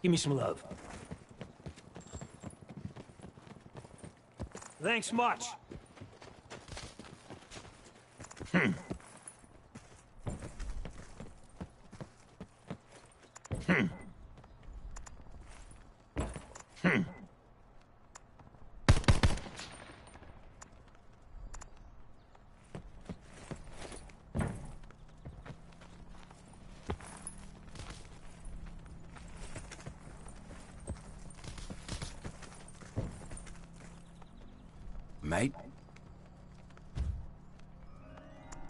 Give me some love. Thanks much. Mate?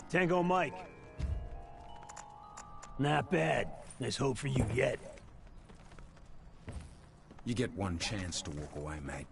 Tango Mike. Not bad. There's hope for you yet. You get one chance to walk away, mate.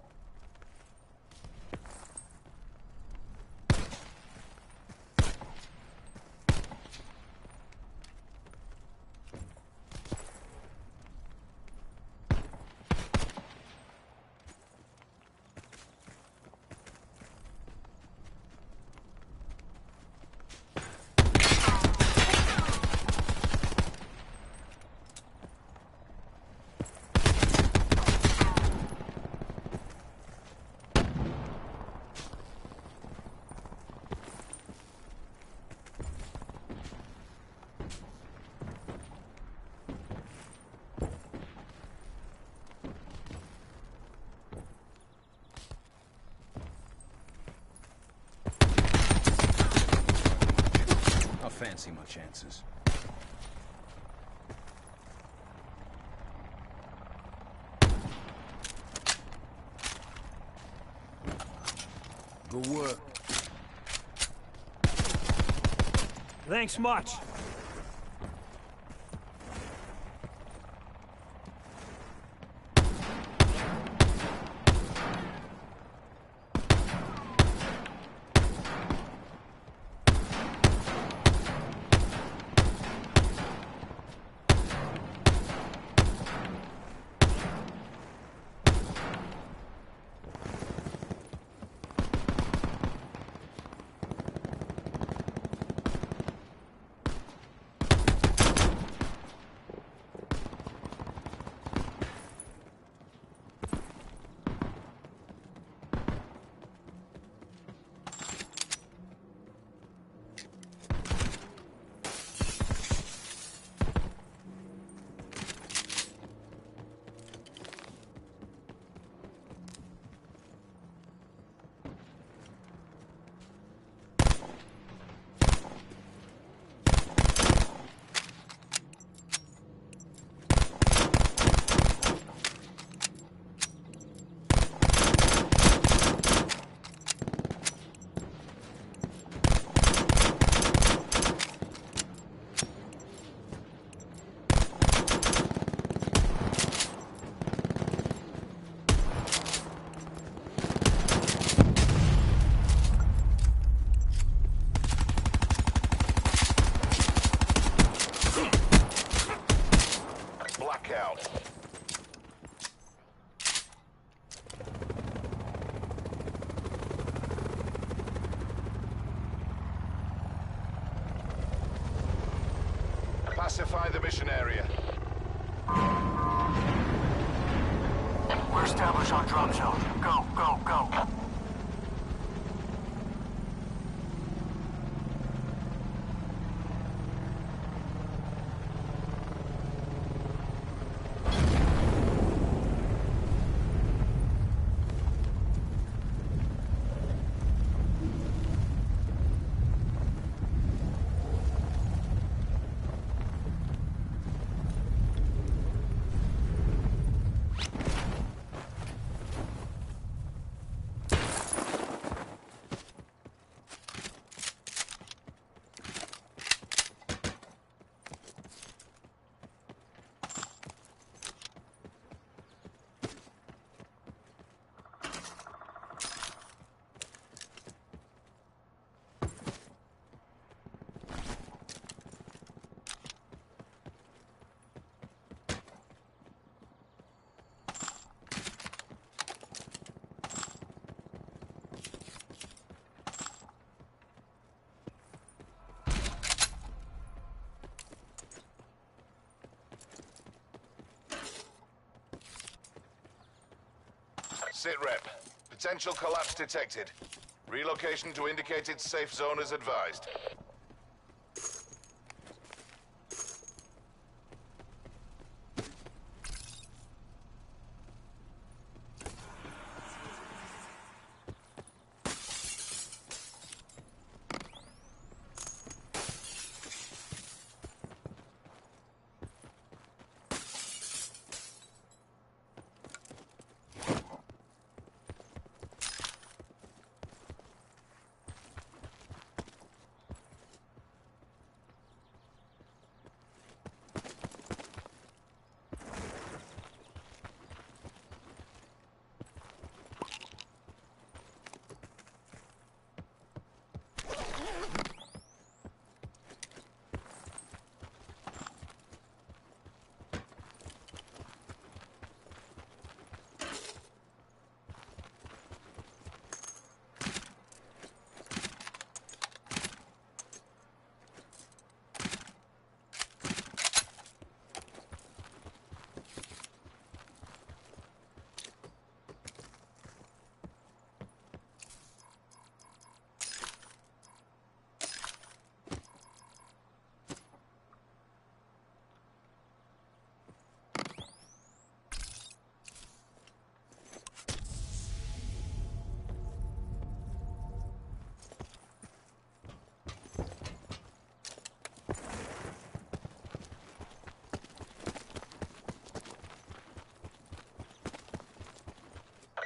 Fancy my chances. Good work. Thanks much. Blackout. Pacify the mission area. We're established on drop zone. Go, go, go. Sit rep. Potential collapse detected. Relocation to indicated safe zone is advised.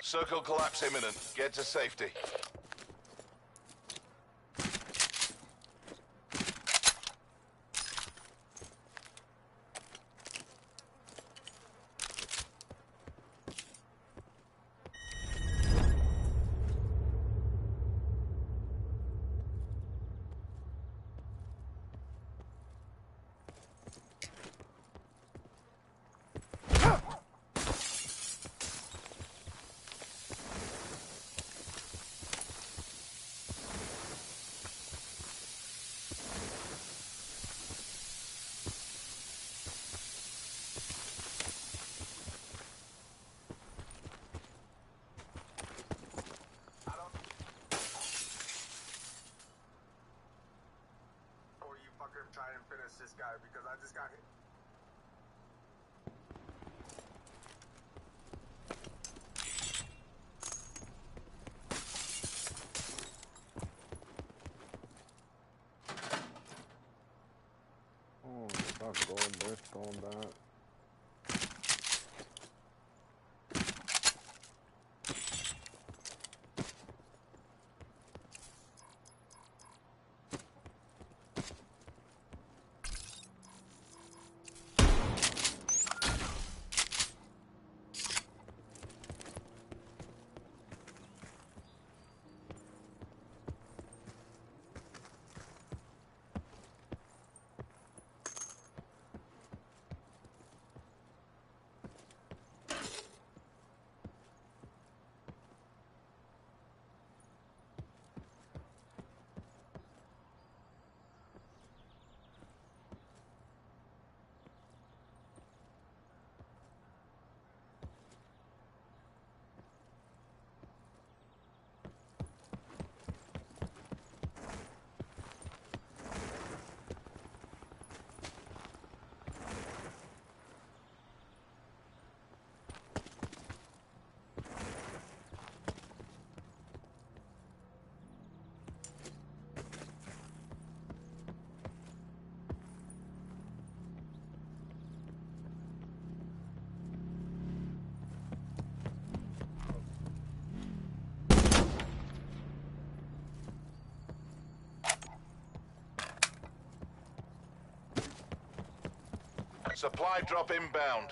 Circle collapse imminent. Get to safety. Try and finish this guy because I just got hit. Oh, that's going this, going that. Supply drop inbound.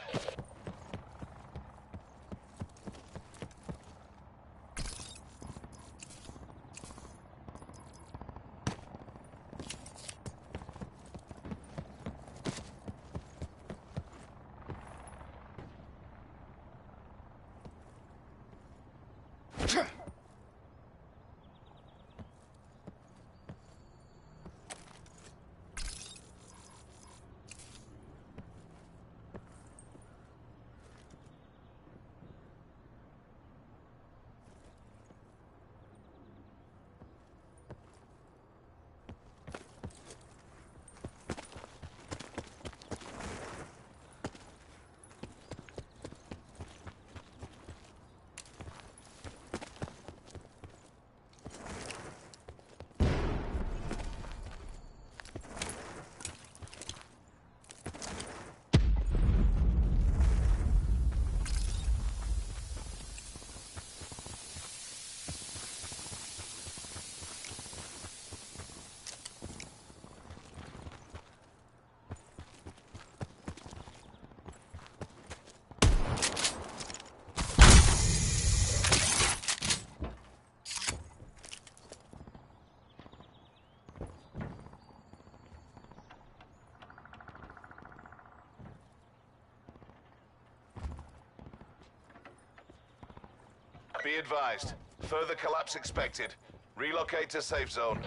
Be advised. Further collapse expected. Relocate to safe zone.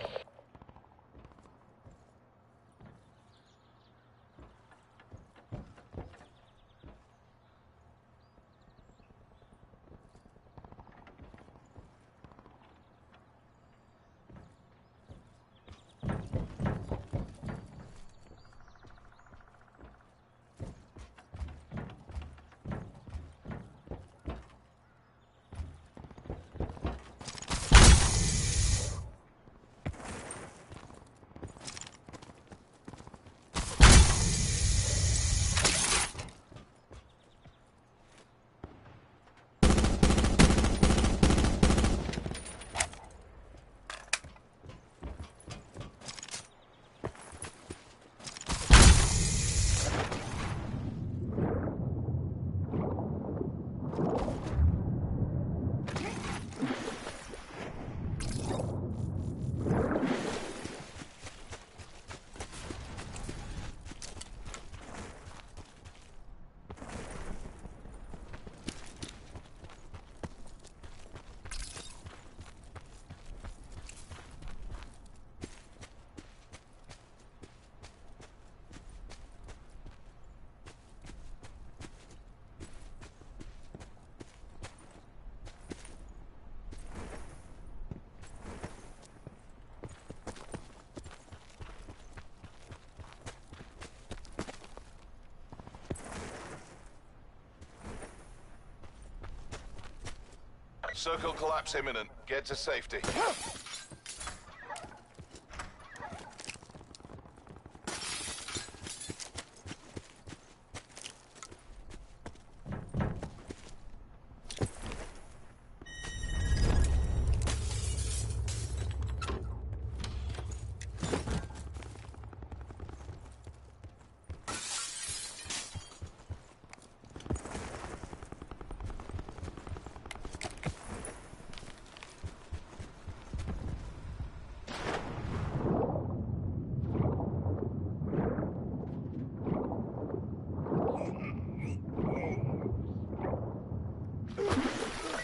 Circle collapse imminent. Get to safety.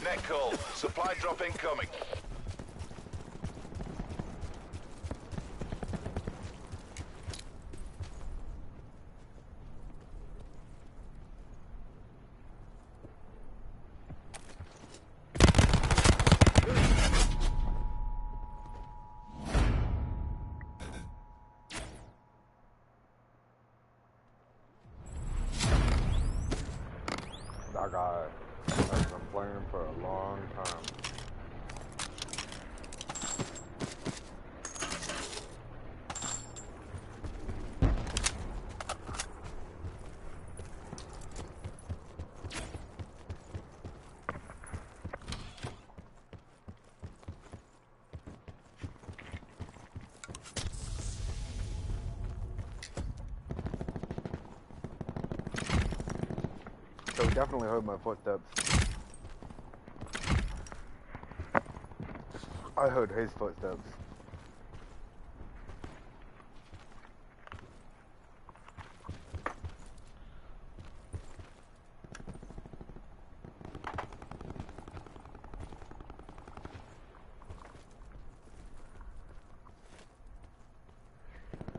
Net call. Supply drop incoming. That guy has been playing for a long time. So he definitely heard my footsteps. I heard his footsteps.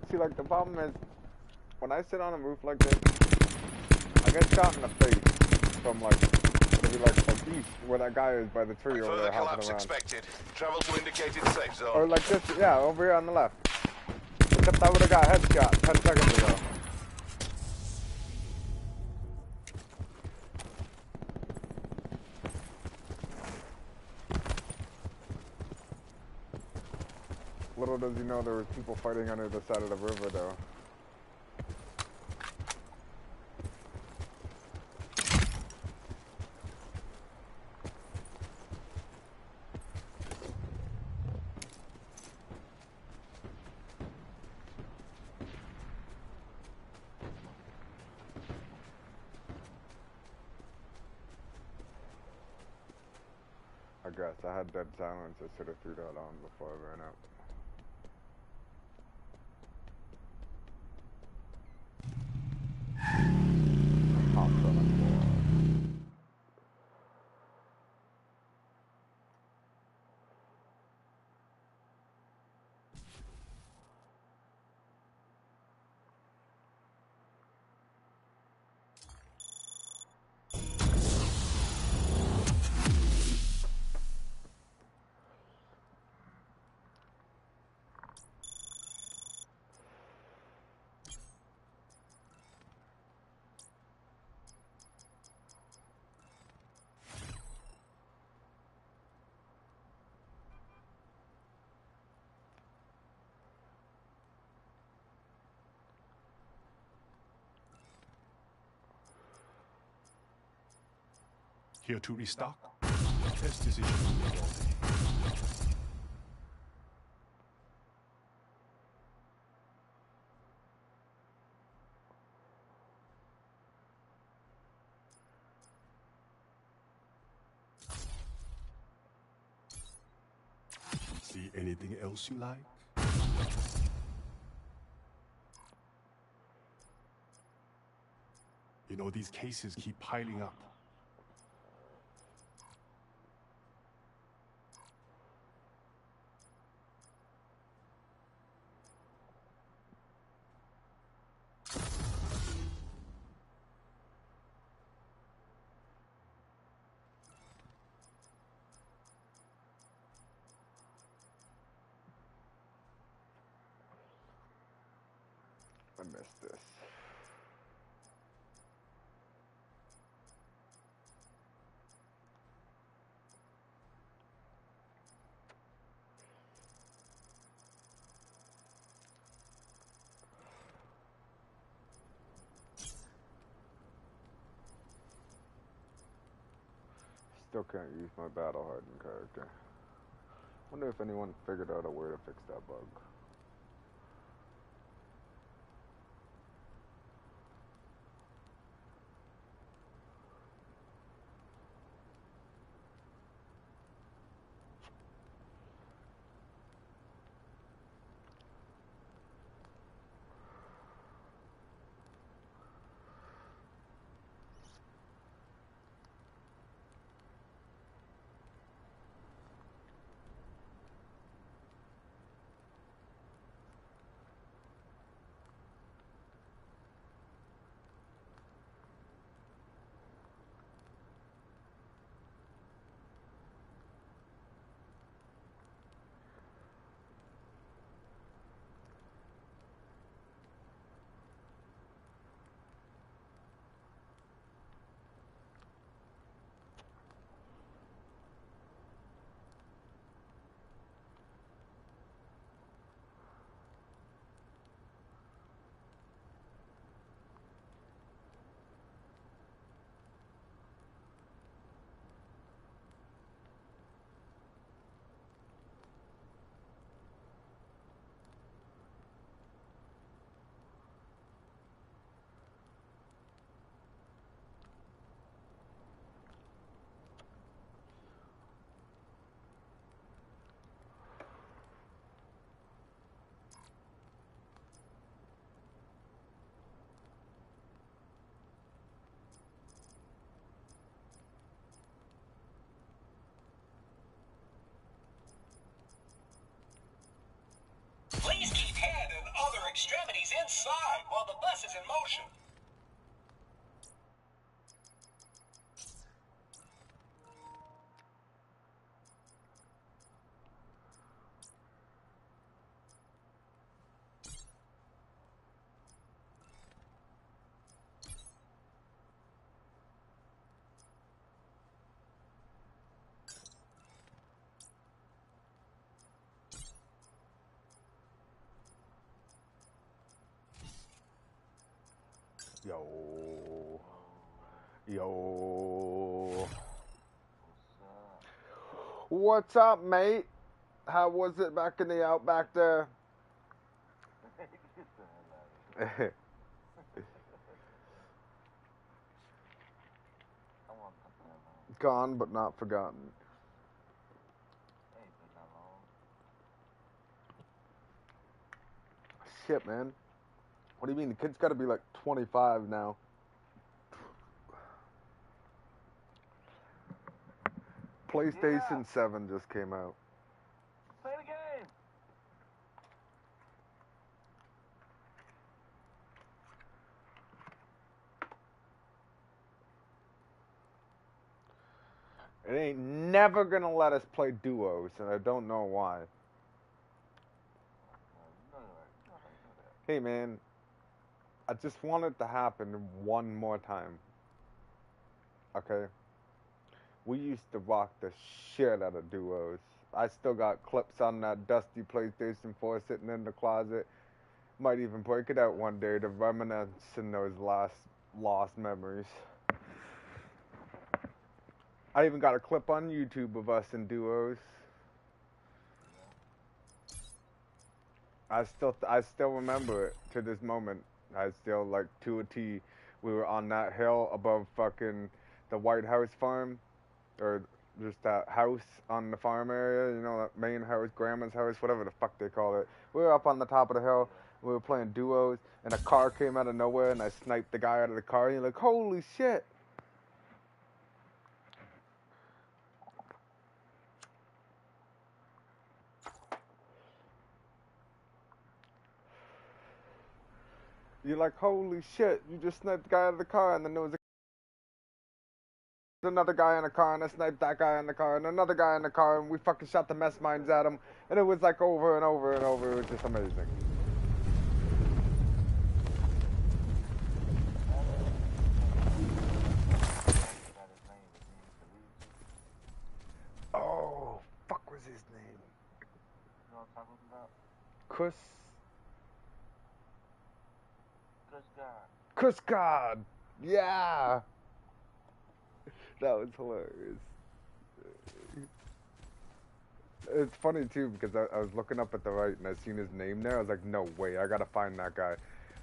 See, like, the problem is, when I sit on a roof like this, I get shot in the face from, like, maybe like east, where that guy is by the tree over Further there hopping collapse around. expected. Travel to indicated safe zone. Or like this, yeah, over here on the left. Except I would have got headshot 10 seconds ago. Little does he know there was people fighting under the side of the river, though. I guess I had dead silence. I should have threw that on before I ran out. Hopped on the floor. Here to restock? Test decision made all day. See anything else you like? You know, these cases keep piling up. I missed this. Still can't use my battle hardened character. Wonder if anyone figured out a way to fix that bug. Please keep head and other extremities inside while the bus is in motion. Yo. Yo. What's up, mate? How was it back in the outback there? Gone but not forgotten. Shit, man. What do you mean? The kid's got to be like 25 now. PlayStation 7 just came out. Play the game. It ain't never gonna let us play duos, and I don't know why. Hey, man. I just want it to happen one more time. Okay? We used to rock the shit out of duos. I still got clips on that dusty PlayStation 4 sitting in the closet. Might even break it out one day to reminisce in those lost memories. I even got a clip on YouTube of us in duos. I still remember it to this moment. I still, like, to a T. We were on that hill above fucking the White House farm, or just that house on the farm area, you know, that main house, grandma's house, whatever the fuck they call it. We were up on the top of the hill, we were playing duos, and a car came out of nowhere, and I sniped the guy out of the car, and you're like, holy shit! You're like, holy shit, you just sniped the guy out of the car, and then there was another guy in the car, and I sniped that guy in the car, and another guy in the car, and we fucking shot the mess mines at him, and it was like over and over and over. It was just amazing. Oh, fuck was his name? You know what I'm talking about? Chris God. Chris God. Yeah. That was hilarious. It's funny too because I was looking up at the right and I seen his name there. I was like, no way, I gotta find that guy.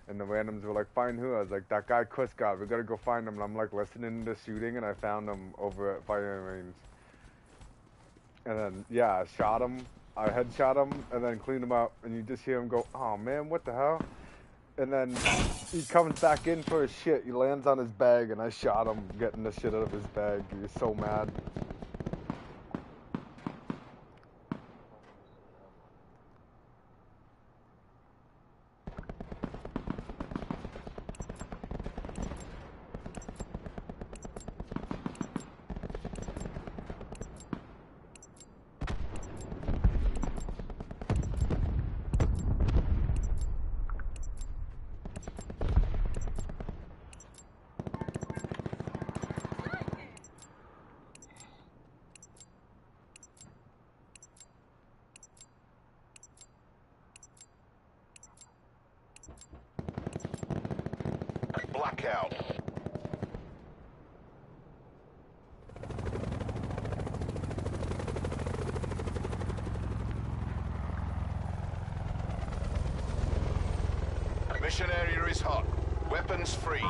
And the randoms were like, find who? I was like, that guy Chris God. We gotta go find him. And I'm like listening to shooting and I found him over at firing range. And then yeah, I shot him. I headshot him and then cleaned him up. And you just hear him go, oh man, what the hell? And then he comes back in for his shit. He lands on his bag, and I shot him getting the shit out of his bag. He was so mad. Blackout. Mission area is hot. Weapons free.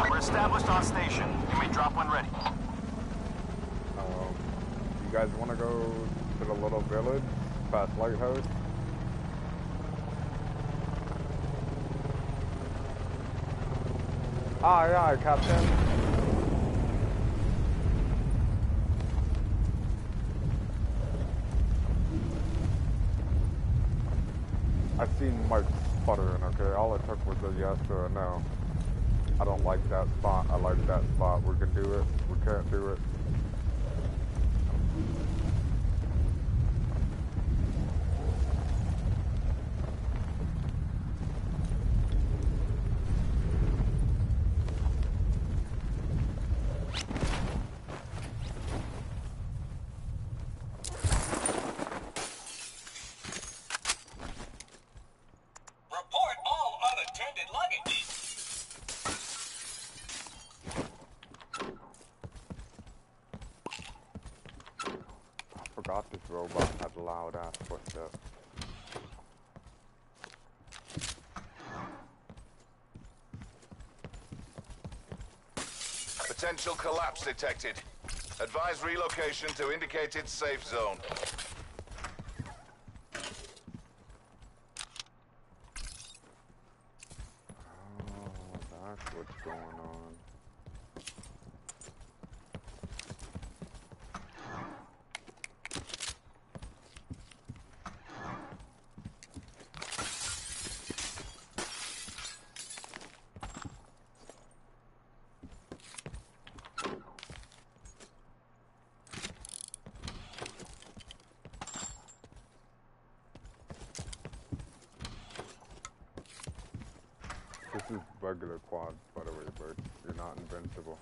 We're established on station. You may drop when ready. You guys want to go to the little village past Lighthouse? Aye, aye, Captain. I've seen Mike sputtering, okay? All it took was a yes or a no. I don't like that spot. I like that spot. We can do it. We can't do it. Report all unattended luggage. I forgot this robot had loud ass footsteps. Potential collapse detected. Advise relocation to indicated safe zone. Oh, that's what's going on. This is regular quad, by the way, Bert. You're not invincible.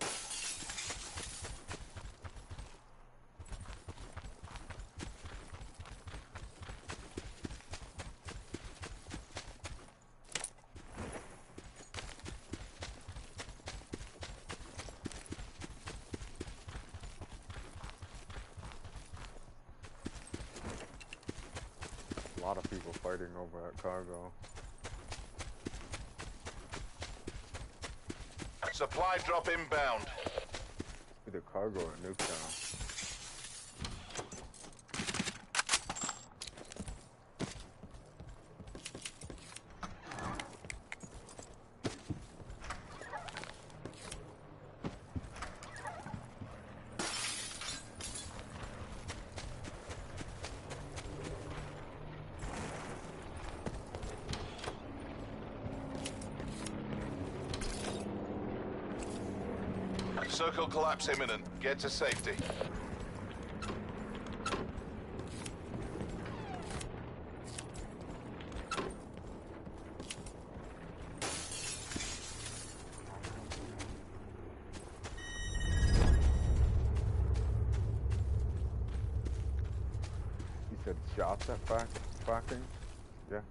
lot of people fighting over at cargo. Supply drop inbound. Either cargo or Nuketown. Circle collapse imminent. Get to safety. You said shots at fracking? Yeah.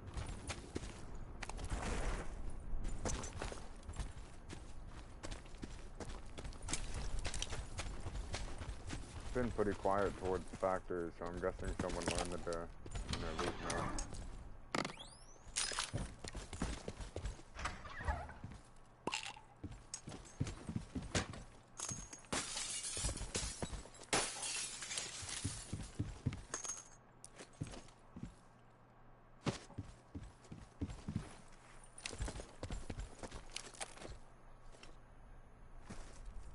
Been pretty quiet towards the factory, so I'm guessing someone landed there in their loot now.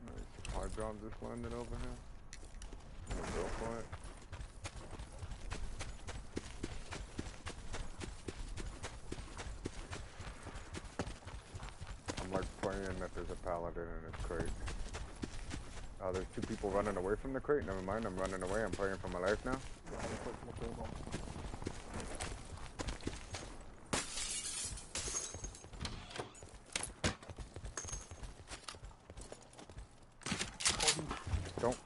Nice. Hard job just landed over here. Go for it. I'm like praying that there's a paladin in this crate. Oh, there's two people running away from the crate? Never mind, I'm running away. I'm praying for my life now. Don't.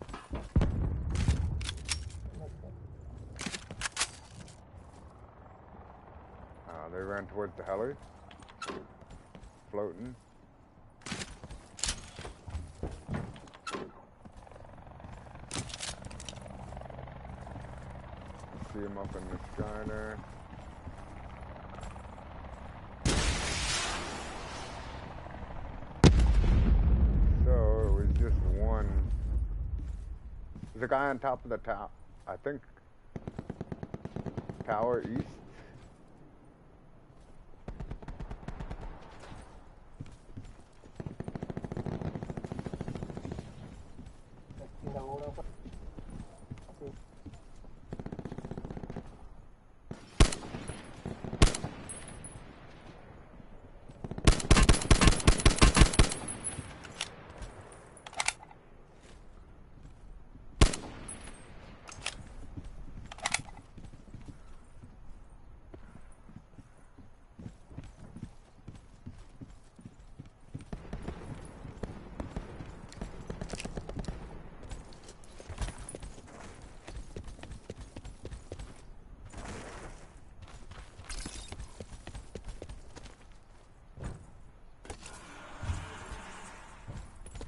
They ran towards the heli. Floating. See him up in the sky there. So it was just one. There's a guy on top of the tower. I think tower east.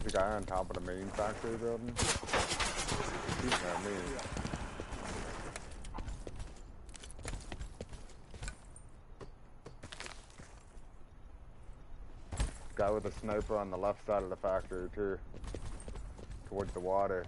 The guy on top of the main factory building? He's not me. Guy with a sniper on the left side of the factory too. Towards the water.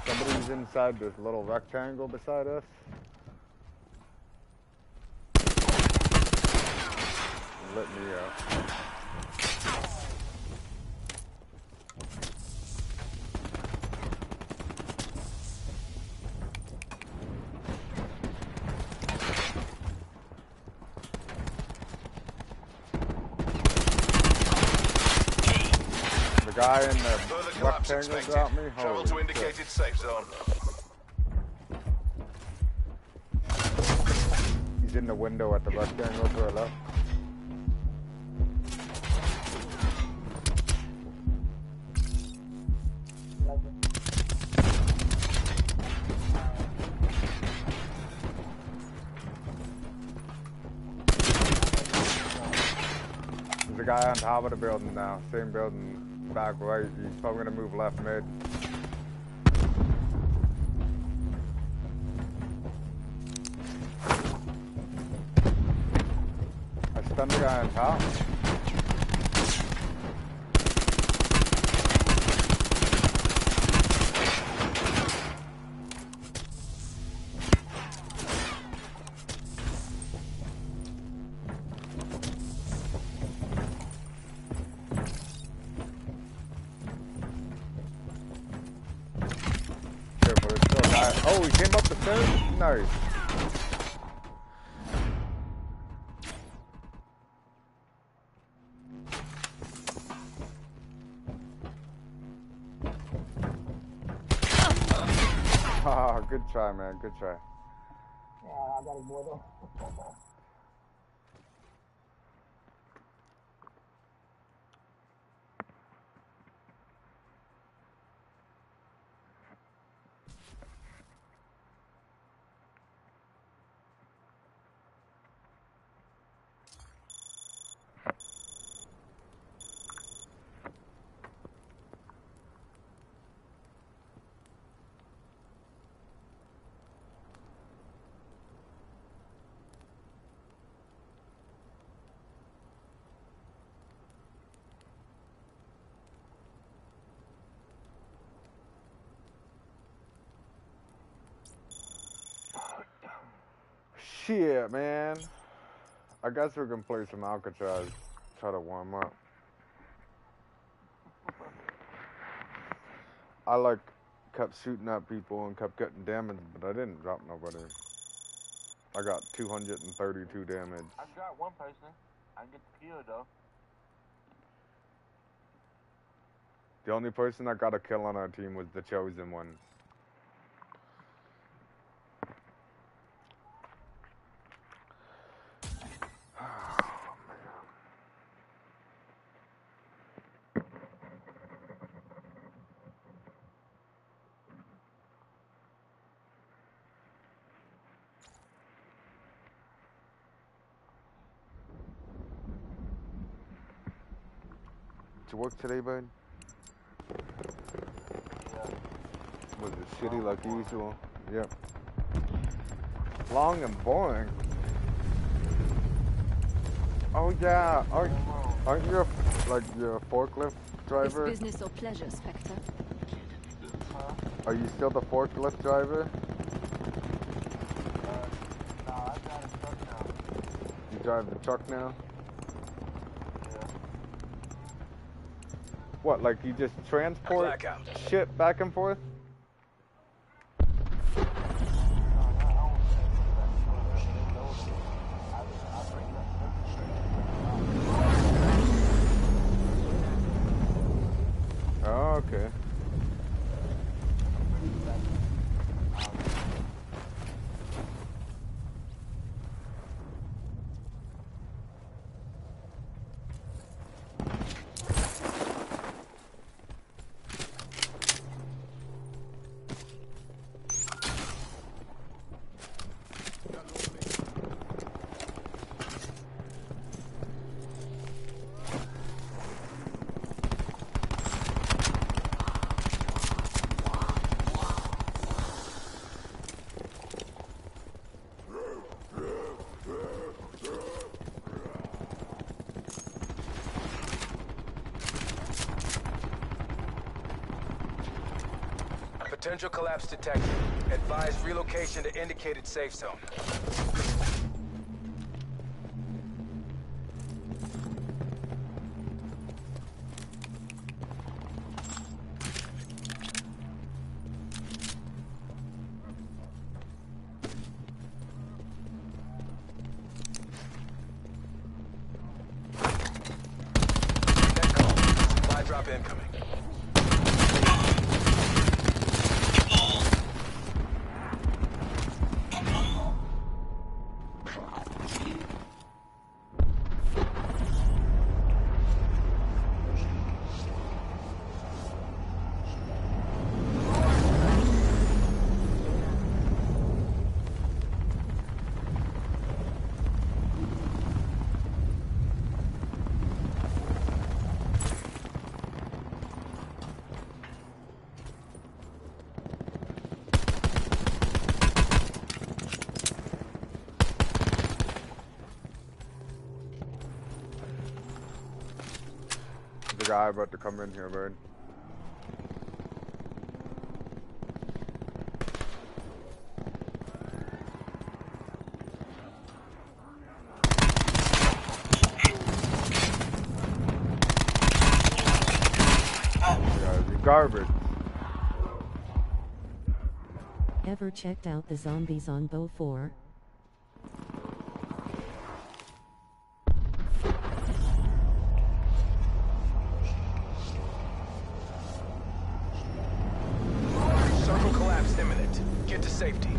Somebody's inside this little rectangle beside us. Let me out. The guy in the rectangle got me. Travel to indicated safe zone. in the window at the rectangle to our left. There's a guy on top of the building now. Same building, back right. He's probably gonna move left mid. I stunned the guy on top. Oh, he came up the stairs? Nice. Ah, good try, man. Good try. Yeah, I got it more though. Shit, man. I guess we can play some Alcatraz. Try to warm up. I like kept shooting at people and kept getting damage, but I didn't drop nobody. I got 232 damage. I got one person. I didn't get the kill though. The only person that got a kill on our team was the chosen one. Did you work today, bud? Yeah. Was it shitty like usual? Yep. Long and boring. Oh yeah, aren't you you're a forklift driver? Is business or pleasure, Spectre? Are you still the forklift driver? No, I got a truck now. You drive the truck now? Yeah. What, like you just transport Blackout. shit back and forth? Oh, okay. Potential collapse detected. Advise relocation to indicated safe zone. Net call. Supply drop incoming. a guy about to come in here, bird. Garbage. Ever checked out the zombies on BO4? Circle collapse imminent. Get to safety.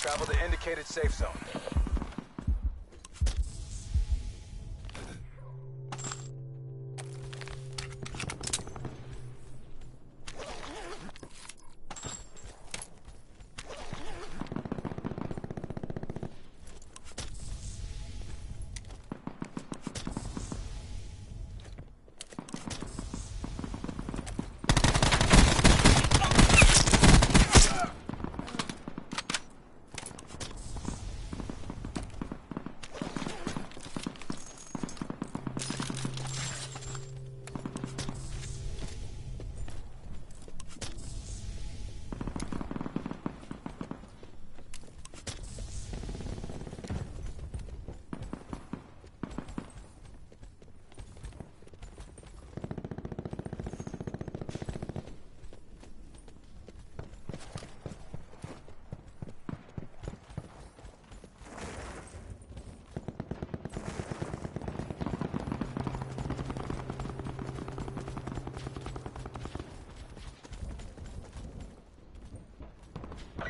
Travel to indicated safe zone.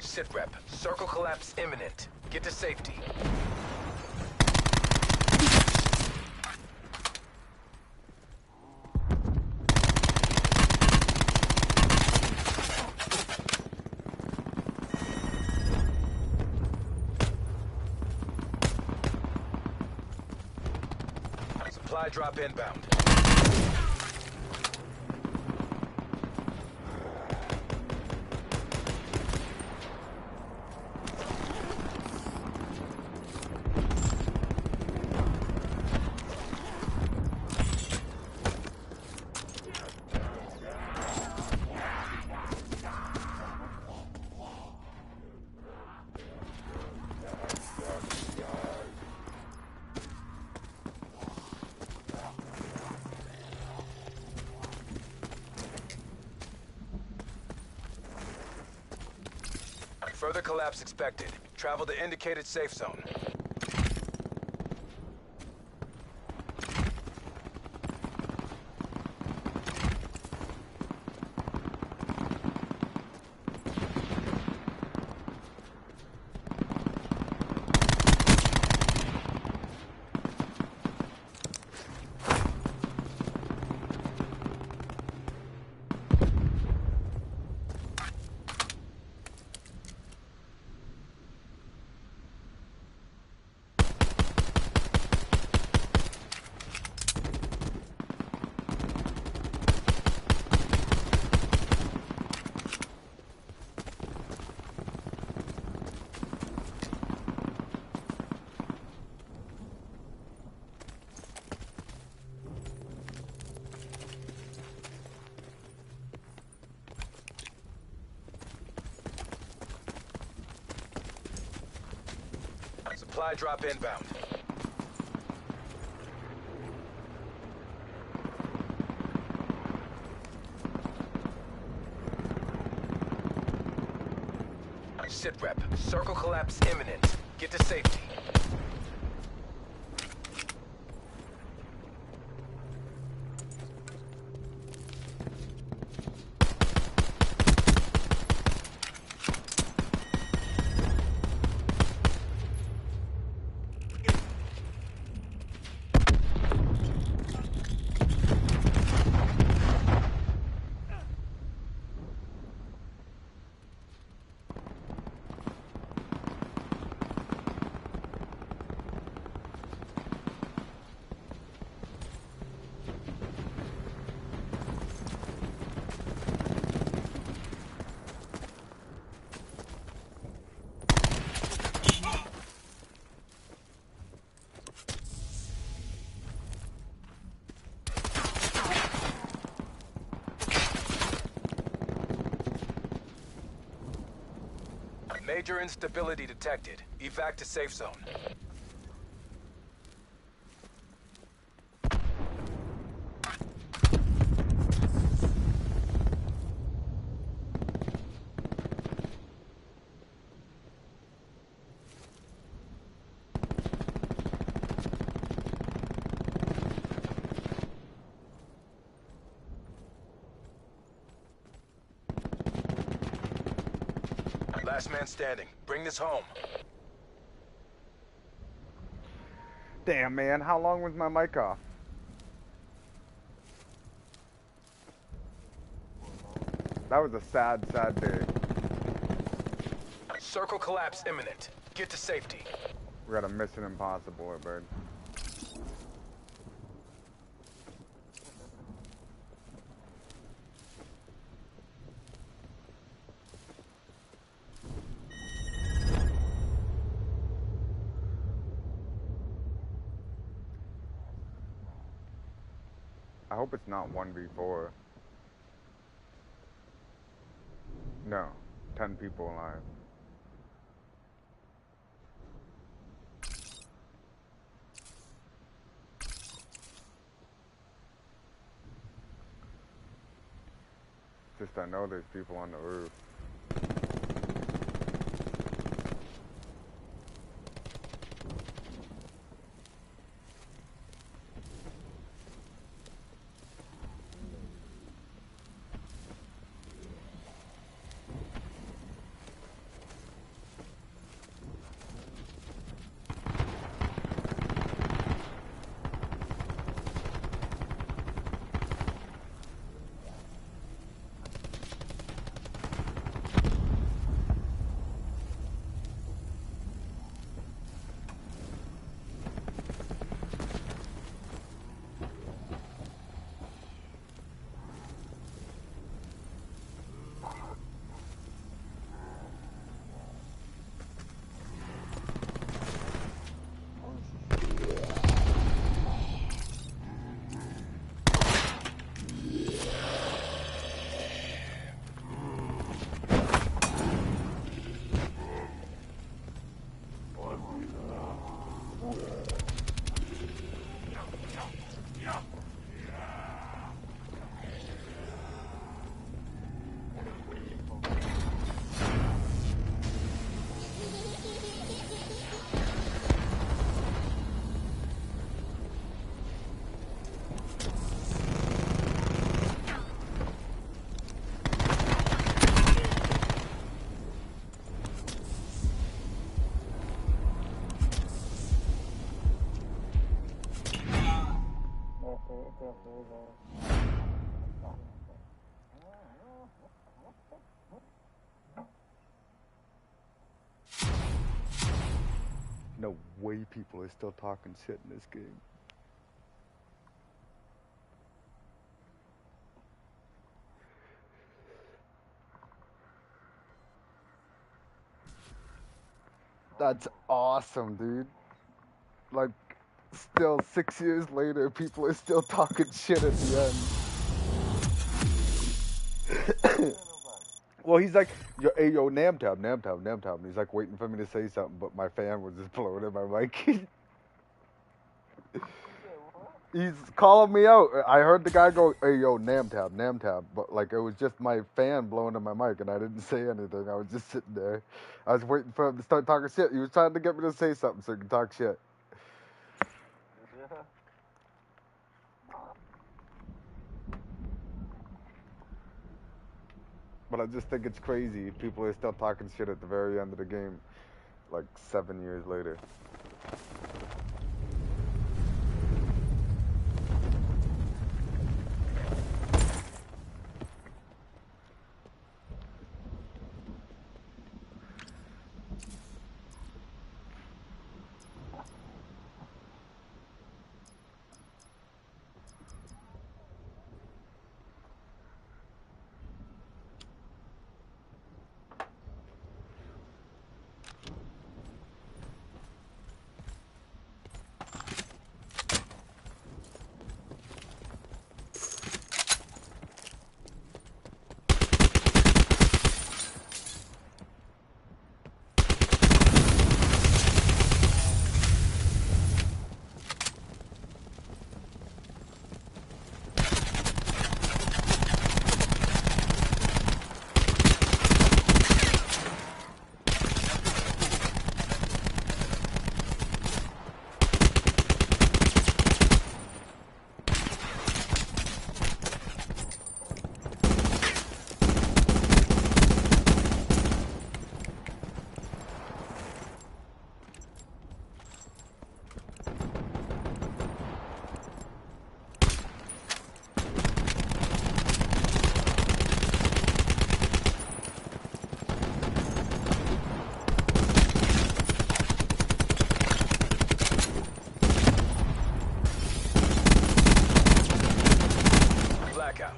Sit rep. Circle collapse imminent. Get to safety. Supply drop inbound. Further collapse expected. Travel to indicated safe zone. Supply drop inbound. Sit rep. Circle collapse imminent. Get to safety. Major instability detected. Evac to safe zone. Last man standing. Bring this home. Damn, man. How long was my mic off? That was a sad, sad day. Circle collapse imminent. Get to safety. We got a Mission Impossible here, bird. I hope it's not 1v4. No, 10 people alive. Just I know there's people on the roof. No way people are still talking shit in this game. That's awesome, dude. Like, still 6 years later, people are still talking shit at the end. Well, he's like, yo, hey, yo, Nam Tab. He's like waiting for me to say something, but my fan was just blowing in my mic. He's calling me out. I heard the guy go, hey, yo, Nam Tab. But, like, it was just my fan blowing in my mic, and I didn't say anything. I was just sitting there. I was waiting for him to start talking shit. He was trying to get me to say something so he could talk shit. But I just think it's crazy. People are still talking shit at the very end of the game, like 7 years later. Blackout.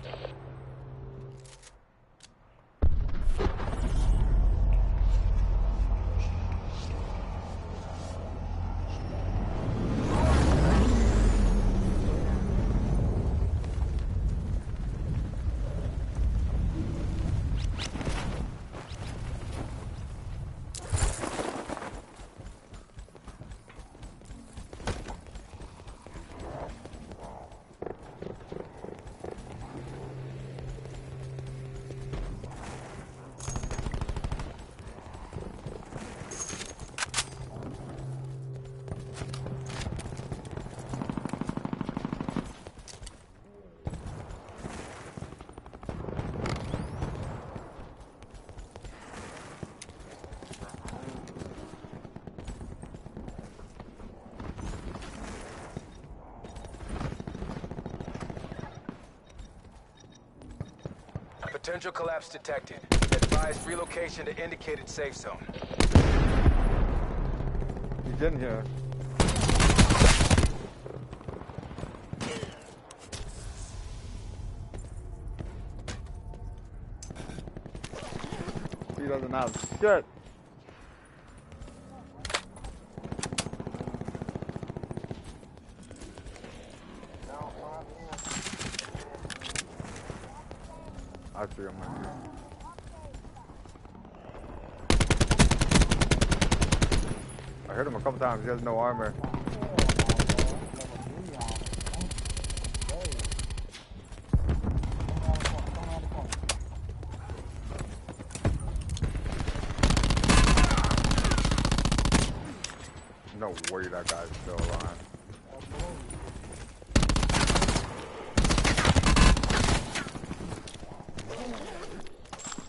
Potential collapse detected. Advise relocation to indicated safe zone. He's in here. He doesn't have shit. I see him. I heard him a couple times. He has no armor. No way that guy's still alive.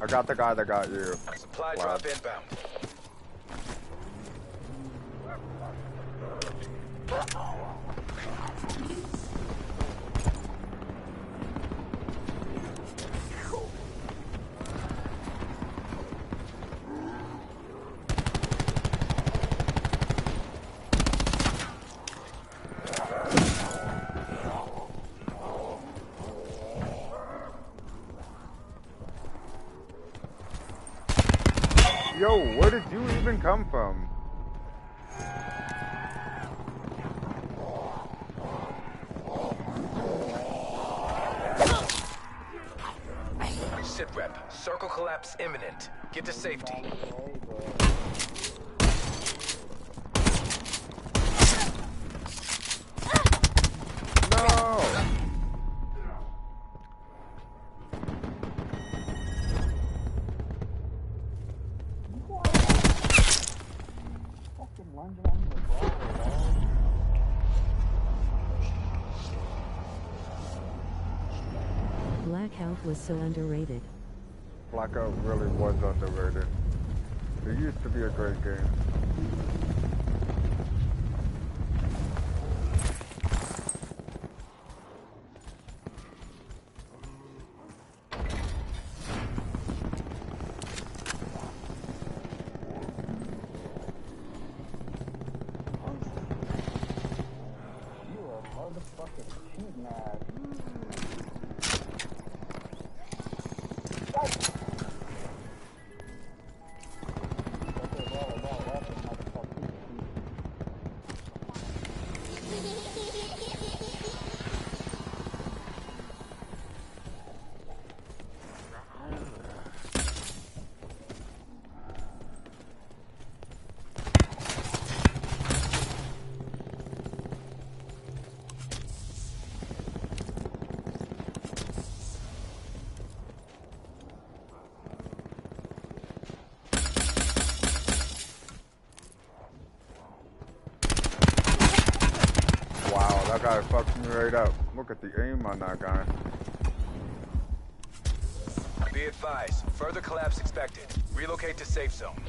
I got the guy that got you. Supply drop inbound. Yo, where did you even come from? Sit rep. Circle collapse imminent. Get to safety. No! Blackout was so underrated. Blackout really was underrated. It used to be a great game. That guy fucked me right up. Look at the aim on that guy. Be advised, further collapse expected. Relocate to safe zone.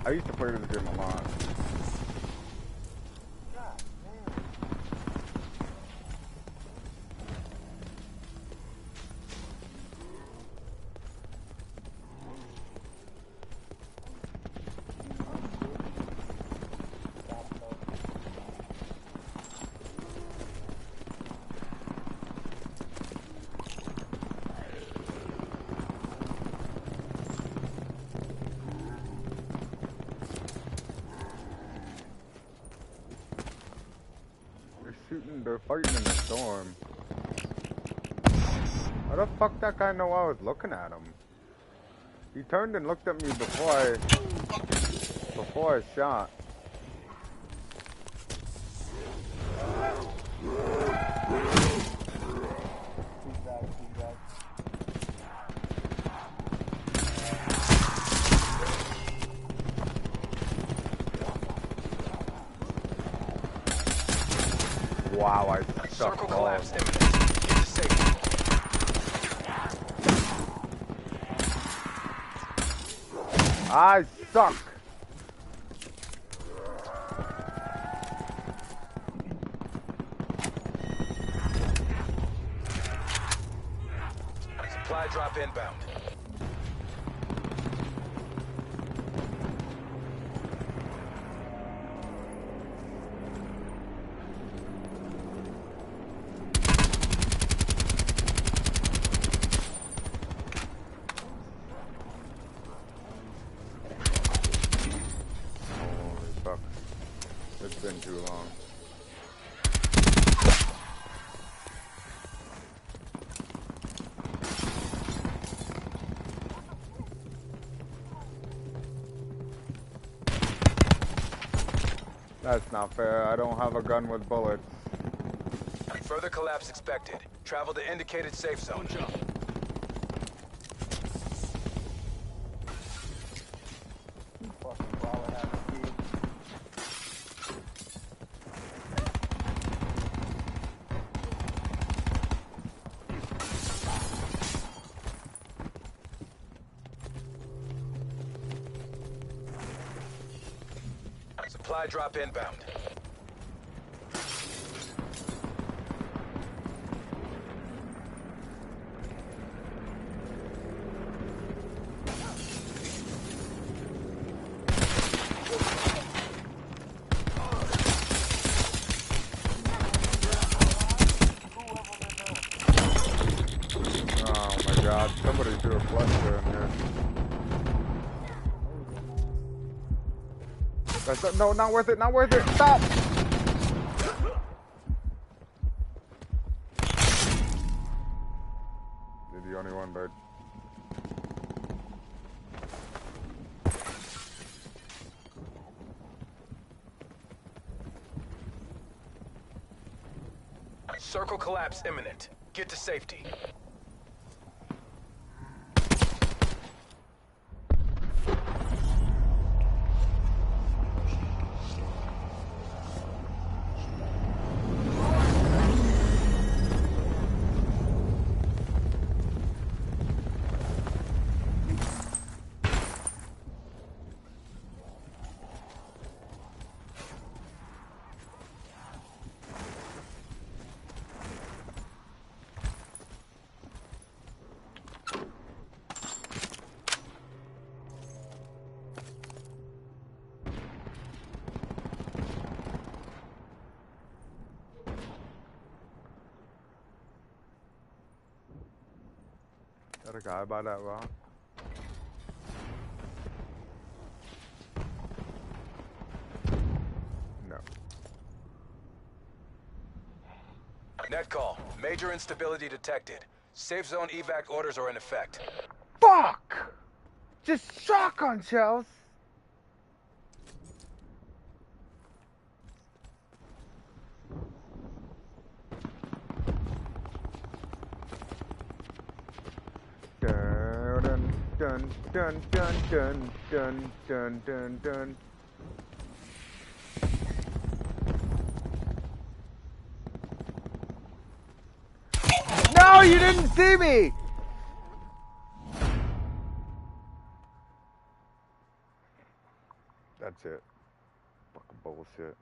I used to play this game a lot. They're fighting in the storm. How the fuck that guy know I was looking at him? He turned and looked at me before I shot. Wow, I suck. Circle collapse imminent. Get to safety. I suck. Supply drop inbound. It's been too long. That's not fair. I don't have a gun with bullets. Further collapse expected. Travel to indicated safe zone. Supply drop inbound. Oh my god, somebody threw a cluster in here. No, not worth it, not worth it, stop! Circle collapse imminent. Get to safety. Got a guy by that rock. No. Net call. Major instability detected. Safe zone evac orders are in effect. Fuck! Just shotgun shells! Dun dun dun dun dun dun dun dun dun. No, you didn't see me! That's it. Fucking bullshit.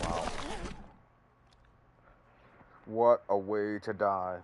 Wow. What a way to die.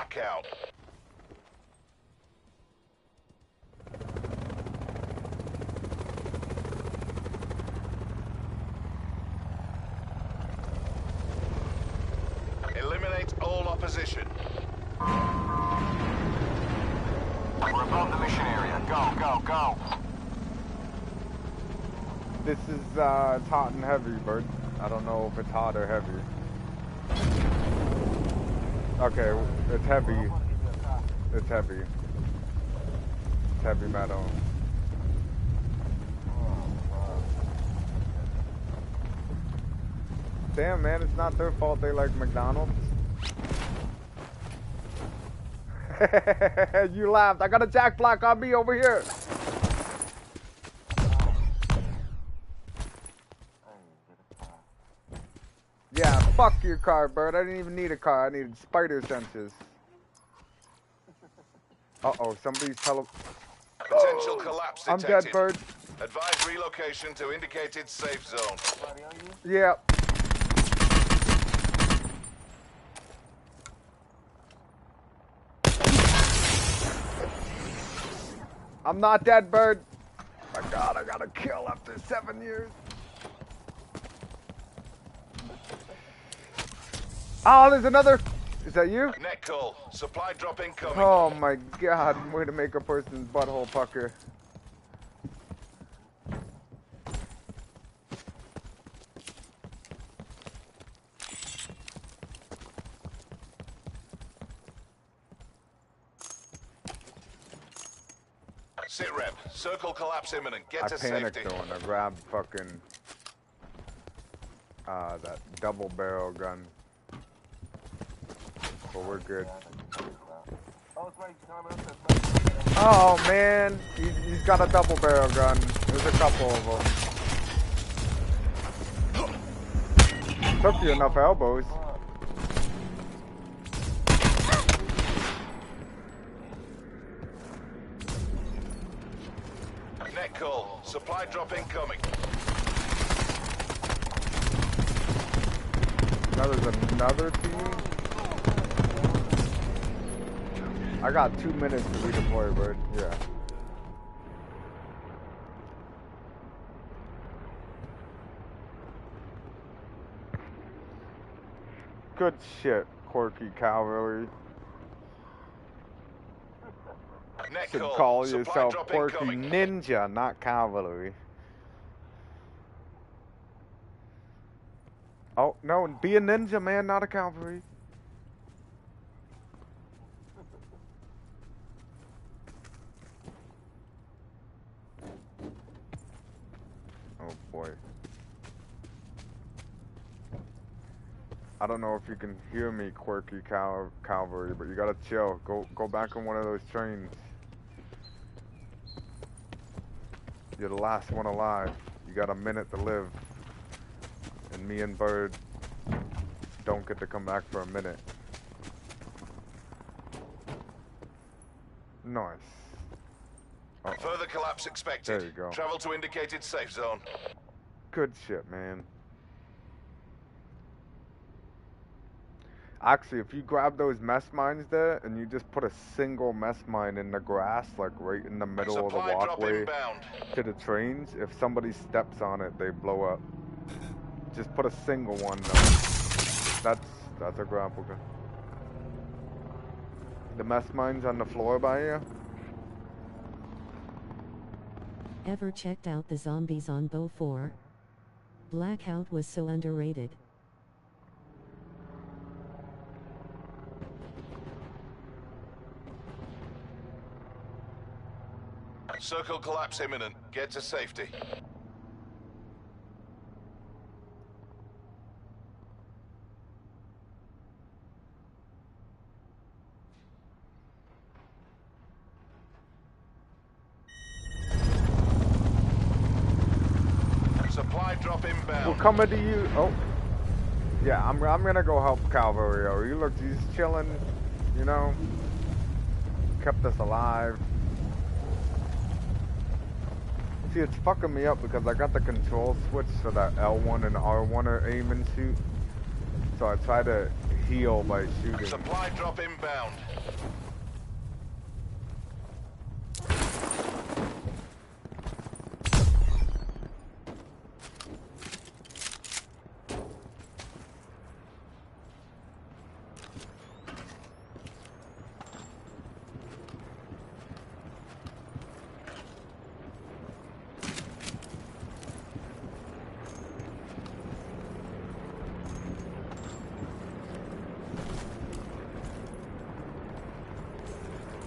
Blackout. Eliminate all opposition. We're above the mission area. Go, go, go. This is it's hot and heavy, Bert. I don't know if it's hot or heavy. Okay, it's heavy. It's heavy. It's heavy metal. Damn, man, it's not their fault they like McDonald's. You laughed. I got a Jack Black on me over here. Yeah, fuck your car, Bert. I didn't even need a car. I needed spider senses. Uh-oh, somebody's Potential collapse detected. I'm dead, Bert. Advise relocation to indicated safe zone. Yeah. I'm not dead, Bird. My God, I got a kill after 7 years. Oh, there's another. Is that you? Net call. Supply drop incoming. Oh my God, way to make a person's butthole pucker. Sit rep. Circle collapse imminent. Get I to panicked safety. though and I grabbed fucking that double barrel gun. But we're good. Oh man, he's got a double barrel gun. There's a couple of them. Took you enough elbows. Net call. Supply drop incoming. Now there's another team. I got 2 minutes to redeploy, Bird. Yeah. Good shit, Quirky Cavalry. Net Should call. call Supply yourself drop Quirky incoming. Ninja, not Cavalry. Oh, no, be a ninja, man, not a cavalry. Oh boy. I don't know if you can hear me, Quirky Cavalry, but you gotta chill. Go back on one of those trains. You're the last one alive. You got a minute to live. And me and Bird don't get to come back for a minute. Nice. Further collapse expected. There you go. Travel to indicated safe zone. Good shit, man. Actually, if you grab those mess mines there and you just put a single mess mine in the grass, like right in the middle of the Supply drop walkway inbound. to the trains, if somebody steps on it, they blow up. Just put a single one though. That's a grapple gun. The mess mine's on the floor by you. Ever checked out the zombies on BO4? Blackout was so underrated. Circle collapse imminent. Get to safety. Supply drop inbound. We're coming to you. Oh, yeah. I'm gonna go help Cavalry. He's chilling. You know, kept us alive. See, it's fucking me up because I got the control switch so that L1 and R1 are aim and shoot. So I try to heal by shooting. Supply drop inbound.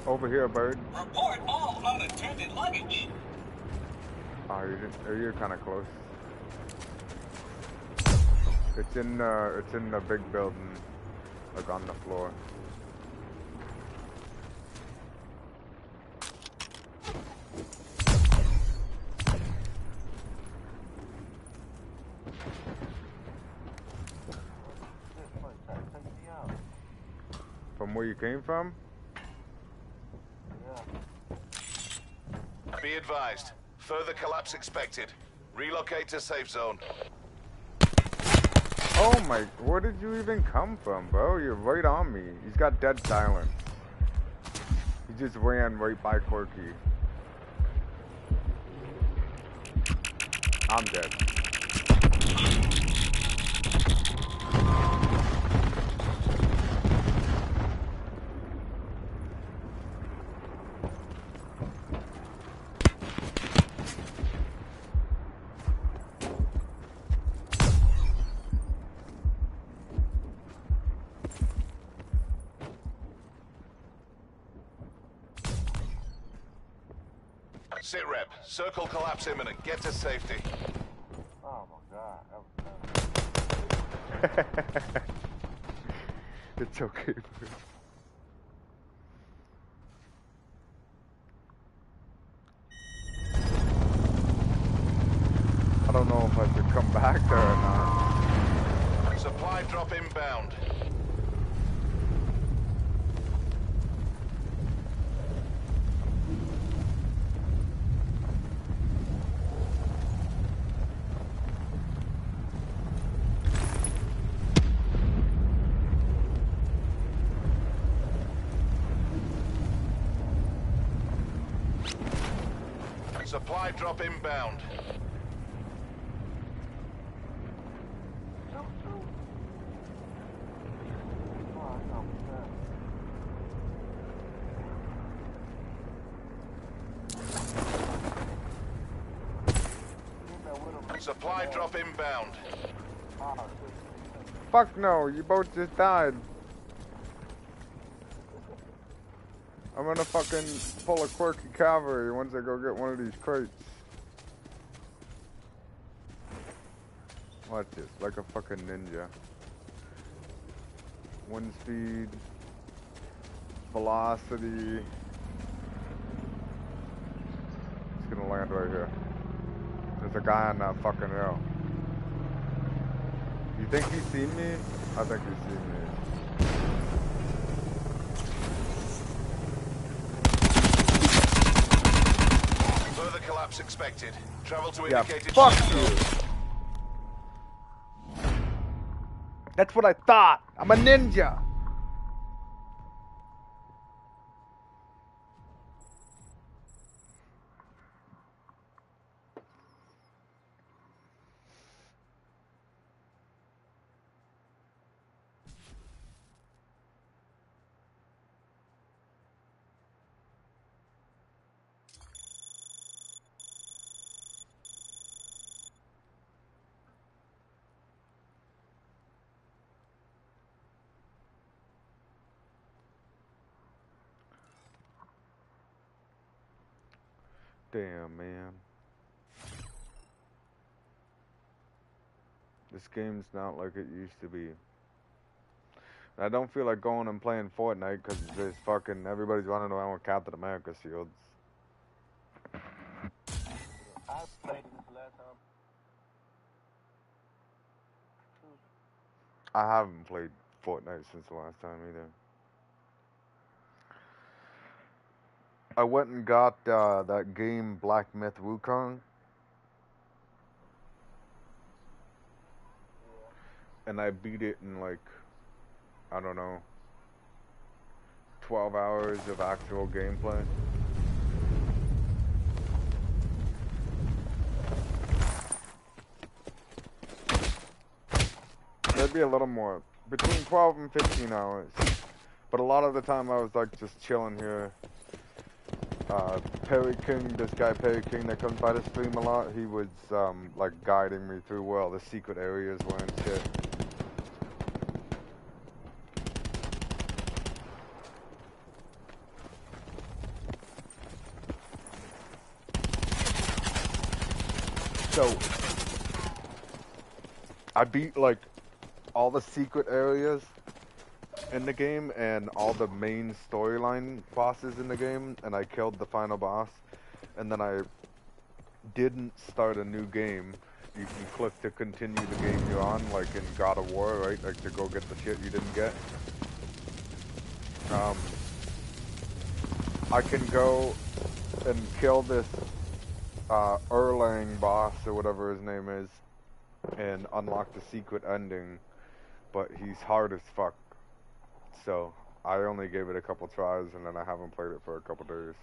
Over here, bird. Report all unattended luggage. Oh, you're kind of close. It's in the big building, like on the floor. From where you came from? Be advised. Further collapse expected. Relocate to safe zone. Oh my, where did you even come from, bro? You're right on me. He's got dead silence. He just ran right by Corky. I'm dead. Sit rep. Circle collapse imminent. Get to safety. Oh my god, that was It's okay, bro. I don't know if I should come back there or not. Supply drop inbound. Supply drop inbound. Supply drop inbound. Fuck no, you both just died. I'm gonna fucking pull a quirky cavalry once I go get one of these crates. Watch this, like a fucking ninja. Wind speed, velocity. It's gonna land right here. There's a guy on that fucking hill. You think he's seen me? I think he's seen me. Further collapse expected. Travel to Yeah, indicated fuck safe you. zone. That's what I thought. I'm a ninja. Damn, man. This game's not like it used to be. I don't feel like going and playing Fortnite because there's fucking everybody's running around with Captain America shields. I played this last time. I haven't played Fortnite since the last time either. I went and got that game Black Myth Wukong. And I beat it in like I don't know, 12 hours of actual gameplay. Maybe a little more, between 12 and 15 hours. But a lot of the time I was like just chilling here. Perry King, this guy Perry King that comes by the stream a lot, he was like guiding me through where all the secret areas were and shit. So I beat like all the secret areas in the game and all the main storyline bosses in the game, and I killed the final boss, and then I didn't start a new game. You can click to continue the game you're on, like in God of War, right? Like to go get the shit you didn't get. I can go and kill this Erlang boss or whatever his name is and unlock the secret ending, but he's hard as fuck. So I only gave it a couple tries and then I haven't played it for a couple days.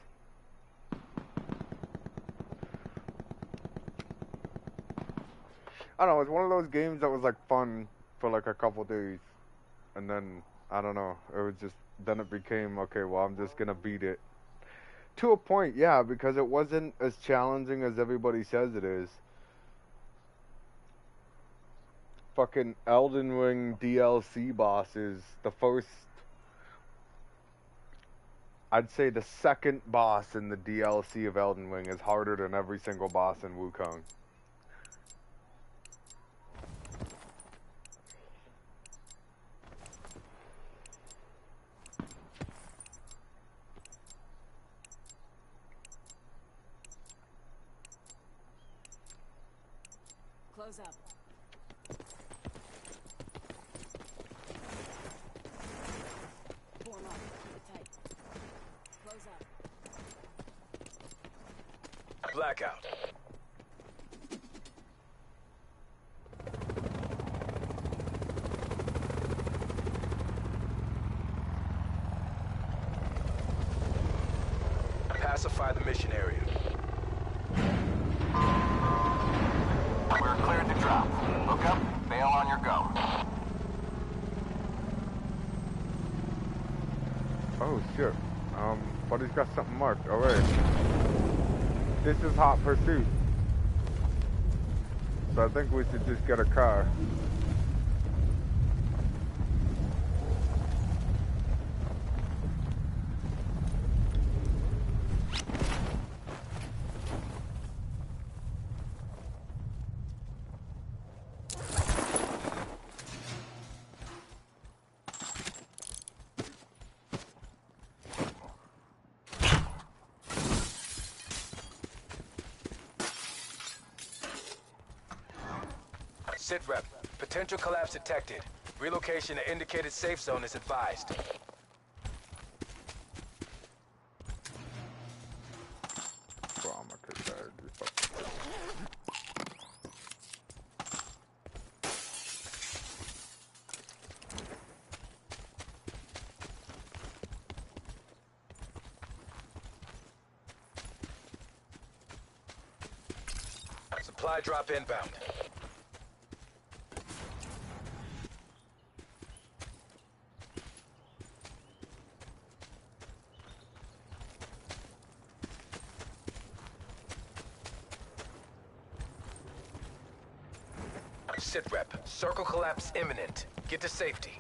I don't know, it's one of those games that was like fun for like a couple days, and then I don't know, it was just, then it became, okay, well I'm just gonna beat it. To a point, yeah, because it wasn't as challenging as everybody says it is. Fucking Elden Ring DLC bosses, the first, I'd say the second boss in the DLC of Elden Ring is harder than every single boss in Wukong. Close up. Form up. Keep it tight. Close up. Blackout. Pacify the mission area. We're cleared to drop. Look up, bail on your go. Oh shit. Buddy's got something marked. Alright. This is hot pursuit. So I think we should just get a car. Sit rep. Potential collapse detected. Relocation to indicated safe zone is advised. Supply drop inbound. Sit rep. Circle collapse imminent. Get to safety.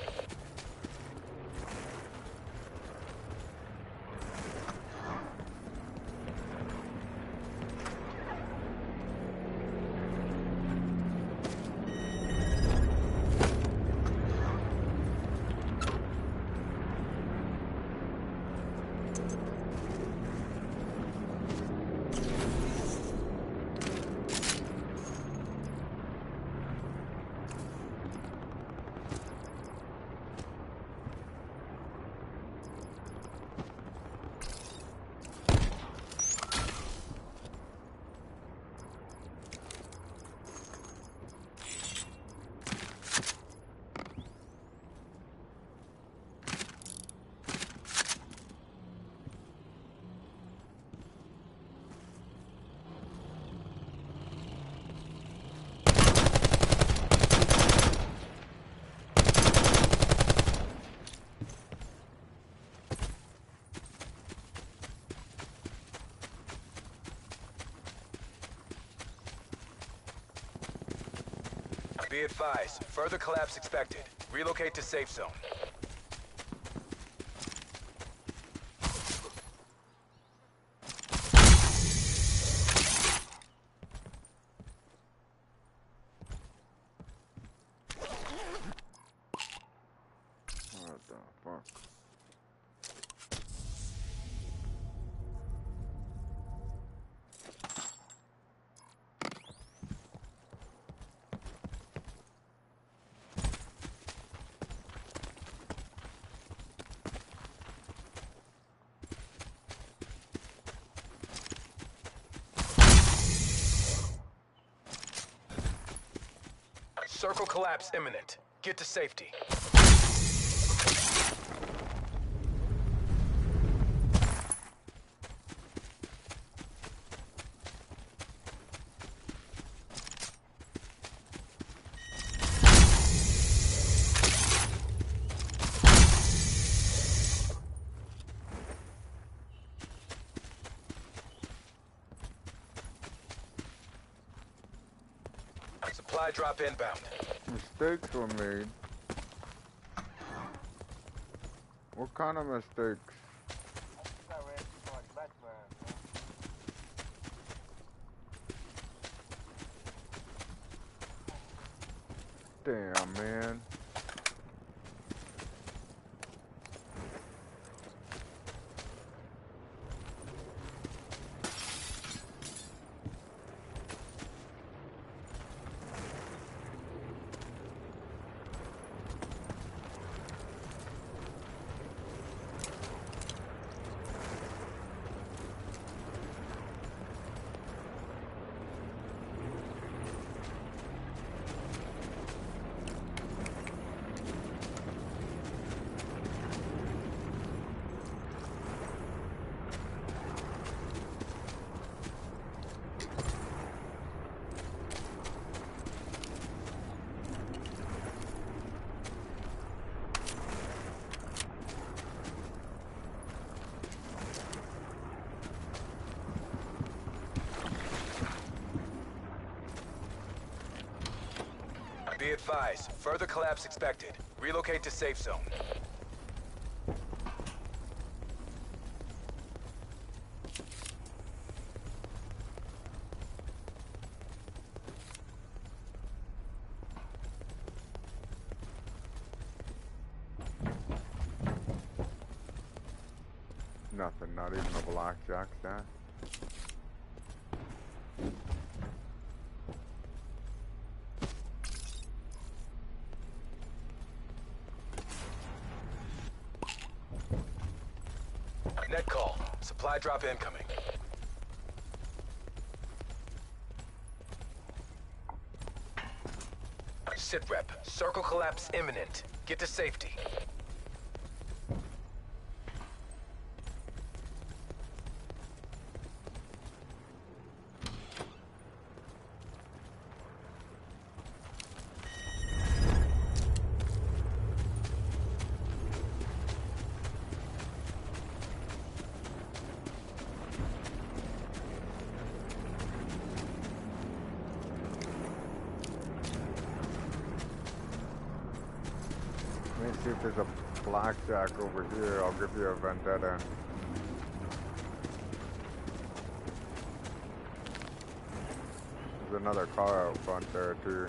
Be advised, further collapse expected. Relocate to safe zone. What the fuck? Circle collapse imminent. Get to safety. Supply drop inbound. Mistakes were made. What kind of mistakes? Damn, man. Be advised, further collapse expected. Relocate to safe zone. Nothing, not even a blackjack stack. Net call. Supply drop incoming. Sit rep. Circle collapse imminent. Get to safety. Let me see if there's a blackjack over here. I'll give you a vendetta. There's another car out front there too.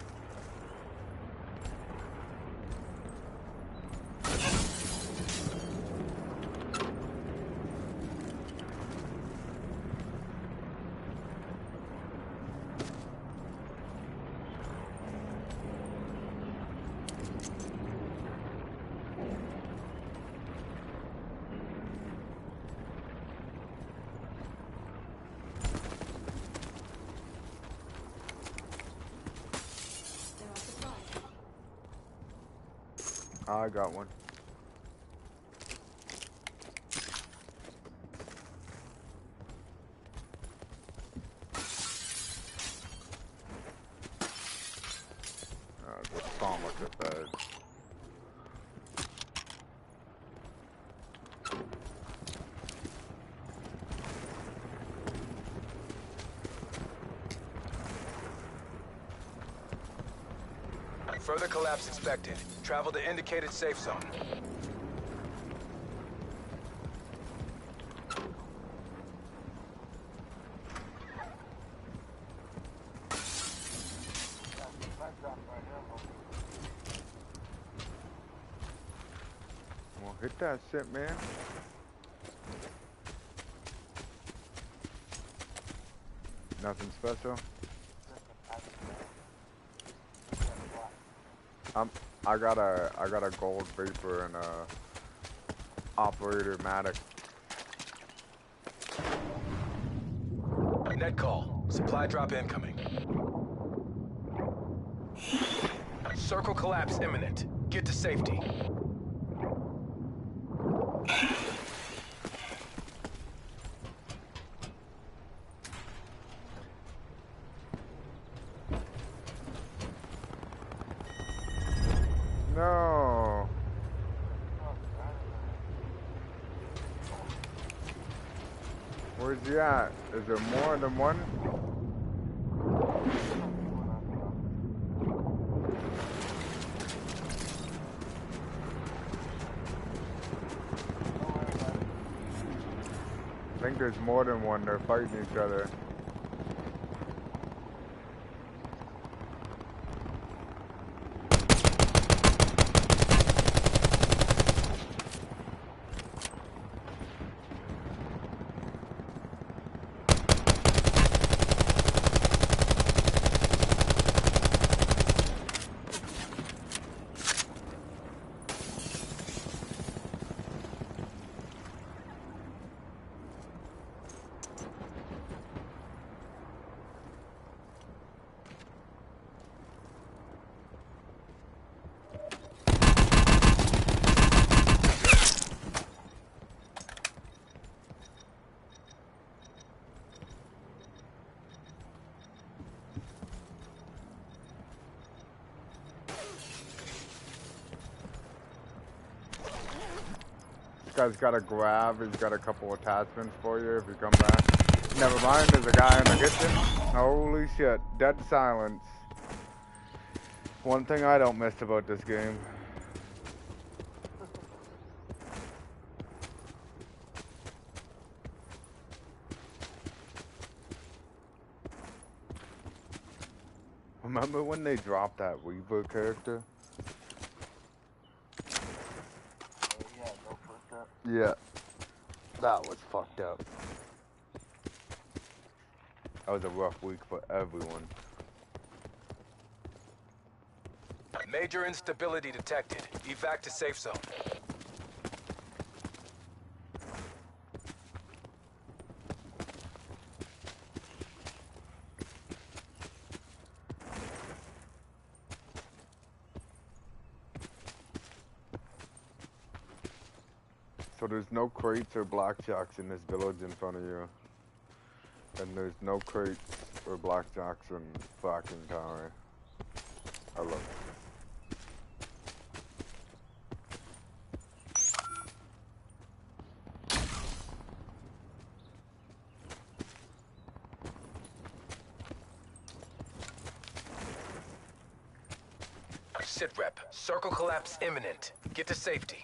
I got one. Just saw him with the bed. Further collapse expected. Travel to indicated safe zone. Well, hit that shit, man. Nothing special. I got a gold vapor and a operator matic. Net call. Supply drop incoming. Circle collapse imminent. Get to safety. No. Where's he at? Is there more than one? I think there's more than one. They're fighting each other. Guy's got a grab, he's got a couple attachments for you if you come back. Never mind, there's a guy in the kitchen. Holy shit, dead silence. One thing I don't miss about this game. Remember when they dropped that Weaver character? Yeah, that was fucked up. That was a rough week for everyone. Major instability detected. Evac to safe zone. So there's no crates or blackjacks in this village in front of you. And there's no crates or blackjacks in fucking tower. I love it. Sit rep. Circle collapse imminent. Get to safety.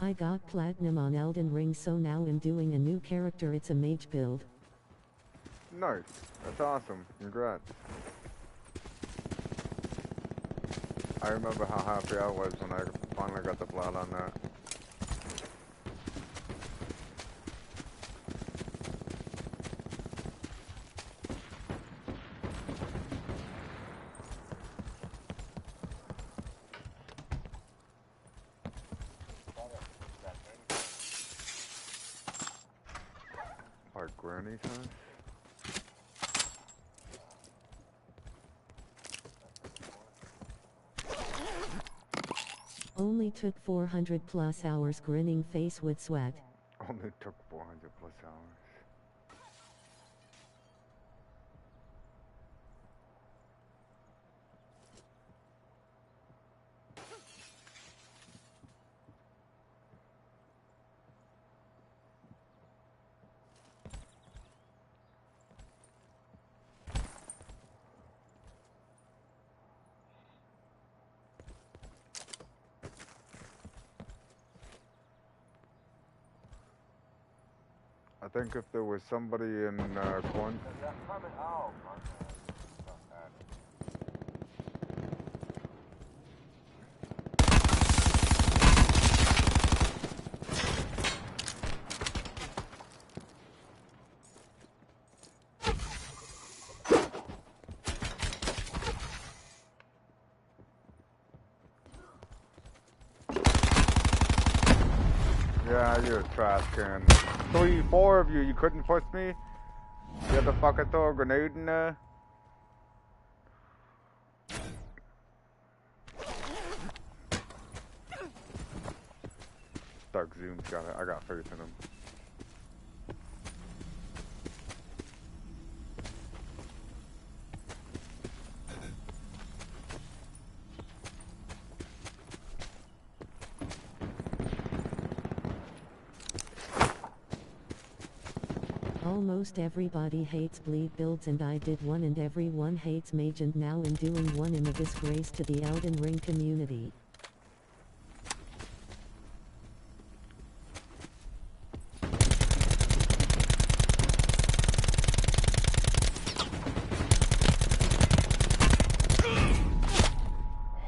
I got platinum on Elden Ring, so now I'm doing a new character. It's a mage build. Nice. That's awesome. Congrats. I remember how happy I was when I finally got the blood on that. Our granny's house? Only took 400 plus hours, grinning face with sweat. Only took 400 plus hours. I think if there was somebody in Corn... They're coming out, man. Yeah, you're a trash can. 3, 4 of you, you couldn't push me? You had to fucking throw a grenade in there? Doug Zoom's got it. I got faith in him. Almost everybody hates bleed builds, and I did one, and everyone hates mage, and now I'm doing one. I'm a disgrace to the Elden Ring community.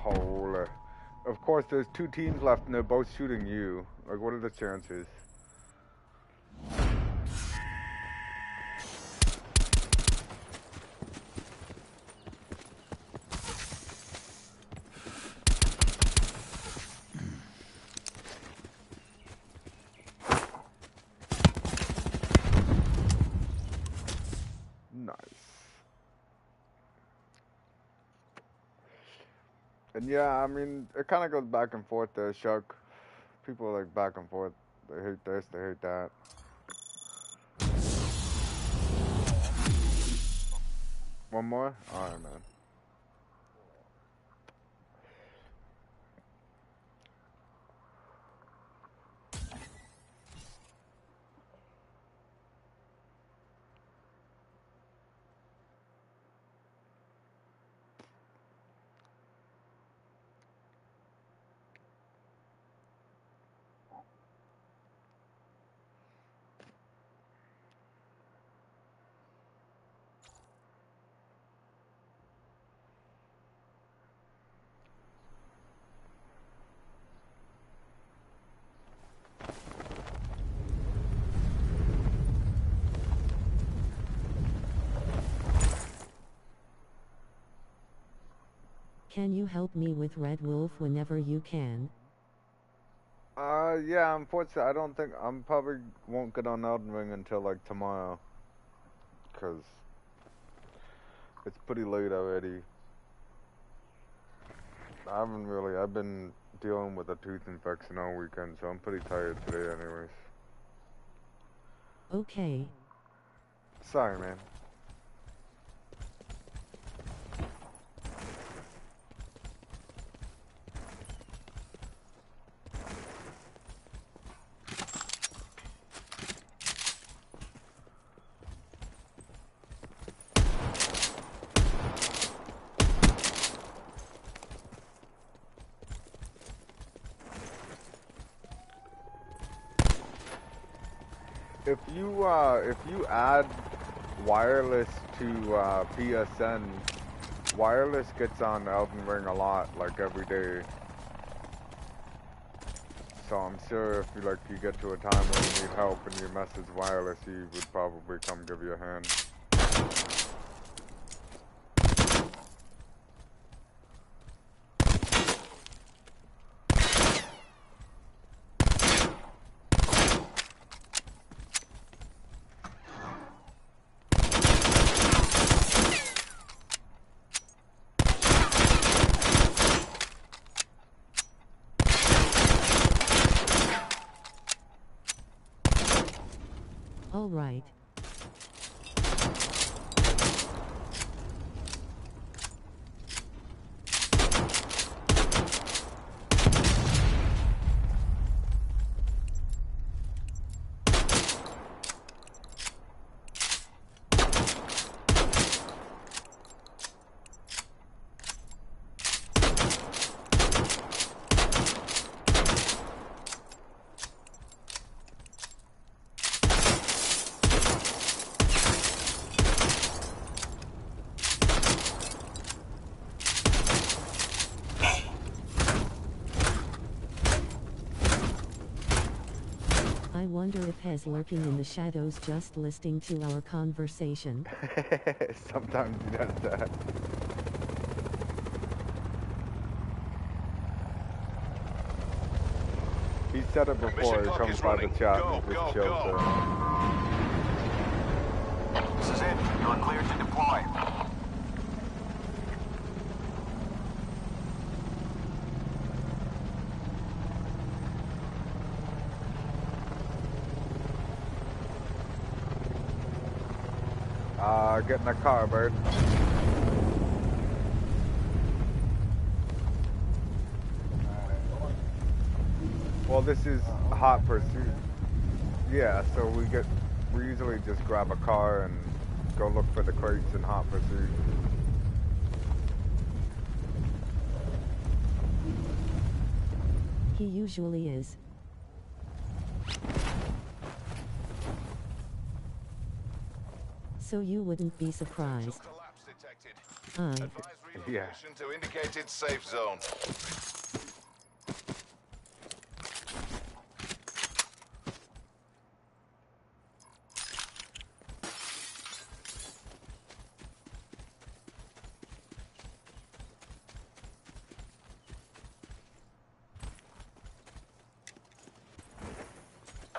Holy. Of course, there's 2 teams left and they're both shooting you. Like, what are the chances? Nice. And yeah, I mean, it kind of goes back and forth there, Shuck. People are like back and forth. They hate this, they hate that. One more? Alright, man. Can you help me with Red Wolf whenever you can? Yeah, unfortunately, I don't think, I'm probably won't get on Elden Ring until like tomorrow. Cause it's pretty late already. I've been dealing with a tooth infection all weekend, so I'm pretty tired today anyways. Okay. Sorry, man. if you add wireless to PSN, wireless gets on Elden Ring a lot, like every day. So I'm sure if you get to a time where you need help and you message wireless, he would probably come give you a hand. All right. I wonder if Hez lurking in the shadows just listening to our conversation. Sometimes he does that. He said it before, he comes by the chat and he just chills there. This is it. You are cleared to deploy. Get in the car, bird. Well, this is hot pursuit. Yeah, so we usually just grab a car and go look for the crates in hot pursuit. He usually is. So you wouldn't be surprised. Advise relocation to indicated safe zone.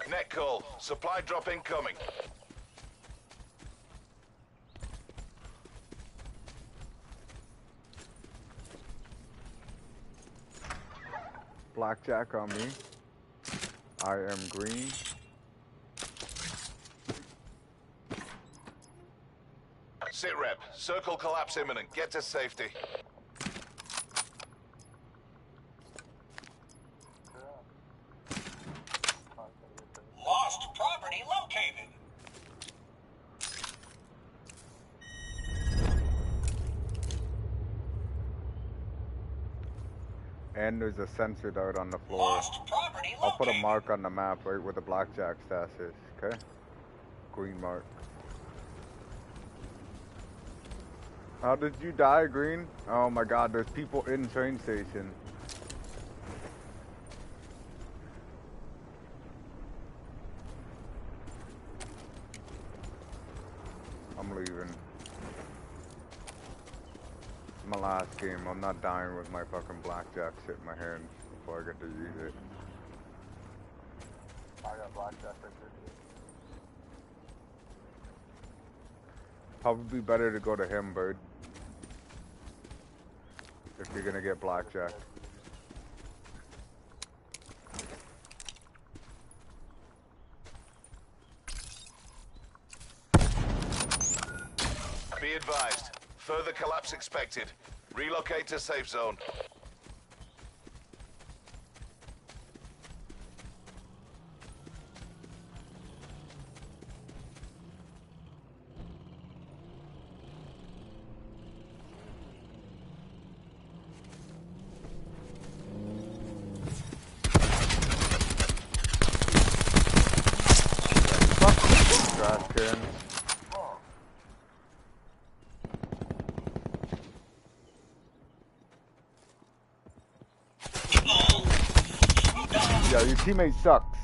Net call. Supply drop incoming. Blackjack on me. I am green. Sit rep. Circle collapse imminent. Get to safety. Lost property located. And there's a sensor dart on the floor. Lost property I'll put a located. mark on the map right where the blackjack stash is, okay? Green mark. How did you die, Green? Oh my god, there's people in train station. I'm leaving. My last game. I'm not dying with my fucking blackjack sitting in my hands before I get to use it. I got blackjack right there. Probably better to go to him, Bird. If you're gonna get blackjack. Be advised. Further collapse expected. Relocate to safe zone. in. Yo, your teammate sucks.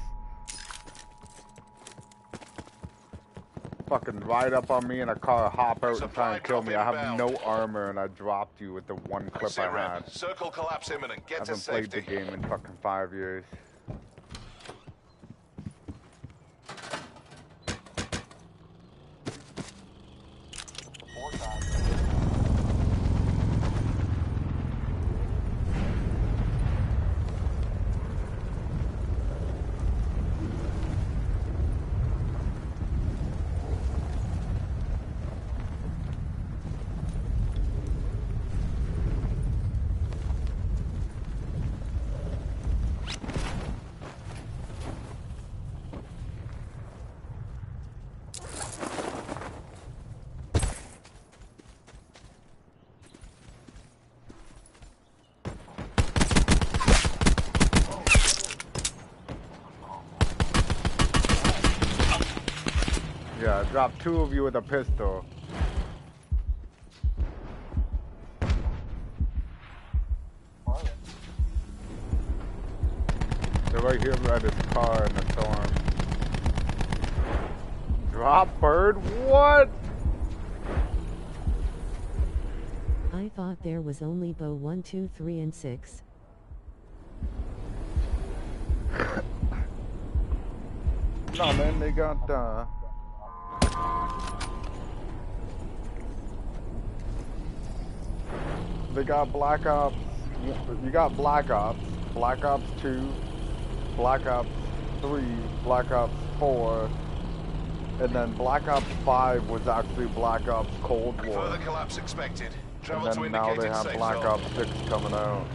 Fucking ride up on me in a car, hop out and try and kill me. I have no armor and I dropped you with the one clip I had. Circle collapse imminent. Get I to haven't played safety. the game in fucking 5 years. Yeah, I dropped 2 of you with a pistol. They're right here by this car in the storm. Drop bird? What? I thought there was only bow 1, 2, 3, and 6. No, man, they got, they got Black Ops. You got Black Ops, Black Ops 2, Black Ops 3, Black Ops 4, and then Black Ops 5 was actually Black Ops Cold War. Further collapse expected. Travel And to then now they indicated have safe Black zone. Ops 6 coming out.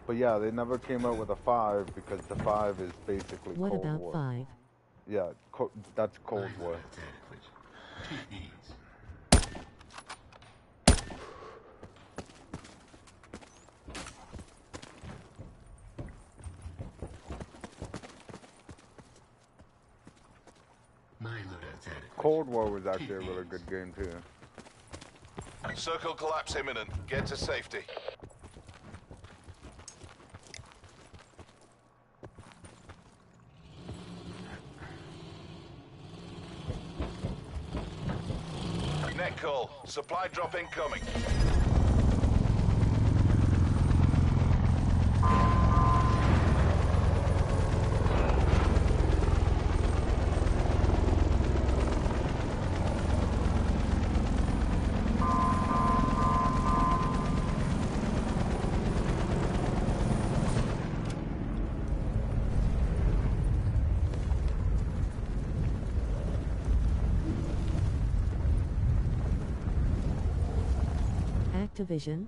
But yeah, they never came out with a 5 because the 5 is basically What Cold about War. 5? Yeah, that's Cold War. Cold War was actually a really good game too. Circle collapse imminent. Get to safety. Net call. Supply drop incoming. Activision?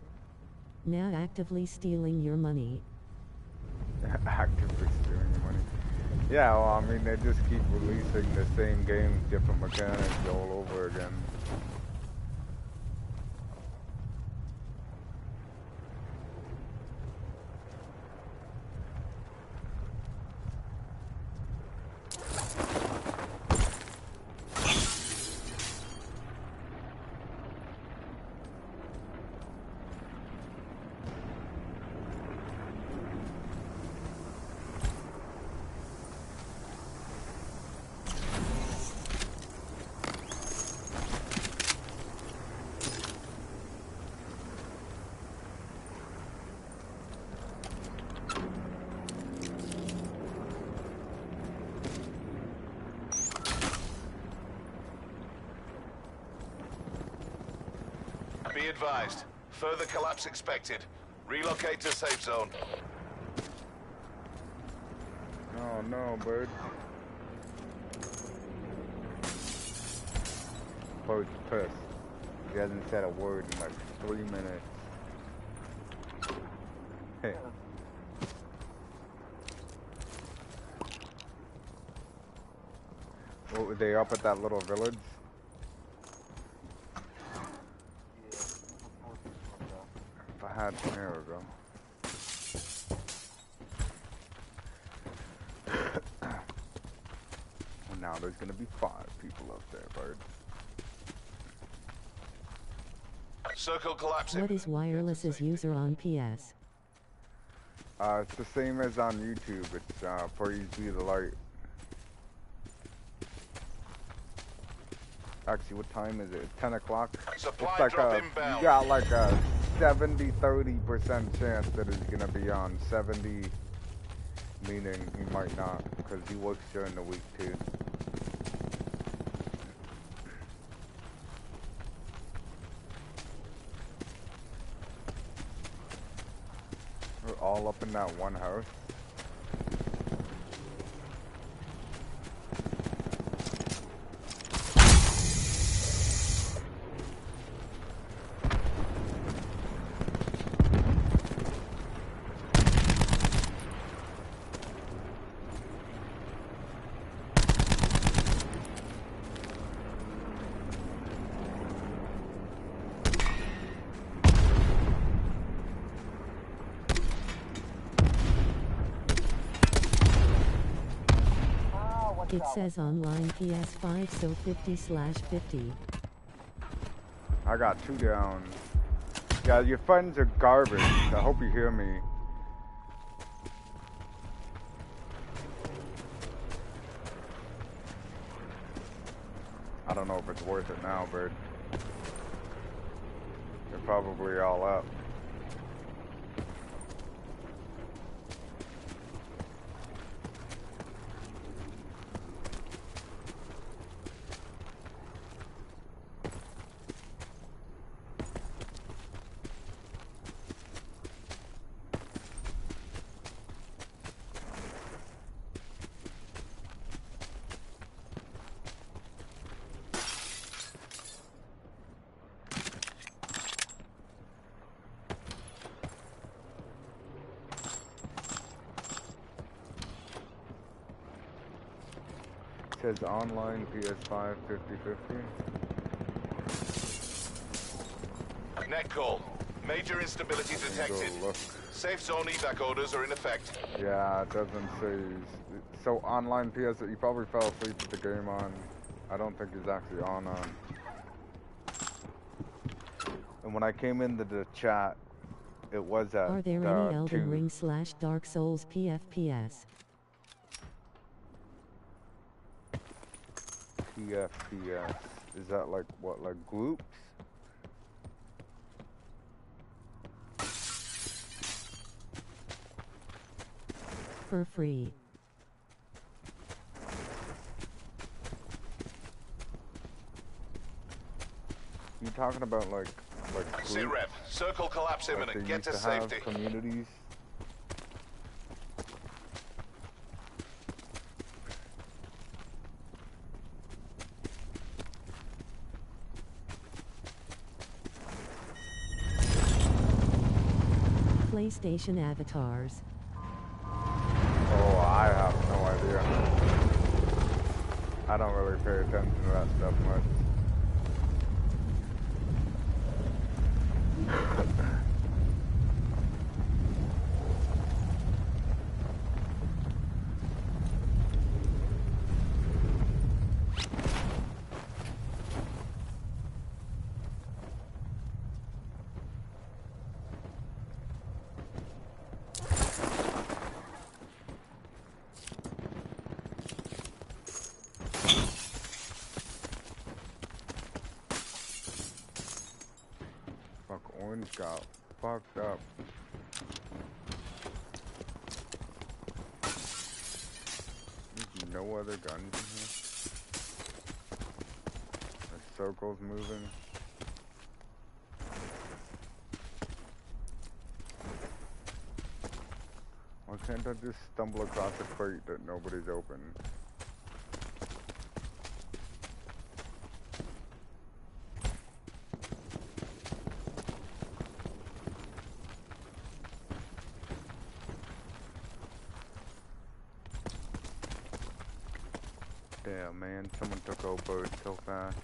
Now actively stealing your money. Actively stealing your money. Yeah, well, I mean, they just keep releasing the same game, different mechanics all over again. Be advised. Further collapse expected. Relocate to safe zone. Oh no, bird. Bird's pissed. He hasn't said a word in like 3 minutes. Hey. What, were they up at that little village? had, there we go. Well, now there's gonna be 5 people up there, bird. Circle collapsing. What is wireless's user on PS? It's the same as on YouTube. It's Praise Be the Light. Actually, what time is it? 10 o'clock? Supply It's like drop you inbound. got like a 70-30% chance that it's gonna be on. 70 meaning he might not, because he works during the week too. We're all up in that one house. It says online PS5, so 50/50. I got 2 down. Yeah, your friends are garbage. I hope you hear me. I don't know if it's worth it now, but they're probably all up. Says online PS5 50/50. Net call. Major instability detected. Go look. Safe zone evac orders are in effect. Yeah, it doesn't say. So online PS, you probably fell asleep with the game on. I don't think it's actually on. And when I came into the chat, it was at Are there any Elden 2. Ring / Dark Souls PFPS? PFPS. Is that like what, like groups? For free. You talking about like groups? Sit rep. Circle collapse Like imminent. they Get used to have safety. communities? PlayStation avatars. Oh, I have no idea. I don't really pay attention to that stuff much. Orange got fucked up. There's no other guns in here. The circle's moving. Why can't I just stumble across a crate that nobody's opened? Damn, man, someone took old bird so fast.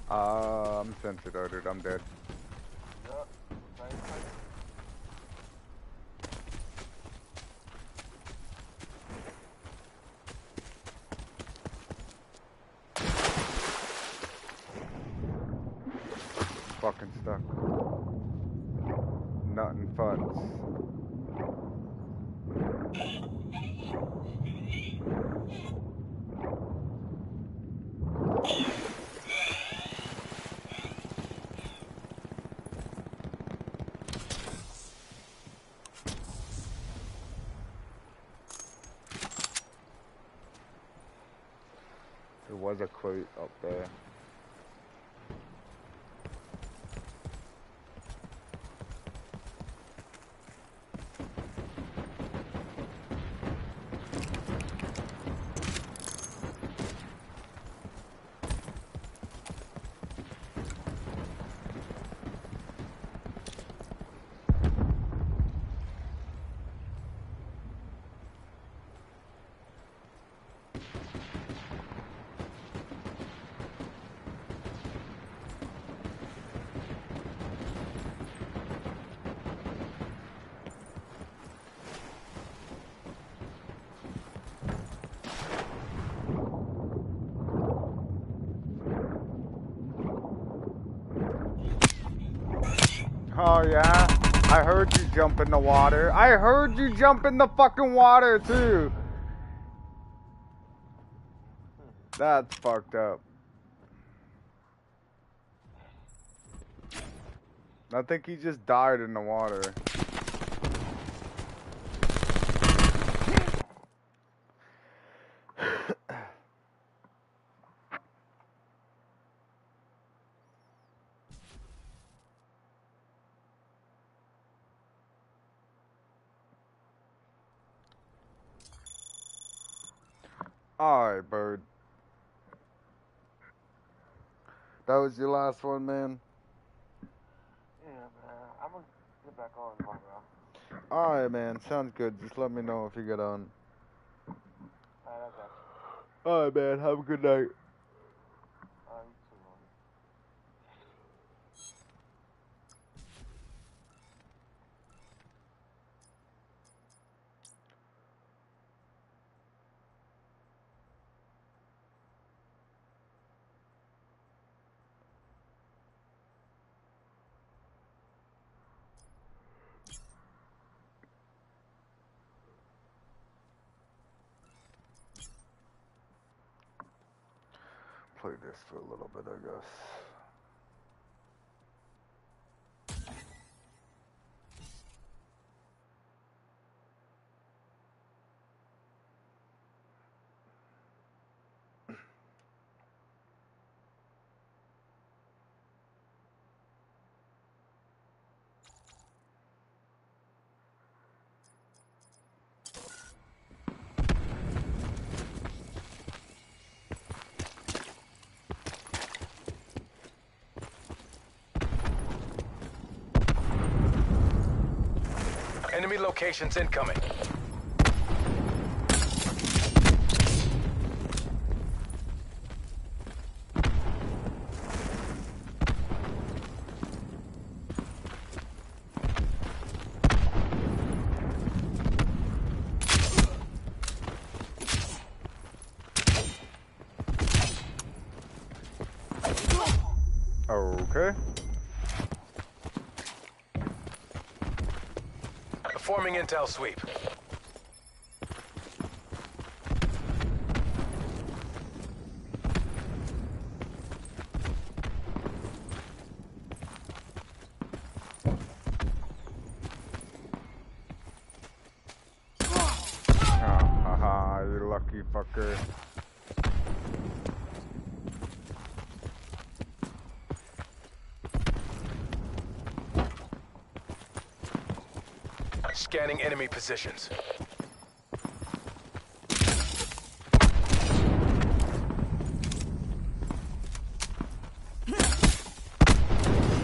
I'm sensitive, dude. I'm dead. Yup. Same thing. Fucking stuck. Nothing fucks. There was a crate up there. Oh yeah? I heard you jump in the water. I heard you jump in the fucking water too. That's fucked up. I think he just died in the water. Alright, bird. That was your last one, man? Yeah, man. I'm gonna get back on tomorrow. Alright, man. Sounds good. Just let me know if you get on. Alright, I got you. Alright, man. Have a good night. Alright, you too, homie. Play this for a little bit, I guess. Enemy locations incoming. Okay. Performing intel sweep. Haha, you lucky fucker. Scanning enemy positions.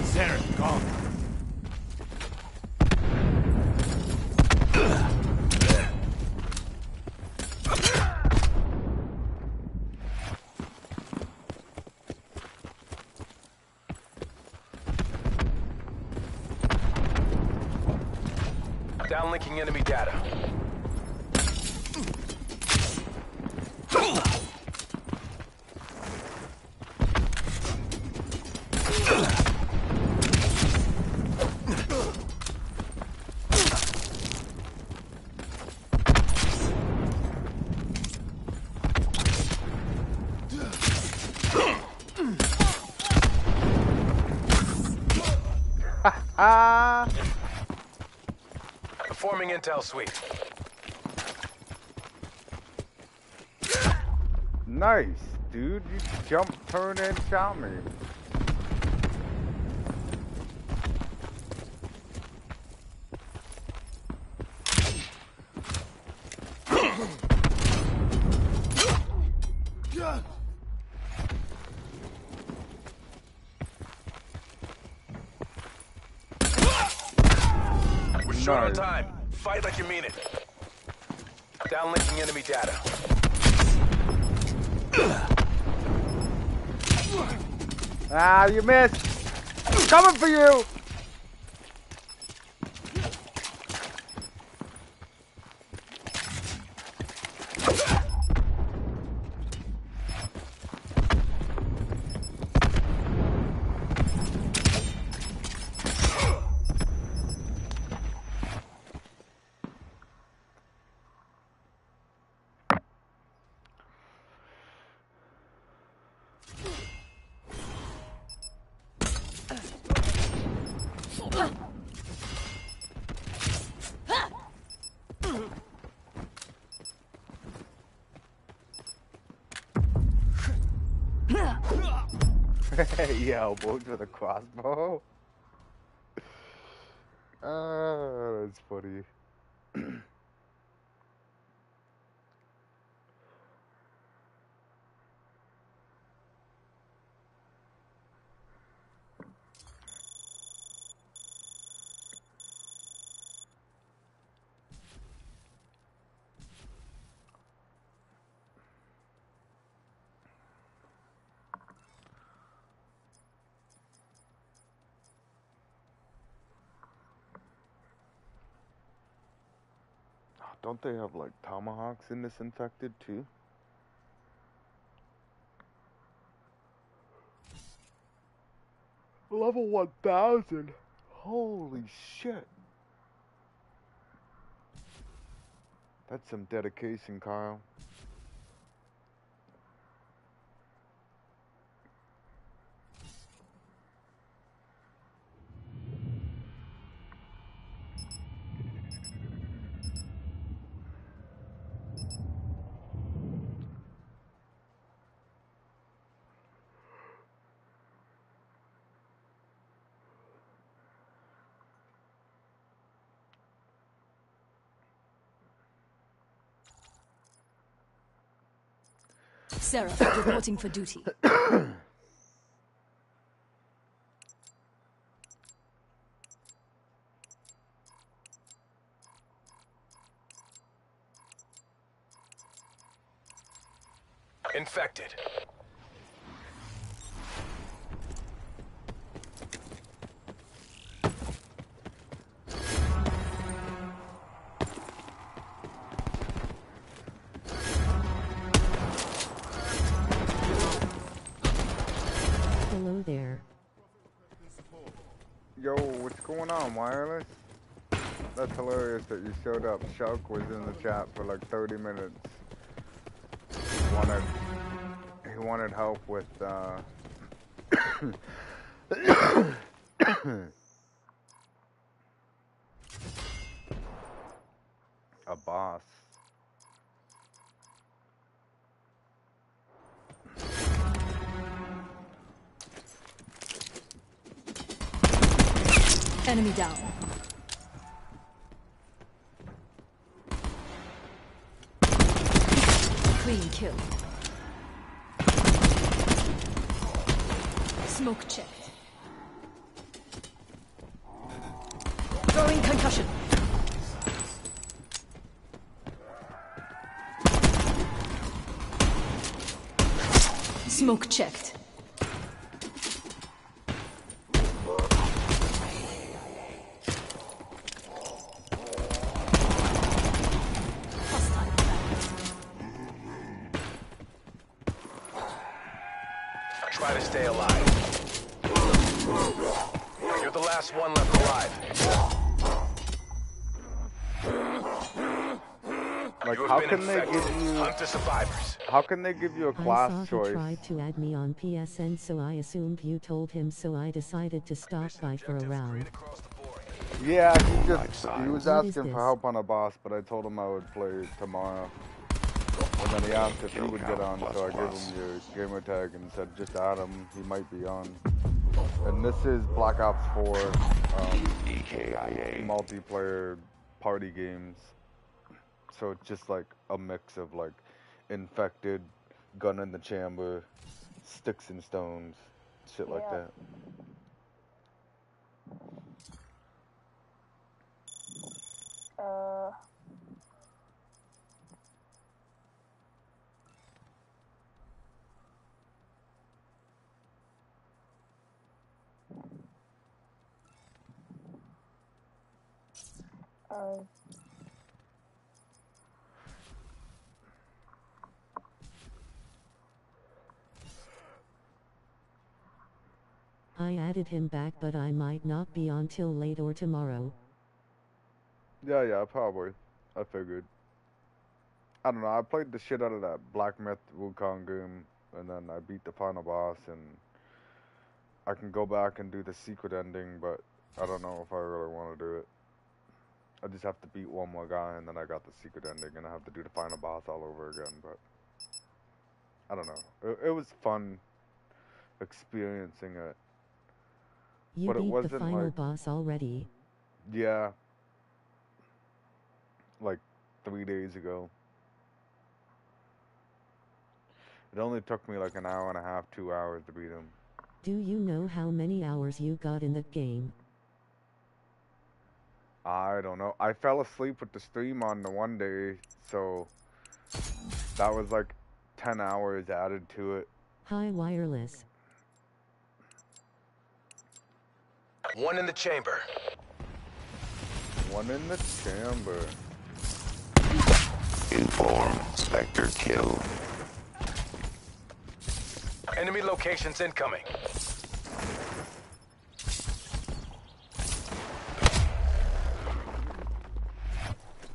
Center, gone. Downlinking enemy data. Performing intel sweep. Nice, dude. You jumped, turned, and shot me. We're short on time. Fight like you mean it. Downlinking enemy data. Ah, you missed. Coming for you. He elbowed with a crossbow. That's funny. Don't they have like tomahawks in this infected too? Level 1000. Holy shit. That's some dedication, Kyle. Sarah, reporting for duty. Infected. Hello there. Yo, what's going on, Wireless? That's hilarious that you showed up. Shulk was in the chat for like 30 minutes. He wanted help with a boss. Enemy down. Clean kill. Smoke check. Throwing concussion. Smoke checked. stay alive. You're the last one left alive. Like, You have how been can they infected. give you? Hunt the survivors. How can they give you a I class saw choice? he tried to add me on PSN, so I assumed you told him, so I decided to stop by for a round. Yeah, he was What is asking for this? help on a boss, but I told him I would play tomorrow. And then he asked if he would get on, so I gave him your gamer tag and said just add him, he might be on. And this is Black Ops 4 multiplayer party games. So it's just like a mix of like infected, gun in the chamber, sticks and stones, shit like that. I added him back, but I might not be on till late or tomorrow. Yeah, probably. I figured. I don't know, I played the shit out of that Black Myth Wukong game, and then I beat the final boss, and I can go back and do the secret ending, but I don't know if I really want to do it. I just have to beat one more guy, and then I got the secret ending, and I have to do the final boss all over again, but I don't know. It was fun experiencing it. You But it beat the wasn't final like- boss already. Yeah. Like 3 days ago. It only took me like an hour and a half, 2 hours to beat him. Do you know how many hours you got in that game? I don't know. I fell asleep with the stream on the one day, so that was like 10 hours added to it. Hi wireless. One in the chamber. One in the chamber. Inform. Spectre kill. Enemy locations incoming.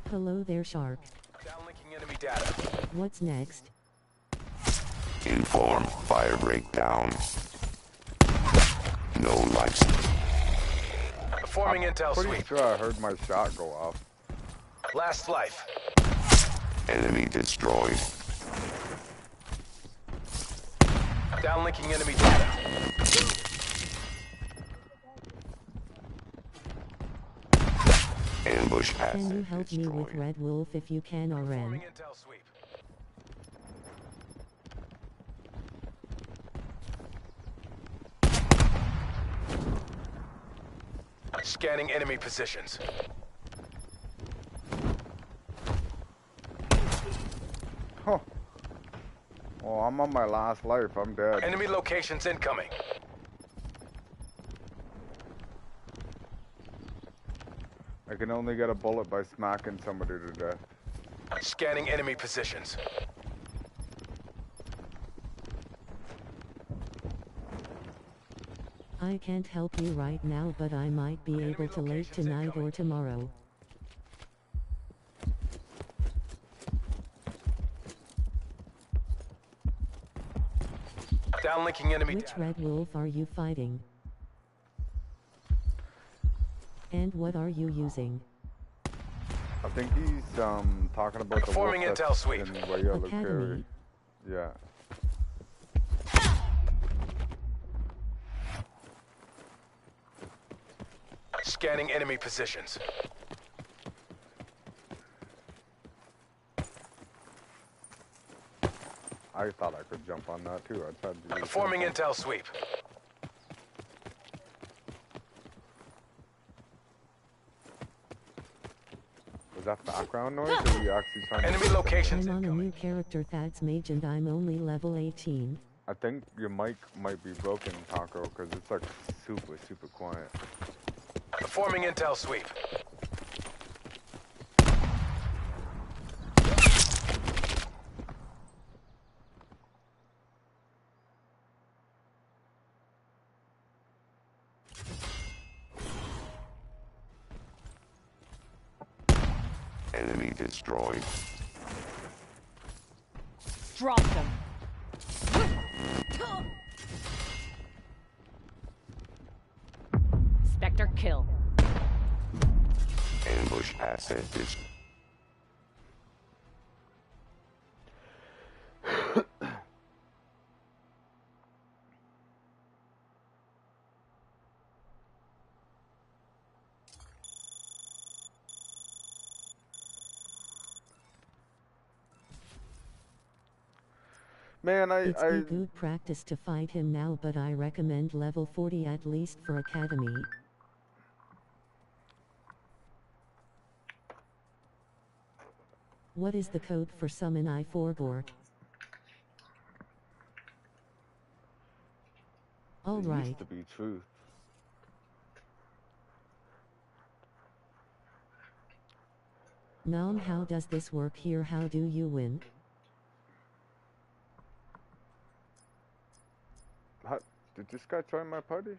Hello there, Shark. Downlinking enemy data. What's next? Inform. Fire breakdown. No life. Performing intel Pretty sweep. sure I heard my shot go off. Last life. Enemy destroyed. Downlinking enemy data. Ambush asset Can you help me with destroyed. Red Wolf if you can, RN? Performing intel sweep. Scanning enemy positions. Huh. Well, I'm on my last life. I'm dead. Enemy locations incoming. I can only get a bullet by smacking somebody to death. Scanning enemy positions. I can't help you right now, but I might be able to late tonight or tomorrow. Downlinking enemy Which data. Red Wolf are you fighting? And what are you using? I think he's talking about the Performing wolf intel that's sweep. in Royale Academy. Yeah. Scanning enemy positions. I thought I could jump on that too. I tried to do the Performing same thing. intel sweep. Was that background noise, or were you actually trying Enemy to do locations I'm on a incoming. new character, Thad's Mage, and I'm only level 18. I think your mic might be broken, Taco, because it's like super, super quiet. Performing intel sweep. Enemy destroyed. Drop them. Spectre kill. Ambush asset is. Man, It's be good practice to fight him now, but I recommend level 40 at least for academy. What is the code for summon I4 Gore? All right. Used to be truth. Nom, how does this work here? How do you win? Did this guy join my party?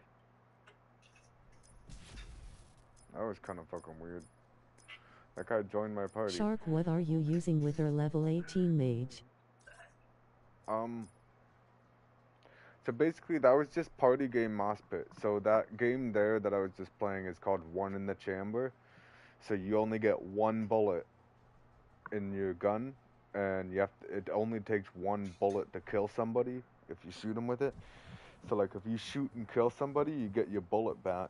That was kind of fucking weird. That guy joined my party. Shark, what are you using with your level 18 mage? So basically that was just party game Mospit. So that game there that I was just playing is called One in the Chamber. So you only get one bullet in your gun, and you have to, it only takes one bullet to kill somebody if you shoot them with it. So like if you shoot and kill somebody, you get your bullet back.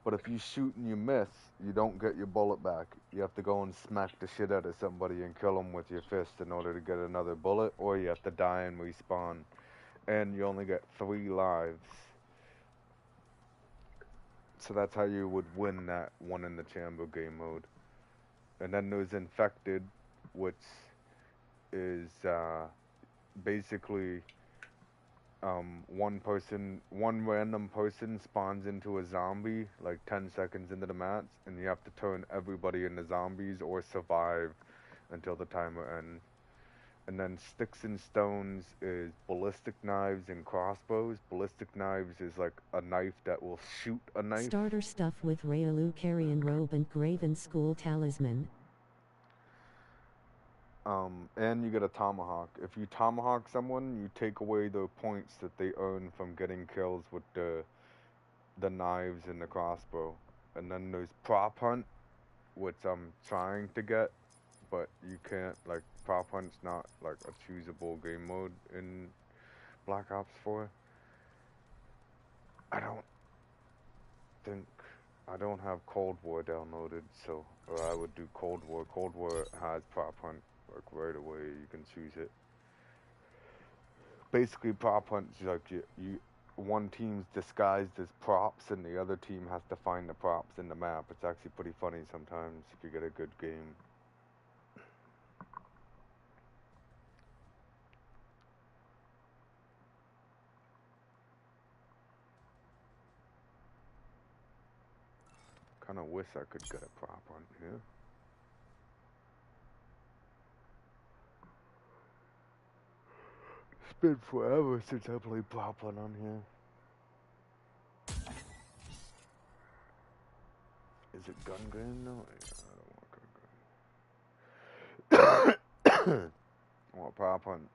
But if you shoot and you miss, you don't get your bullet back. You have to go and smack the shit out of somebody and kill them with your fist in order to get another bullet, or you have to die and respawn. And you only get 3 lives. So that's how you would win that One in the Chamber game mode. And then there's Infected, which is basically one random person spawns into a zombie like 10 seconds into the match, and you have to turn everybody into zombies or survive until the timer ends. And then Sticks and Stones is ballistic knives and crossbows. Ballistic knives is like a knife that will shoot a knife. Starter stuff with Raelu Carrion Robe and Graven School Talisman. And you get a tomahawk. If you tomahawk someone, you take away the points that they earn from getting kills with the knives and the crossbow. And then there's Prop Hunt, which I'm trying to get, but you can't, like, Prop Hunt's not, like, a choosable game mode in Black Ops 4. I don't have Cold War downloaded, so, or I would do Cold War. Cold War has Prop Hunt, like, right away, you can choose it. Basically, Prop Hunt's like, one team's disguised as props, and the other team has to find the props in the map. It's actually pretty funny sometimes if you get a good game. Kind of wish I could get a prop on here. It's been forever since I played prop on here. Is it gun gun? No, I don't want gun gun. I want prop hunt.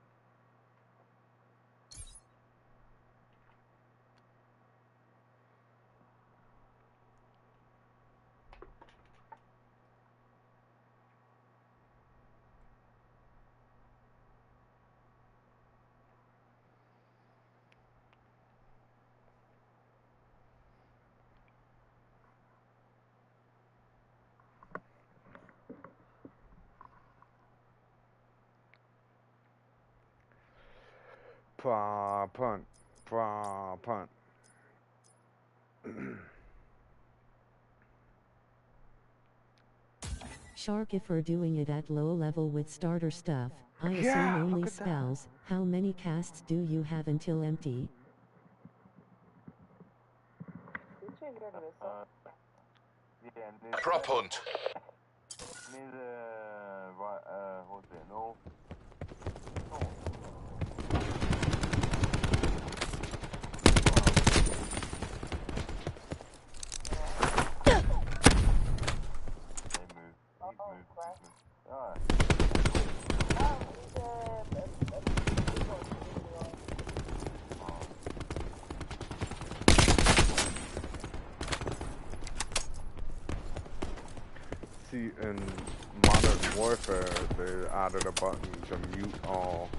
Prop hunt. Prop hunt. Shark, if we're doing it at low level with starter stuff, I assume Yeah, only look at that. spells. How many casts do you have until empty? Prop hunt. What's it? No. They move. see in Modern Warfare they added a button to mute all.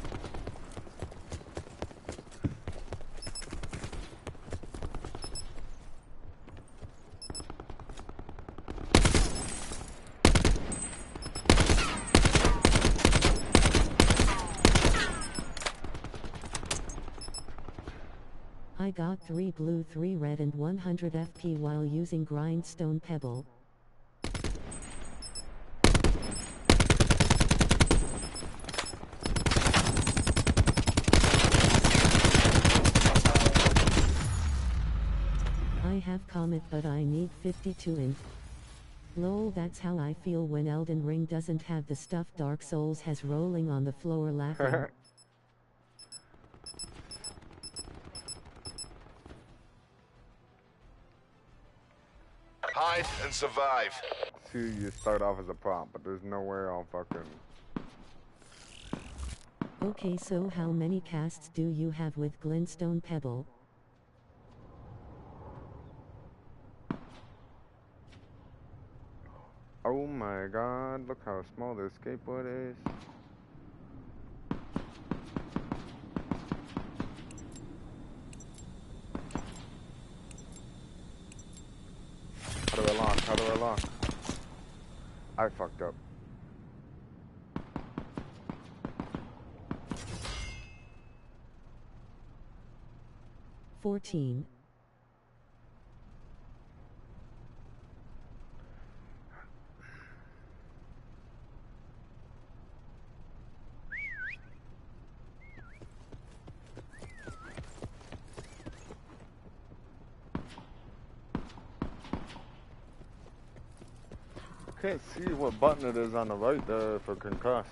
I got 3 blue 3 red and 100 FP while using grindstone pebble. I have Comet but I need 52 int. Lol, that's how I feel when Elden Ring doesn't have the stuff Dark Souls has, rolling on the floor laughing. Hide and survive. See, you start off as a prop, but there's nowhere I'll fucking... Okay, so how many casts do you have with glintstone pebble? Oh my god, look how small this skateboard is. How do I lock? How do I lock? I fucked up. $14. Can't see what button it is on the right there for concuss.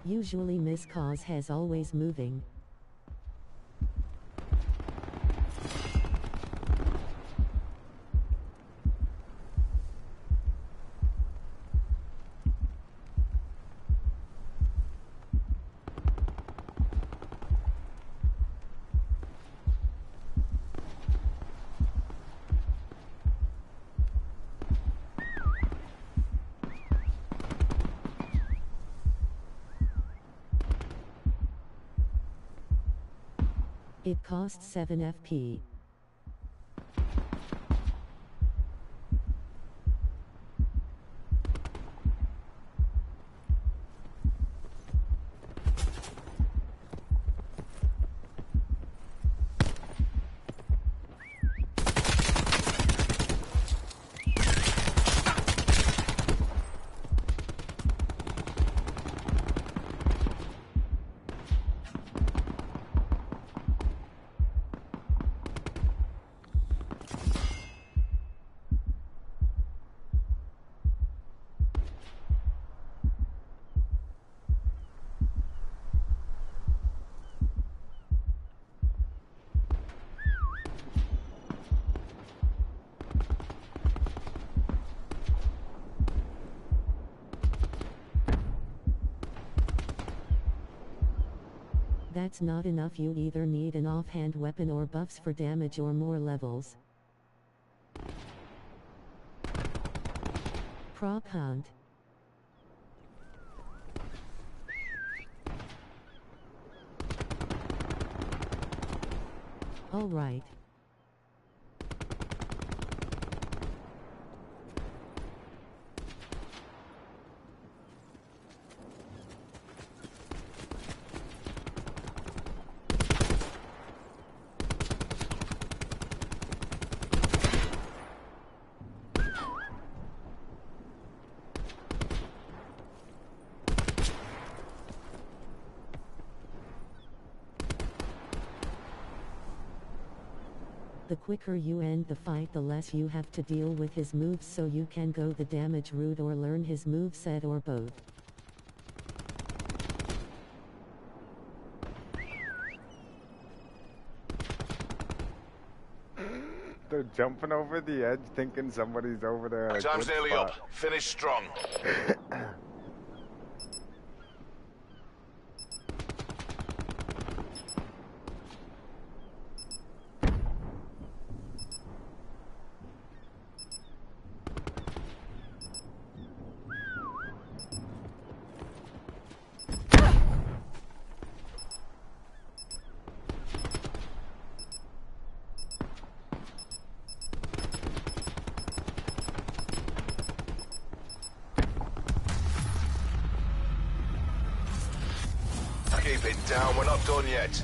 Usually Miss Cause has always moving. It costs 7 FP. That's not enough, you either need an offhand weapon or buffs for damage or more levels. Prop hunt. Alright. The quicker you end the fight, the less you have to deal with his moves, so you can go the damage route or learn his moveset or both. They're jumping over the edge thinking somebody's over there. Time's nearly up. Finish strong. Keep it down, we're not done yet.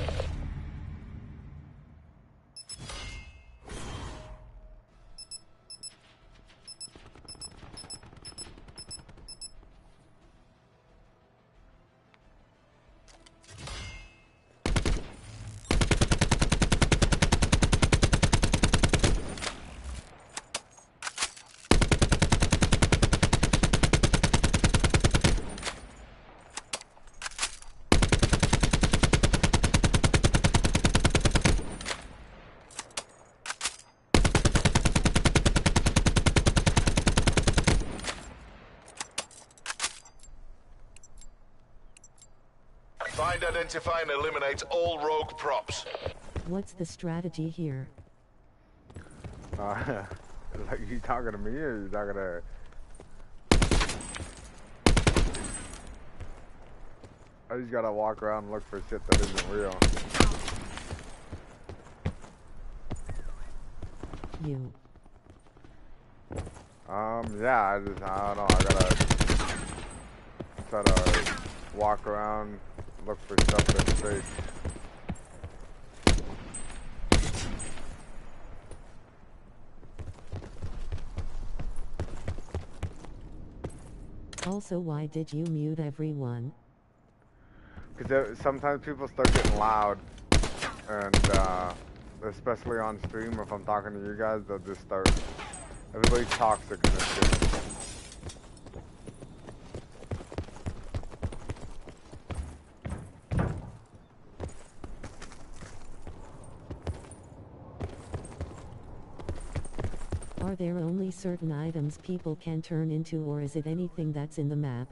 Find, identify, and eliminate all rogue props. What's the strategy here? Like you talking to me or you talking to... I just gotta walk around and look for shit that isn't real. You. Yeah, I don't know, I gotta try to walk around, look for stuff that's fake. Also, why did you mute everyone? Because sometimes people start getting loud, and especially on stream, if I'm talking to you guys, they'll just start... Everybody's toxic in this game. Are there only certain items people can turn into, or is it anything that's in the map?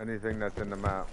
Anything that's in the map.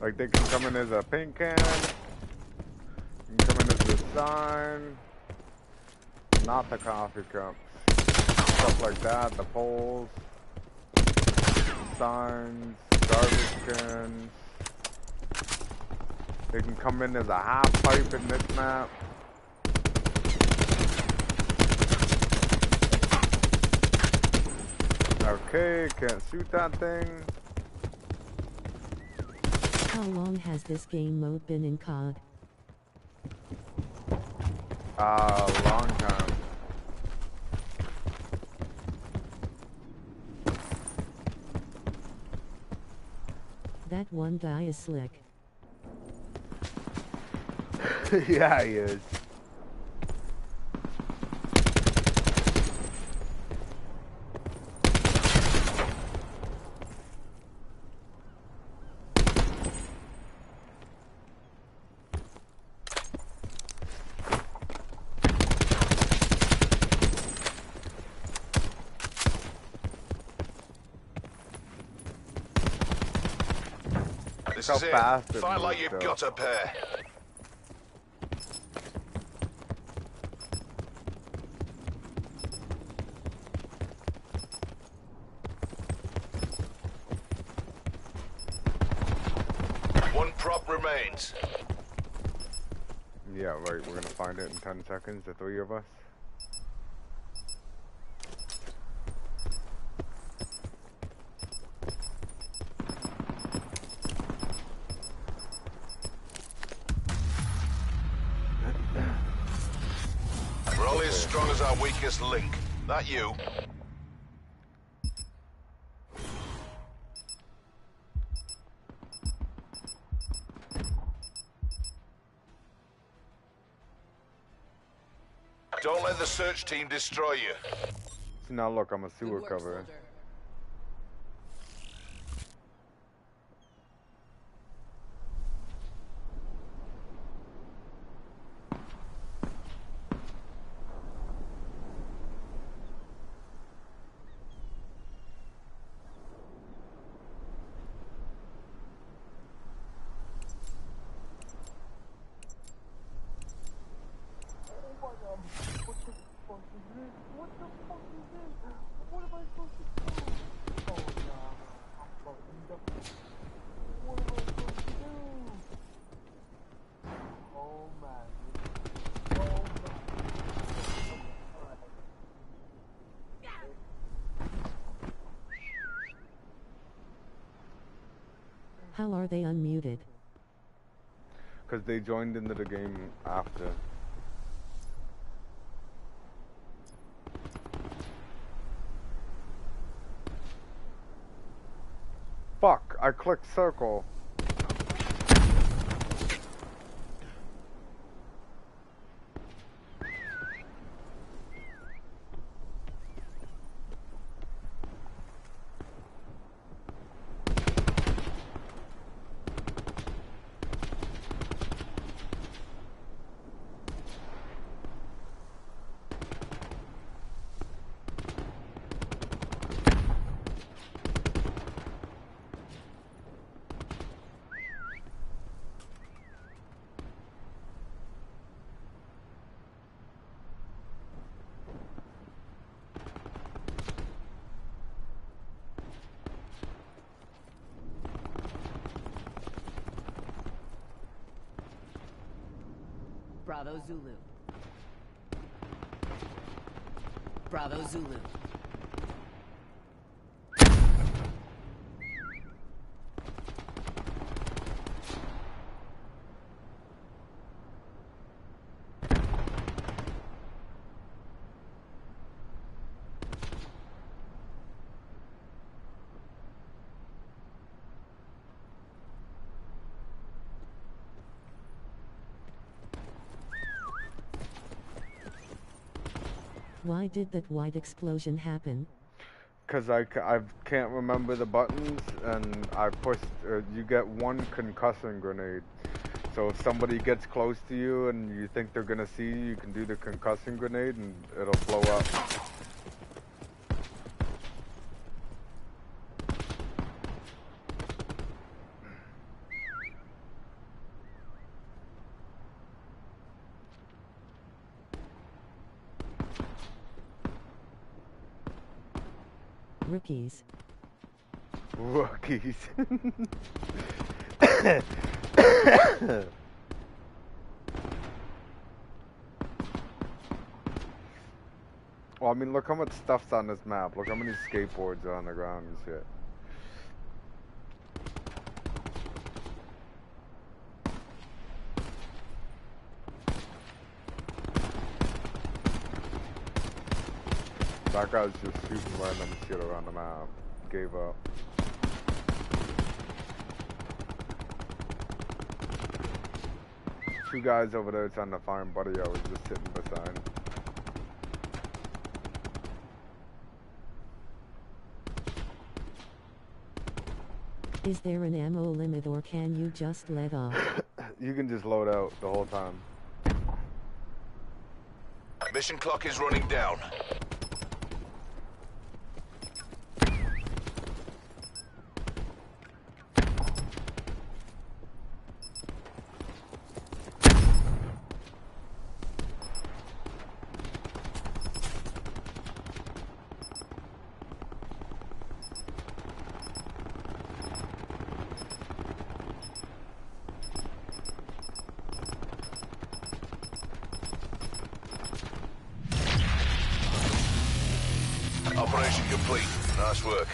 Like they can come in as a paint can, you can come in as a sign, not the coffee cups, stuff like that, the poles, signs, garbage cans. They can come in as a half pipe in this map. Okay, can't shoot that thing. How long has this game mode been in COD? Long time. That one guy is slick. Yeah, he is. This How is it. fast it Fight like moves, you've though. got a pair. One prop remains. Yeah, right, we're gonna find it in 10 seconds, the three of us. We're only as strong as our weakest link. That you? Don't let the search team destroy you. See, now look, I'm a sewer cover. How are they unmuted? Because they joined into the game after. Fuck, I clicked circle. Bravo Zulu. Bravo Zulu. Why did that white explosion happen? Because I can't remember the buttons, and I pushed, you get one concussion grenade. So if somebody gets close to you and you think they're gonna see you, you can do the concussion grenade and it'll blow up. Rookies. Rookies. Well, I mean, look how much stuff's on this map. Look how many skateboards are on the ground and shit. That guy's just shooting random shit around the map. Gave up. Two guys over there trying to find Buddy. I was just sitting beside. Is there an ammo limit or can you just let off? You can just load out the whole time. Mission clock is running down. Operation complete. Nice work.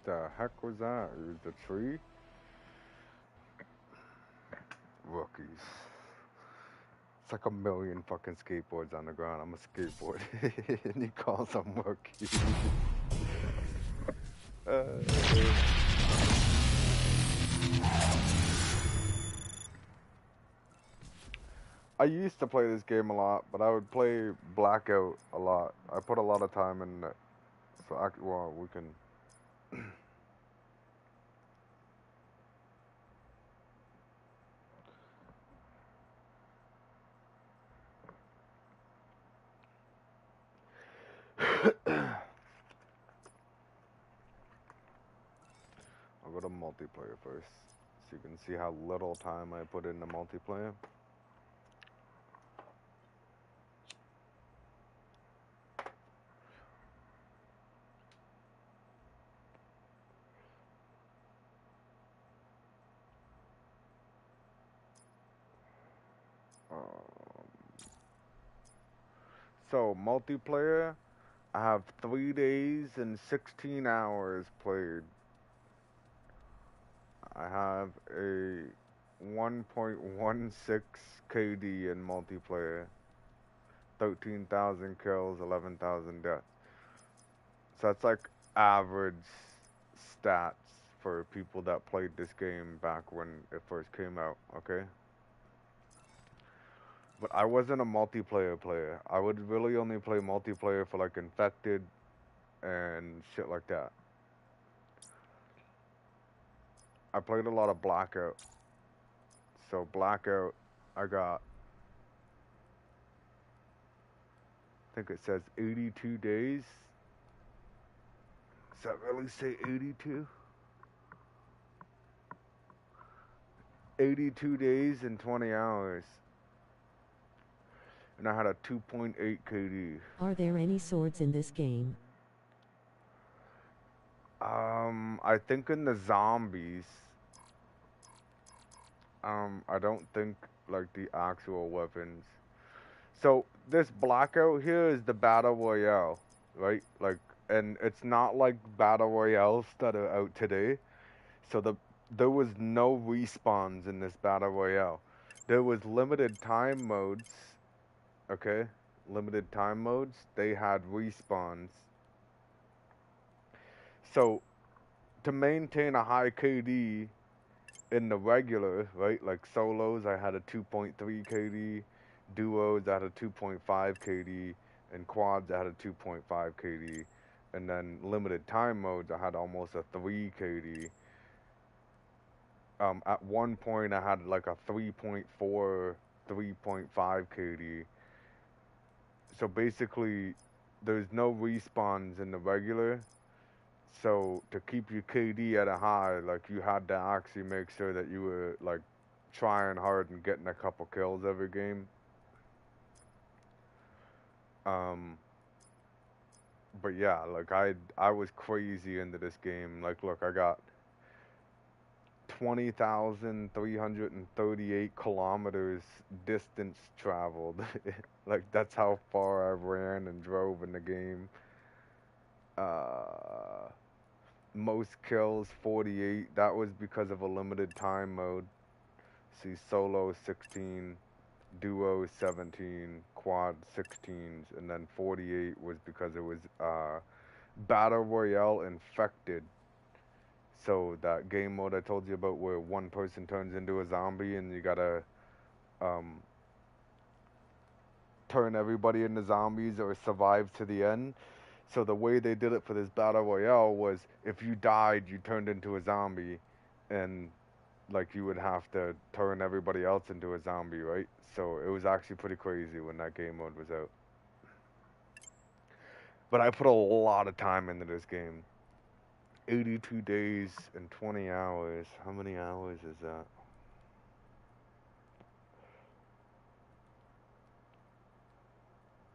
The heck was that? It was the tree? Rookies. It's like a million fucking skateboards on the ground. I'm a skateboard. And he calls them rookie. I used to play this game a lot, but I would play Blackout a lot. I put a lot of time in it. So, well, we can... I'll go to multiplayer first, so you can see how little time I put into multiplayer. So, multiplayer, I have 3 days and 16 hours played. I have a 1.16 KD in multiplayer. 13,000 kills, 11,000 deaths. So that's like average stats for people that played this game back when it first came out, okay? But I wasn't a multiplayer player. I would really only play multiplayer for like infected and shit like that. I played a lot of Blackout. So Blackout, I got, I think it says 82 days. Does that really say 82? 82 days and 20 hours. And I had a 2.8 KD. Are there any swords in this game? I think in the zombies. I don't think like the actual weapons. So this Blackout here is the Battle Royale, right? Like, and it's not like Battle Royales that are out today. So there was no respawns in this Battle Royale. There was limited time modes. Okay, limited time modes. They had respawns. So to maintain a high KD in the regular, right? Like solos, I had a 2.3 KD. Duos, I had a 2.5 KD. And quads, I had a 2.5 KD. And then limited time modes, I had almost a 3 KD. At one point, I had like a 3.4, 3.5 KD. So basically, there's no respawns in the regular. So to keep your KD at a high, like you had to actually make sure that you were like trying hard and getting a couple kills every game. But yeah, like I was crazy into this game. Like, look, I got 20,338 kilometers distance traveled. Like, that's how far I ran and drove in the game. Most kills, 48. That was because of a limited time mode. See, solo 16, duo 17, quad 16s, and then 48 was because it was Battle Royale infected. So that game mode I told you about where one person turns into a zombie and you gotta turn everybody into zombies or survive to the end. So the way they did it for this Battle Royale was if you died, you turned into a zombie and like you would have to turn everybody else into a zombie, right? So it was actually pretty crazy when that game mode was out. But I put a lot of time into this game. 82 days and 20 hours. How many hours is that?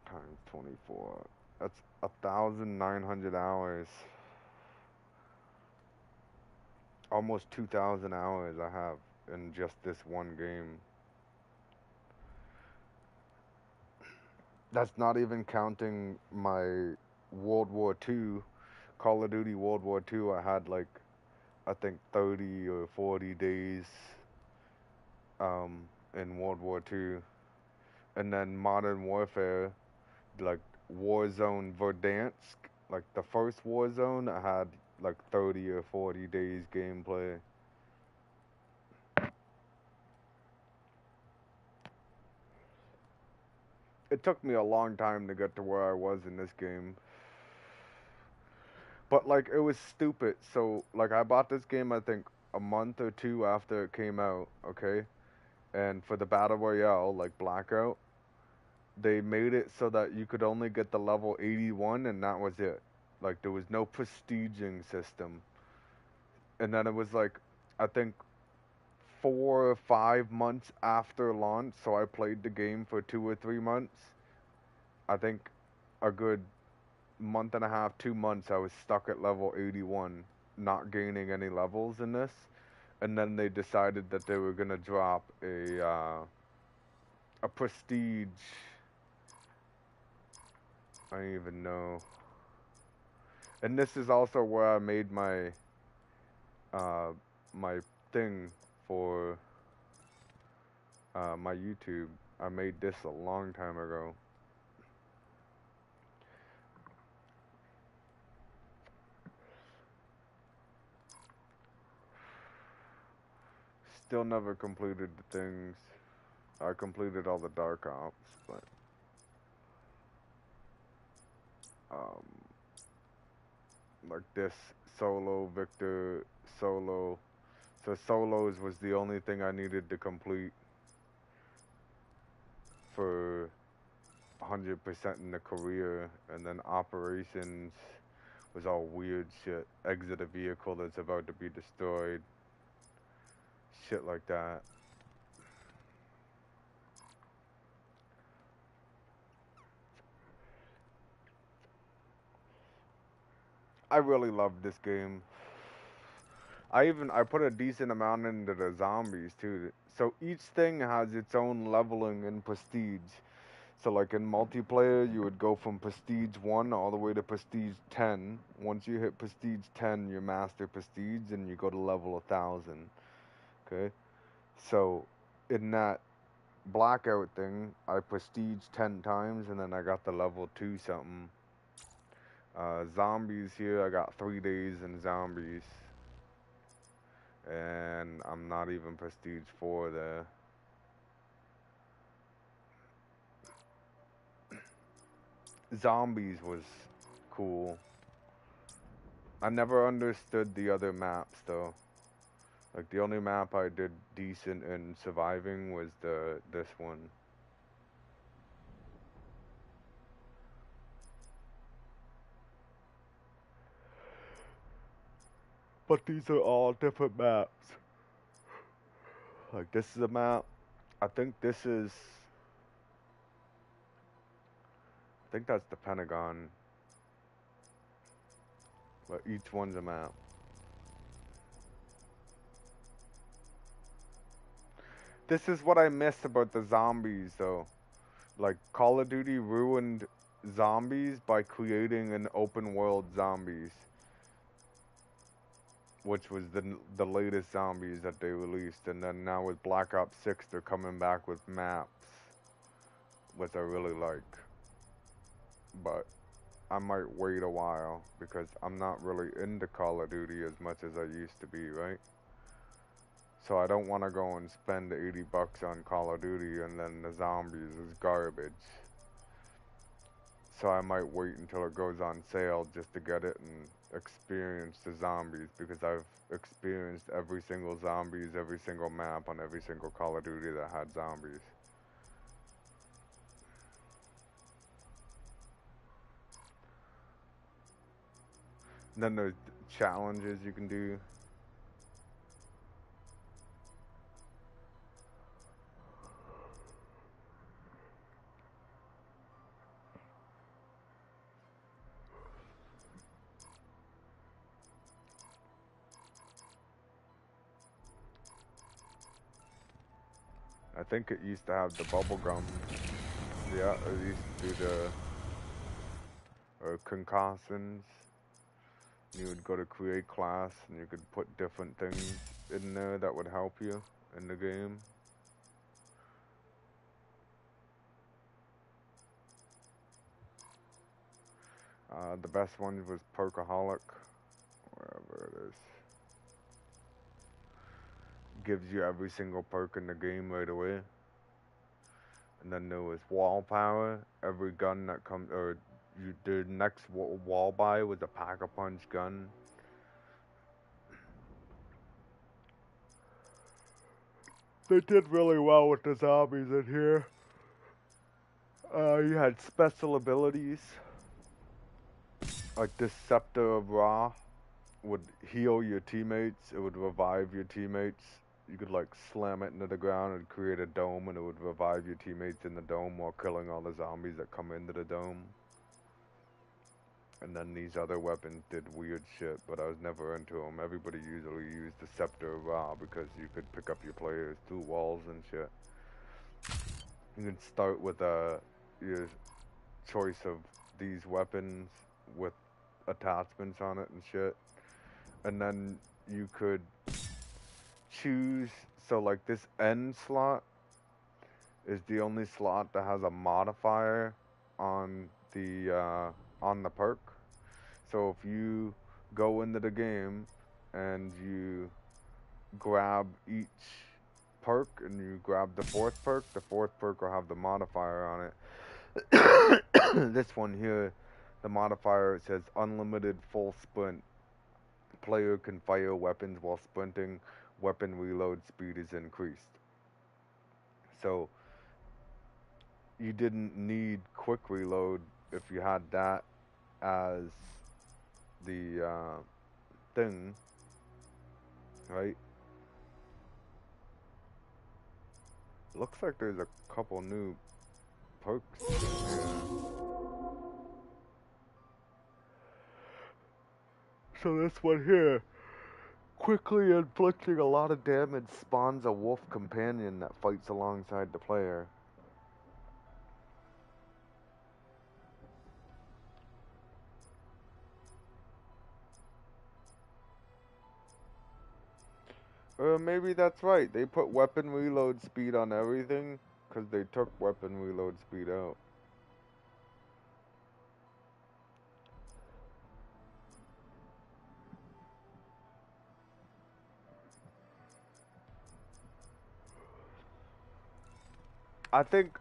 Times 24. That's 1,900 hours. Almost 2,000 hours I have in just this one game. That's not even counting my World War II, Call of Duty World War II. I had like, I think 30 or 40 days in World War II. and then Modern Warfare, like Warzone Verdansk, like the first Warzone, I had like 30 or 40 days gameplay. It took me a long time to get to where I was in this game. But like it was stupid. So like I bought this game I think a month or two after it came out, okay? And for the Battle Royale, like Blackout, they made it so that you could only get the level 81 and that was it. Like there was no prestiging system. And then it was like I think 4 or 5 months after launch, so I played the game for 2 or 3 months. I think a good month and a half, 2 months, I was stuck at level 81, not gaining any levels in this. And then they decided that they were gonna drop a prestige. I don't even know. And this is also where I made my my thing for my YouTube. I made this a long time ago. Still never completed the things. I completed all the Dark Ops, but like this solo, Victor, solo. So solos was the only thing I needed to complete for 100% in the career, and then operations was all weird shit. Exit a vehicle that's about to be destroyed. Shit like that. I really love this game. I put a decent amount into the zombies too. So each thing has its own leveling in prestige. So like in multiplayer, you would go from prestige 1 all the way to prestige 10. Once you hit prestige 10, you master prestige and you go to level 1000. Okay? So in that Blackout thing, I prestige 10 times and then I got the level 2 something. Zombies here, I got 3 days in zombies. And I'm not even prestige 4 there. Zombies was cool. I never understood the other maps though. Like the only map I did decent in surviving was this one. But these are all different maps. Like this is a map. I think that's the Pentagon. But each one's a map. This is what I miss about the zombies though. Like Call of Duty ruined zombies by creating an open world zombies. Which was the latest zombies that they released, and then now with Black Ops 6 they're coming back with maps, which I really like. But I might wait a while because I'm not really into Call of Duty as much as I used to be, right? So I don't want to go and spend 80 bucks on Call of Duty and then the zombies is garbage. So I might wait until it goes on sale just to get it and experience the zombies, because I've experienced every single zombies, every single map on every single Call of Duty that had zombies. And then there's challenges you can do. I think it used to have the bubble gum. Yeah, it used to do the concussins. You would go to create class and you could put different things in there that would help you in the game. The best one was Perkaholic, wherever it is. Gives you every single perk in the game right away. And then there was Wall Power. Every gun that comes, or the next wall buy was a Pack-a-Punch gun. They did really well with the zombies in here. You had special abilities. Like this Scepter of Ra would heal your teammates. It would revive your teammates. You could like slam it into the ground and create a dome, and it would revive your teammates in the dome while killing all the zombies that come into the dome. And then these other weapons did weird shit, but I was never into them. Everybody usually used the Scepter of Ra because you could pick up your players through walls and shit. You can start with your choice of these weapons with attachments on it and shit. And then you could choose, so like this end slot is the only slot that has a modifier on the perk. So if you go into the game and you grab each perk and you grab the fourth perk will have the modifier on it. This one here, the modifier, it says unlimited full sprint. Player can fire weapons while sprinting. Weapon reload speed is increased. So you didn't need quick reload if you had that as the thing, right? Looks like there's a couple new perks. So this one here, quickly inflicting a lot of damage, spawns a wolf companion that fights alongside the player. Maybe that's right. They put weapon reload speed on everything because they took weapon reload speed out. I think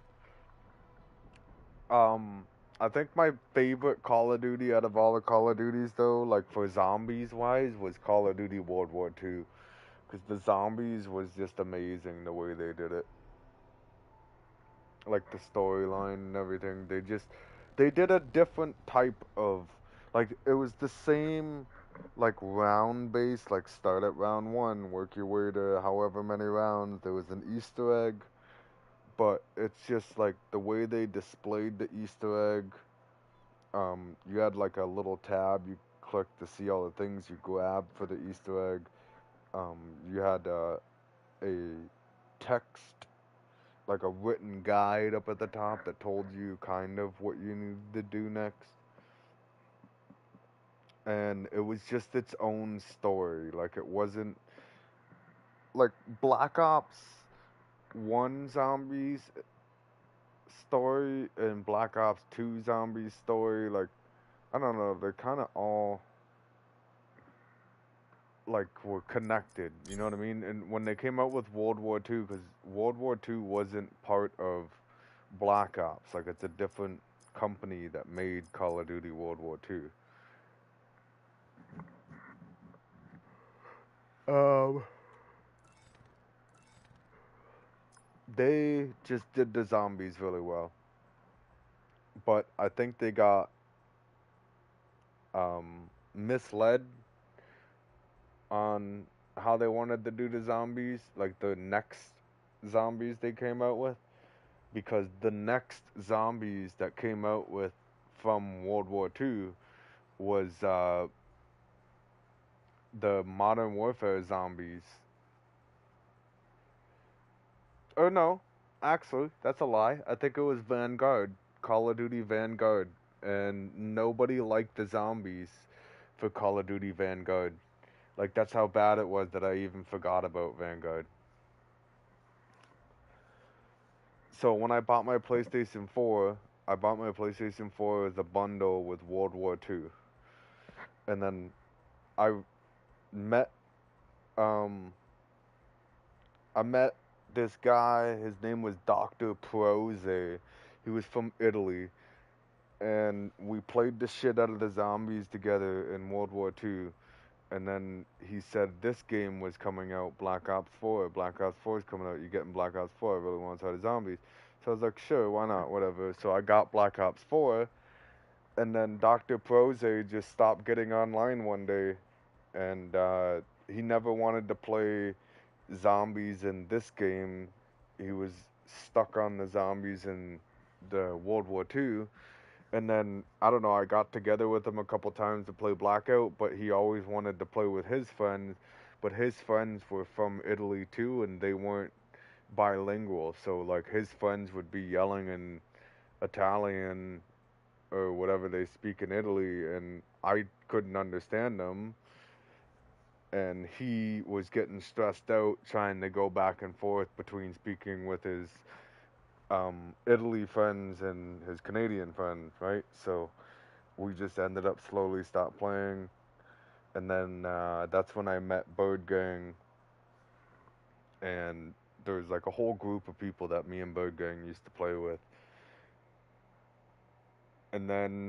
my favorite Call of Duty out of all the Call of Duties, though, like for zombies wise, was Call of Duty World War II. Because the zombies was just amazing the way they did it. Like the storyline and everything. They did a different type of, like, it was the same, like, round base, like, start at round 1, work your way to however many rounds. There was an Easter egg. But it's just like the way they displayed the Easter egg. You had like a little tab you click to see all the things you grabbed for the Easter egg. You had a text, like a written guide up at the top that told you kind of what you needed to do next. And it was just its own story. Like it wasn't like Black Ops 1 zombies story and Black Ops 2 zombies story, like, I don't know, they're kind of all, like, were connected, you know what I mean? And when they came out with World War II, because World War II wasn't part of Black Ops, like, it's a different company that made Call of Duty World War II. They just did the zombies really well. But I think they got misled on how they wanted to do the zombies, like the next zombies they came out with, because the next zombies that came out with from World War II was the Modern Warfare zombies. Oh no, actually, that's a lie. I think it was Vanguard, Call of Duty Vanguard, and nobody liked the zombies for Call of Duty Vanguard. Like, that's how bad it was that I even forgot about Vanguard. So when I bought my PlayStation 4, I bought my PlayStation 4 as a bundle with World War II. And then I met um I met this guy, his name was Dr. Prose. He was from Italy, and we played the shit out of the zombies together in World War II. And then he said this game was coming out, Black Ops 4. Black Ops 4 is coming out. You're getting Black Ops 4. I really want to try the zombies. So I was like, sure, why not? Whatever. So I got Black Ops 4. And then Dr. Prose just stopped getting online one day. And he never wanted to play zombies in this game. He was stuck on the zombies in the World War II. And then, I don't know, I got together with him a couple times to play Blackout, but he always wanted to play with his friends. But his friends were from Italy too, and they weren't bilingual. So, like, his friends would be yelling in Italian or whatever they speak in Italy, and I couldn't understand them. And he was getting stressed out trying to go back and forth between speaking with his Italy friends and his Canadian friends, right? So we just ended up slowly stopped playing, and then that's when I met Bird Gang, and there's like a whole group of people that me and Bird Gang used to play with, and then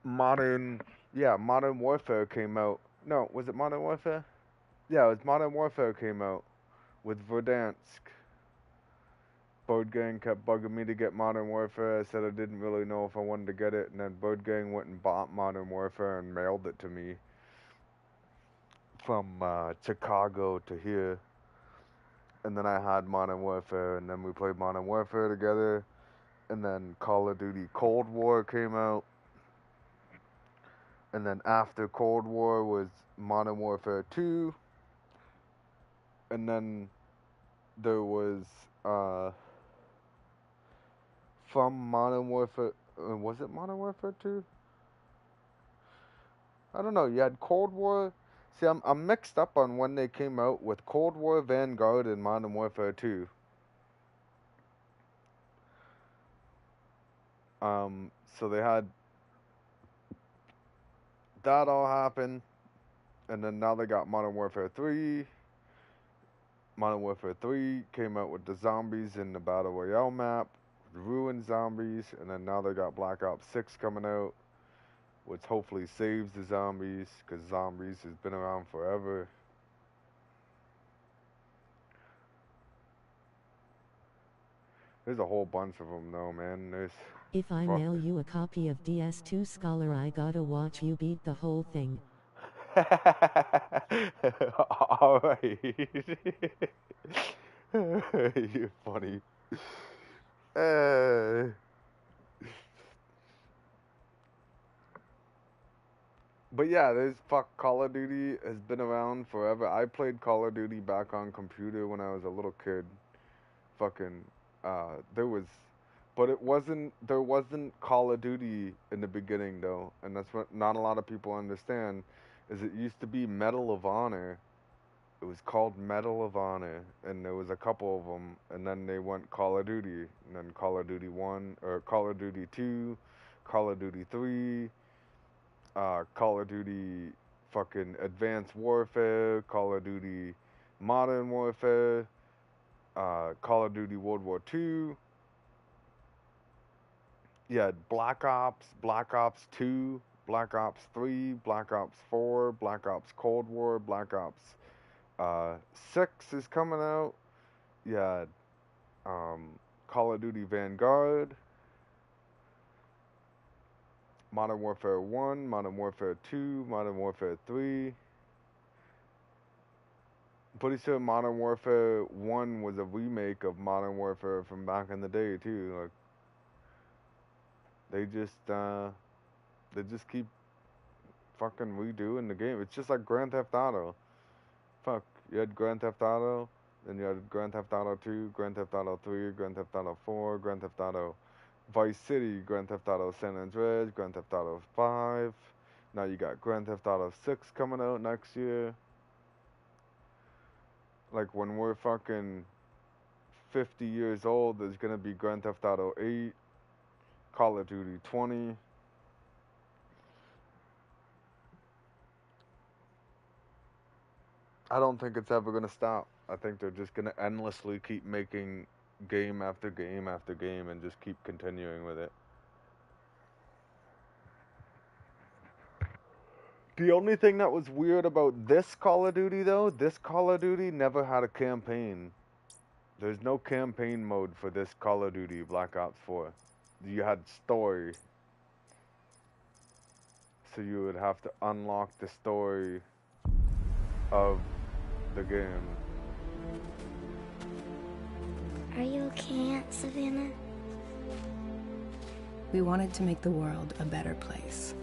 Modern Warfare came out. No, was it Modern Warfare? Yeah, it was Modern Warfare came out with Verdansk. Bird Gang kept bugging me to get Modern Warfare. I said I didn't really know if I wanted to get it, and then Bird Gang went and bought Modern Warfare and mailed it to me from Chicago to here. And then I had Modern Warfare, and then we played Modern Warfare together. And then Call of Duty Cold War came out. And then after Cold War was Modern Warfare 2. And then there was from Modern Warfare, was it Modern Warfare 2? I don't know. You had Cold War. See, I'm mixed up on when they came out with Cold War, Vanguard, and Modern Warfare 2. So they had that all happen, and then now they got Modern Warfare 3. Modern Warfare 3 came out with the zombies in the Battle Royale map, ruined zombies, and then now they got Black Ops 6 coming out, which hopefully saves the zombies, because zombies has been around forever. There's a whole bunch of them though, man. There's If I mail you a copy of DS2 Scholar, I gotta watch you beat the whole thing. Alright. You're funny. But yeah, there's Call of Duty has been around forever. I played Call of Duty back on computer when I was a little kid. Fucking there was, but there wasn't Call of Duty in the beginning though, and that's what not a lot of people understand is it used to be Medal of Honor. It was called Medal of Honor, and there was a couple of them, and then they went Call of Duty, and then Call of Duty 1, or Call of Duty 2, Call of Duty 3, Call of Duty fucking Advanced Warfare, Call of Duty Modern Warfare, Call of Duty World War II. You had Black Ops, Black Ops 2, Black Ops 3, Black Ops 4, Black Ops Cold War, Black Ops 6 is coming out. You had Call of Duty Vanguard, Modern Warfare 1, Modern Warfare 2, Modern Warfare 3. Pretty sure Modern Warfare 1 was a remake of Modern Warfare from back in the day too. Like they just keep fucking redoing the game. It's just like Grand Theft Auto. Fuck, you had Grand Theft Auto, then you had Grand Theft Auto 2, Grand Theft Auto 3, Grand Theft Auto 4, Grand Theft Auto Vice City, Grand Theft Auto San Andreas, Grand Theft Auto 5. Now you got Grand Theft Auto 6 coming out next year. Like when we're fucking 50 years old, there's gonna be Grand Theft Auto 8, Call of Duty 20. I don't think it's ever gonna stop. I think they're just gonna endlessly keep making game after game after game and just keep continuing with it. The only thing that was weird about this Call of Duty though, this Call of Duty never had a campaign. There's no campaign mode for this Call of Duty Black Ops 4. You had story. So you would have to unlock the story of the game. Are you okay, Aunt Savannah? We wanted to make the world a better place.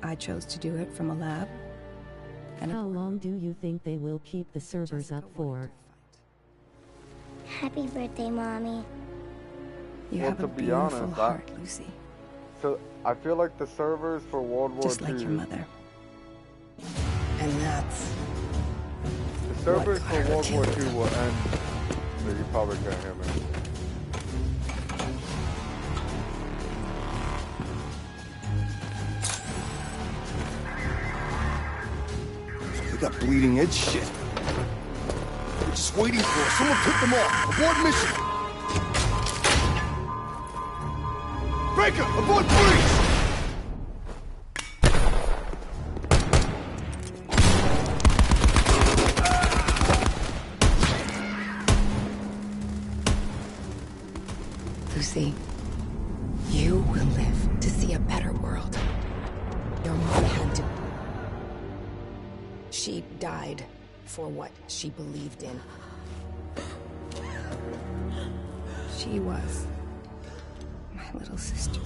I chose to do it from a lab. And how long do you think they will keep the servers up for? Happy birthday, Mommy. You have a beautiful heart, Lucy. So I feel like the servers for World War II... Just like your mother. And that's... The servers for World War II will end... So you probably can't hear me. They got bleeding edge shit. We're just waiting for us. Someone pick them off. Abort mission. Breaker, abort breach! Lucy, you will live to see a better world. Your mom had to. She died for what she believed in. She was my little sister.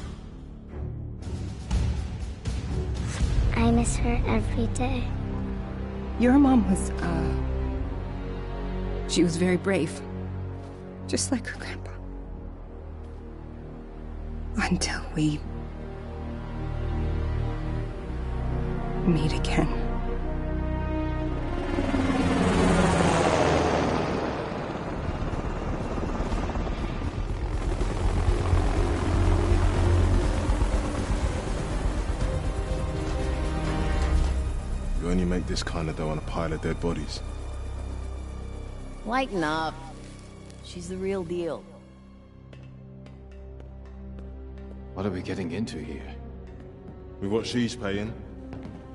I miss her every day. Your mom was, she was very brave. Just like her grandpa. Until we meet again. You only make this kind of dough on a pile of dead bodies. Lighten up. She's the real deal. What are we getting into here? With what she's paying.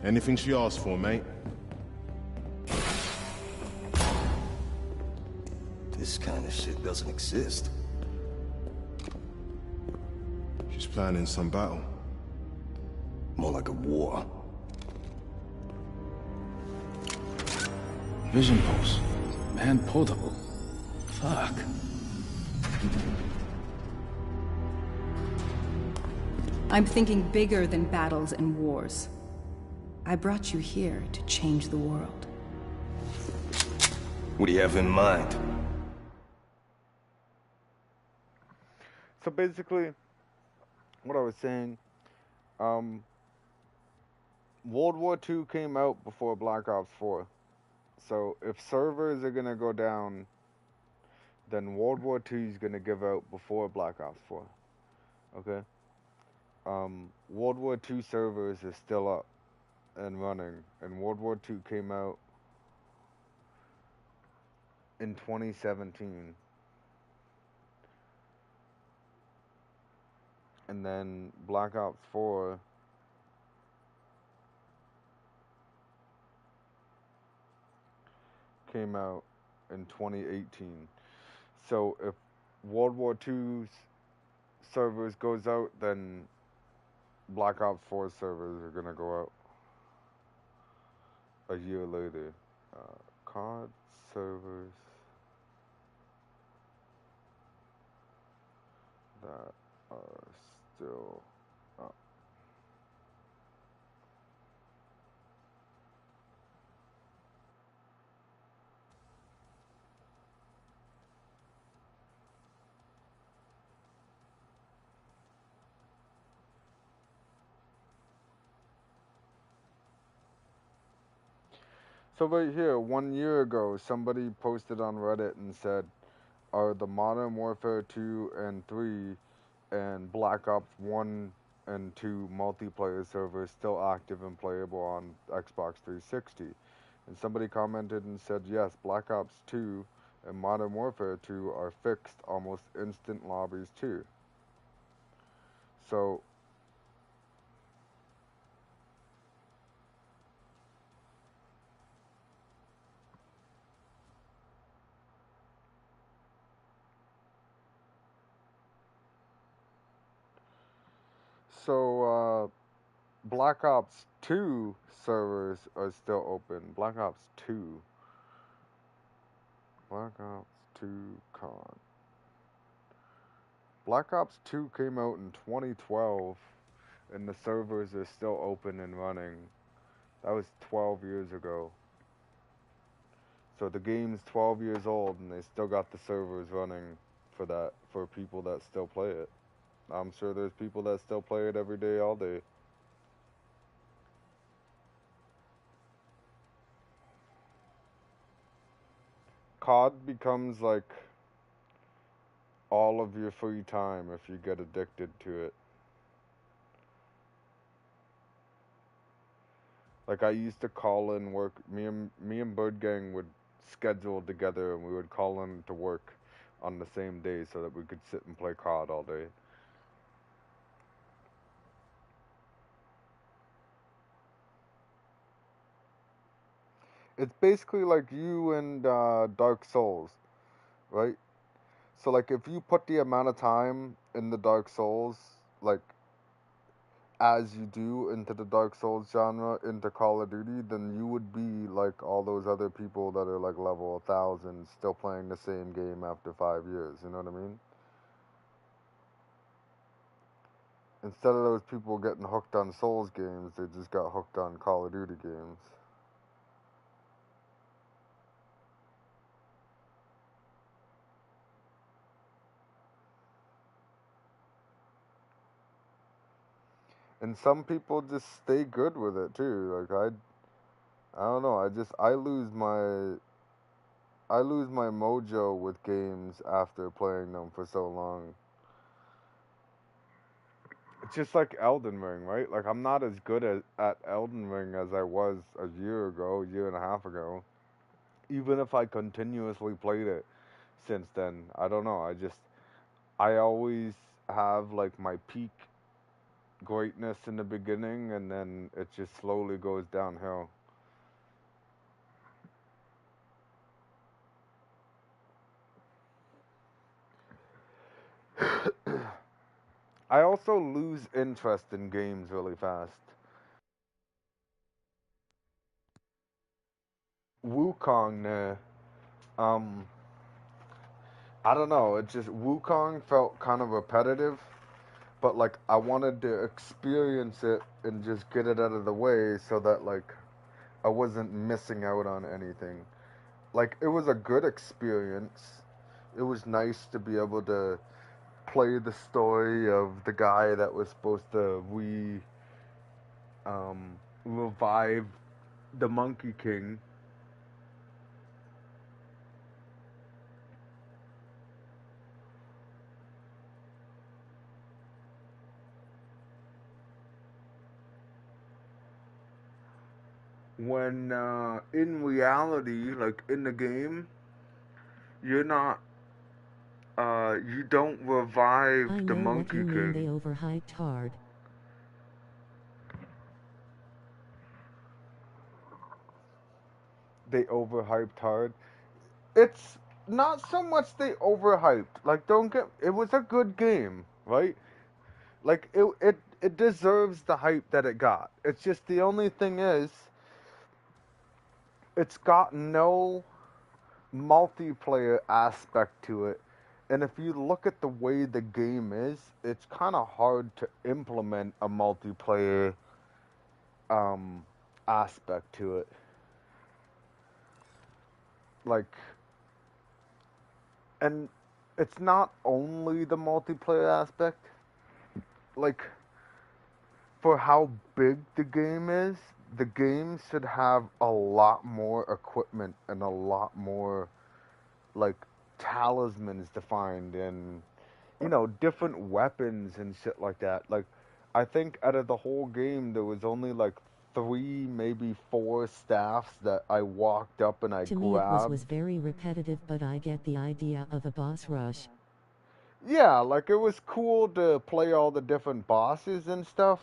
Anything she asks for, mate. This kind of shit doesn't exist. She's planning some battle. More like a war. Vision pulse. Man portable. Fuck. I'm thinking bigger than battles and wars. I brought you here to change the world. What do you have in mind? So basically, what I was saying, World War II came out before Black Ops 4. So if servers are gonna go down, then World War II is gonna give out before Black Ops 4. Okay? World War II servers is still up and running, and World War II came out in 2017. And then Black Ops 4 came out in 2018. So if World War II's servers goes out, then Black Ops 4 servers are gonna go out a year later. COD servers that are still up. So right here, 1 year ago, somebody posted on Reddit and said, are the Modern Warfare 2 and 3 and Black Ops 1 and 2 multiplayer servers still active and playable on Xbox 360? And somebody commented and said, yes, Black Ops 2 and Modern Warfare 2 are fixed, almost instant lobbies too. So, Black Ops 2 servers are still open. Black Ops 2. Black Ops 2 con. Black Ops 2 came out in 2012, and the servers are still open and running. That was 12 years ago. So the game's 12 years old, and they still got the servers running for that, for people that still play it. I'm sure there's people that still play it every day, all day. COD becomes like all of your free time if you get addicted to it. Like I used to call in work. Me and Bird Gang would schedule together, and we would call in to work on the same day so that we could sit and play COD all day. It's basically like you and Dark Souls, right? So like if you put the amount of time in the Dark Souls, like as you do into the Dark Souls genre, into Call of Duty, then you would be like all those other people that are like level 1,000 still playing the same game after 5 years, you know what I mean? Instead of those people getting hooked on Souls games, they just got hooked on Call of Duty games. And some people just stay good with it too. Like I don't know. I lose my mojo with games after playing them for so long. It's just like Elden Ring, right? Like I'm not as good at Elden Ring as I was a year ago, year and a half ago. Even if I continuously played it since then, I don't know. I always have like my peak greatness in the beginning, and then it just slowly goes downhill. I also lose interest in games really fast. Wukong, um, I don't know. It just Wukong felt kind of repetitive, but like I wanted to experience it and just get it out of the way so that like I wasn't missing out on anything. Like it was a good experience. It was nice to be able to play the story of the guy that was supposed to revive the Monkey King. When in reality, like in the game, you're not you don't revive I the know what Monkey you mean, they King. overhyped hard. They overhyped hard. It's not so much they overhyped. Like don't get it was a good game, right? Like it deserves the hype that it got. It's just the only thing is it's got no multiplayer aspect to it. And if you look at the way the game is, it's kind of hard to implement a multiplayer aspect to it. Like, and it's not only the multiplayer aspect. Like, for how big the game is, the game should have a lot more equipment and a lot more like talismans defined and different weapons and shit like that. Like I think out of the whole game there was only like 3, maybe 4 staffs that I walked up and I To grabbed. me it was very repetitive, but I get the idea of a boss rush. Yeah, like it was cool to play all the different bosses and stuff.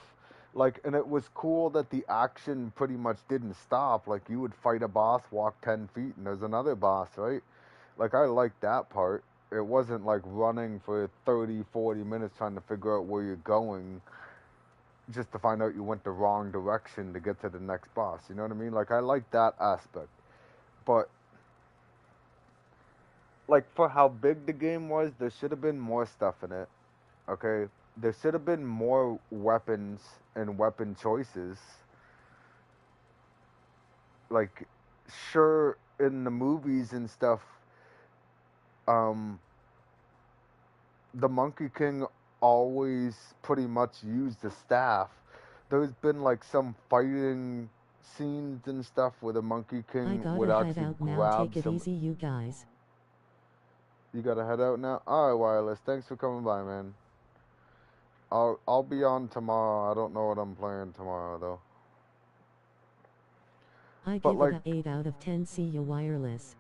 Like, and it was cool that the action pretty much didn't stop. Like, you would fight a boss, walk 10 feet, and there's another boss, right? Like, I liked that part. It wasn't like running for 30, 40 minutes trying to figure out where you're going just to find out you went the wrong direction to get to the next boss. You know what I mean? Like, I like that aspect. But like for how big the game was, there should have been more stuff in it. Okay, there should have been more weapons and weapon choices. Like, sure, in the movies and stuff, um, the Monkey King always pretty much used the staff. There's been like some fighting scenes and stuff where the Monkey King would head actually out now. grab Take it some. easy, you guys. You gotta head out now? Alright, Wireless. Thanks for coming by, man. I'll be on tomorrow. I don't know what I'm playing tomorrow, though. I But give like, it a 8 out of 10. See you, Wireless.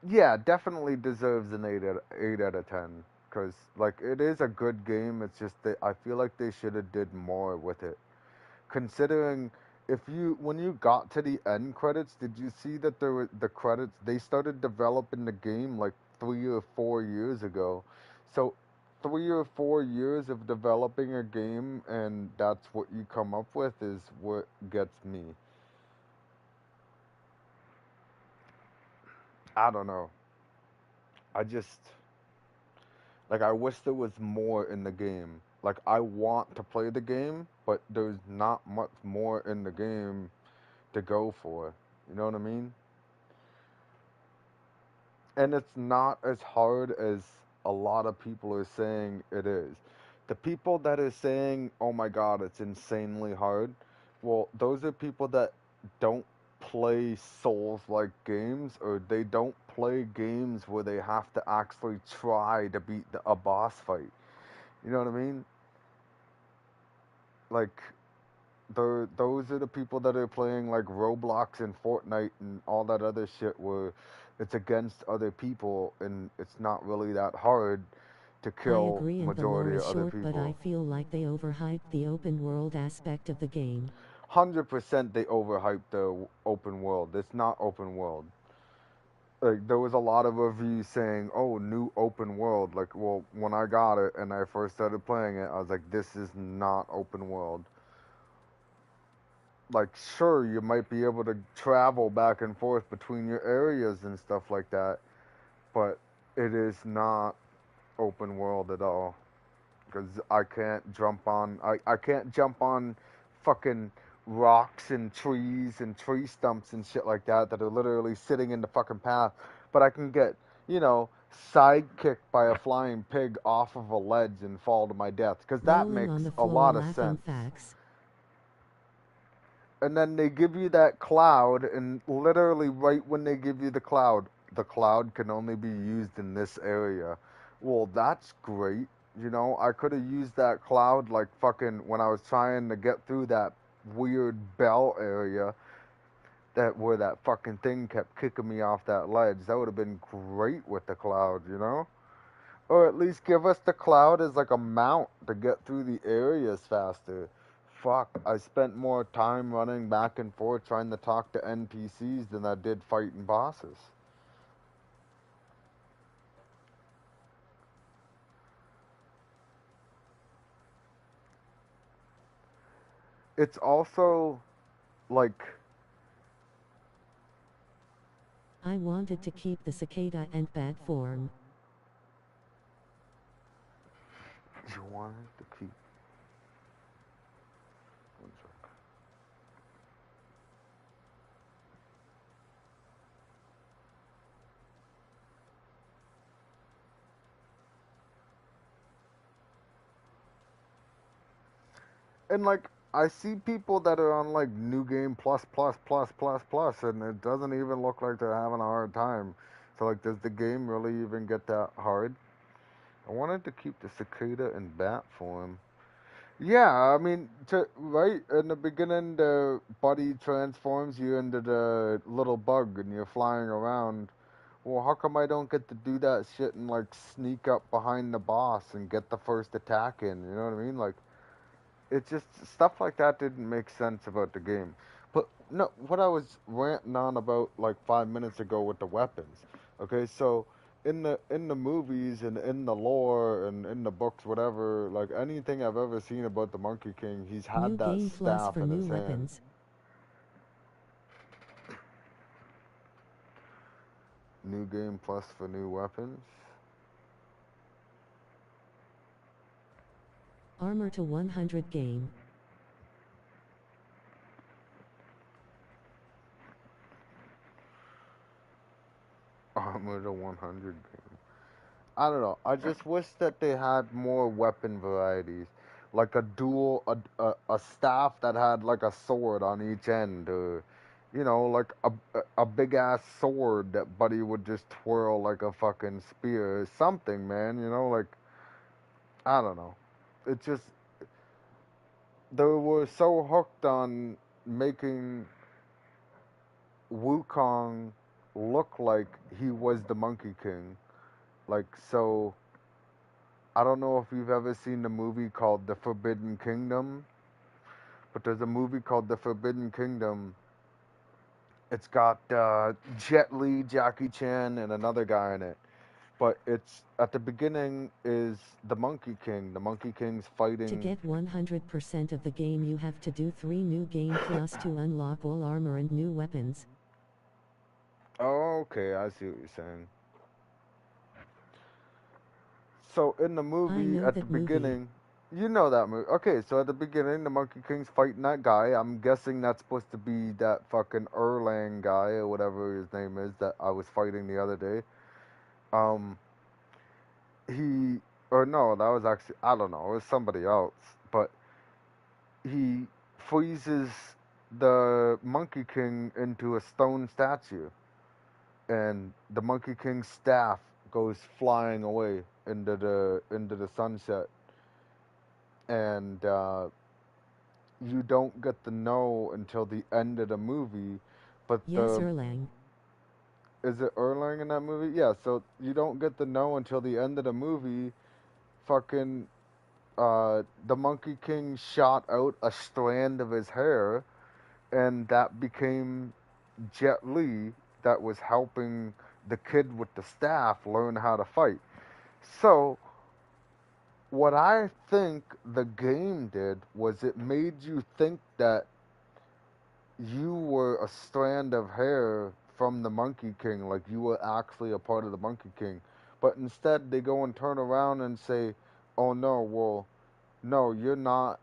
yeah, definitely deserves an 8 out of 10. Because, like, it is a good game. It's just that I feel like they should have did more with it. Considering, when you got to the end credits, did you see that there were the credits? They started developing the game like 3 or 4 years ago. So 3 or 4 years of developing a game and that's what you come up with is what gets me. I don't know. I just like I wish there was more in the game. Like I want to play the game, but there's not much more in the game to go for. You know what I mean? And it's not as hard as a lot of people are saying it is. The people that are saying, "Oh my God, it's insanely hard," well, those are people that don't play Souls-like games, or they don't play games where they have to actually try to beat a boss fight. You know what I mean? Like, those are the people that are playing like Roblox and Fortnite and all that other shit where it's against other people and it's not really that hard to I kill agree, and the lore majority of is other short, but I people. feel like they overhyped the open world aspect of the game. 100% they overhyped the open world. It's not open world. Like there was a lot of reviews saying, "Oh, new open world." Like, well, when I got it and I first started playing it, I was like, "This is not open world." Like, sure, you might be able to travel back and forth between your areas and stuff like that, but it is not open world at all. Because I can't jump on, I can't jump on fucking rocks and trees and tree stumps and shit like that that are literally sitting in the fucking path, but I can get, sidekicked by a flying pig off of a ledge and fall to my death. Because that Rolling on makes the a floor lot of laughing sense. facts. And then they give you that cloud, and literally right when they give you the cloud can only be used in this area. Well, that's great. I could have used that cloud like fucking when I was trying to get through that weird bell area where that fucking thing kept kicking me off that ledge. That would have been great with the cloud. Or at least give us the cloud as like a mount to get through the areas faster. Fuck, I spent more time running back and forth trying to talk to NPCs than I did fighting bosses. It's also like I wanted to keep the cicada and bat form. you wanted to keep. One sec. And like I see people that are on like New Game Plus Plus Plus Plus Plus, and it doesn't even look like they're having a hard time. So like, does the game really even get that hard? I wanted to keep the cicada in bat form. Yeah, I mean, right in the beginning, the buddy transforms you into the little bug, and you're flying around. Well, how come I don't get to do that shit and like sneak up behind the boss and get the first attack in? You know what I mean? Like, it just stuff like that didn't make sense about the game. But no, what I was ranting on about like 5 minutes ago with the weapons. Okay, so in the movies and in the lore and in the books, whatever, like anything I've ever seen about the Monkey King, he's had New that game plus staff for in new his hand. weapons. New game plus for new weapons. Armor to 100 game. Armor to 100 game. I don't know. I just wish that they had more weapon varieties, like a dual, a staff that had like a sword on each end, or like a big ass sword that Buddy would just twirl like a fucking spear, or something, man. Like I don't know. It just they were so hooked on making Wukong look like he was the Monkey King, like so. I don't know if you've ever seen the movie called The Forbidden Kingdom, but there's a movie called The Forbidden Kingdom. It's got Jet Li, Jackie Chan, and another guy in it. But it's at the beginning is the Monkey King. The Monkey King's fighting. To get 100% of the game, you have to do 3 new game plus to unlock all armor and new weapons. Oh, okay, I see what you're saying. So in the movie, at the beginning, you know that movie. Okay, so at the beginning, the Monkey King's fighting that guy. I'm guessing that's supposed to be that fucking Erlang guy or whatever his name is that I was fighting the other day. Or no, that was actually, I don't know, it was somebody else. But he freezes the Monkey King into a stone statue. And the Monkey King's staff goes flying away into the sunset, and you don't get to know until the end of the movie. But yes, Erlang. Is it Erlang in that movie? Yeah. So you don't get to know until the end of the movie. Fucking the Monkey King shot out a strand of his hair, and that became Jet Li. That was helping the kid with the staff learn how to fight. So, what I think the game did was it made you think that you were a strand of hair from the Monkey King, like you were actually a part of the Monkey King. But instead, they go and turn around and say, oh no, well, no, you're not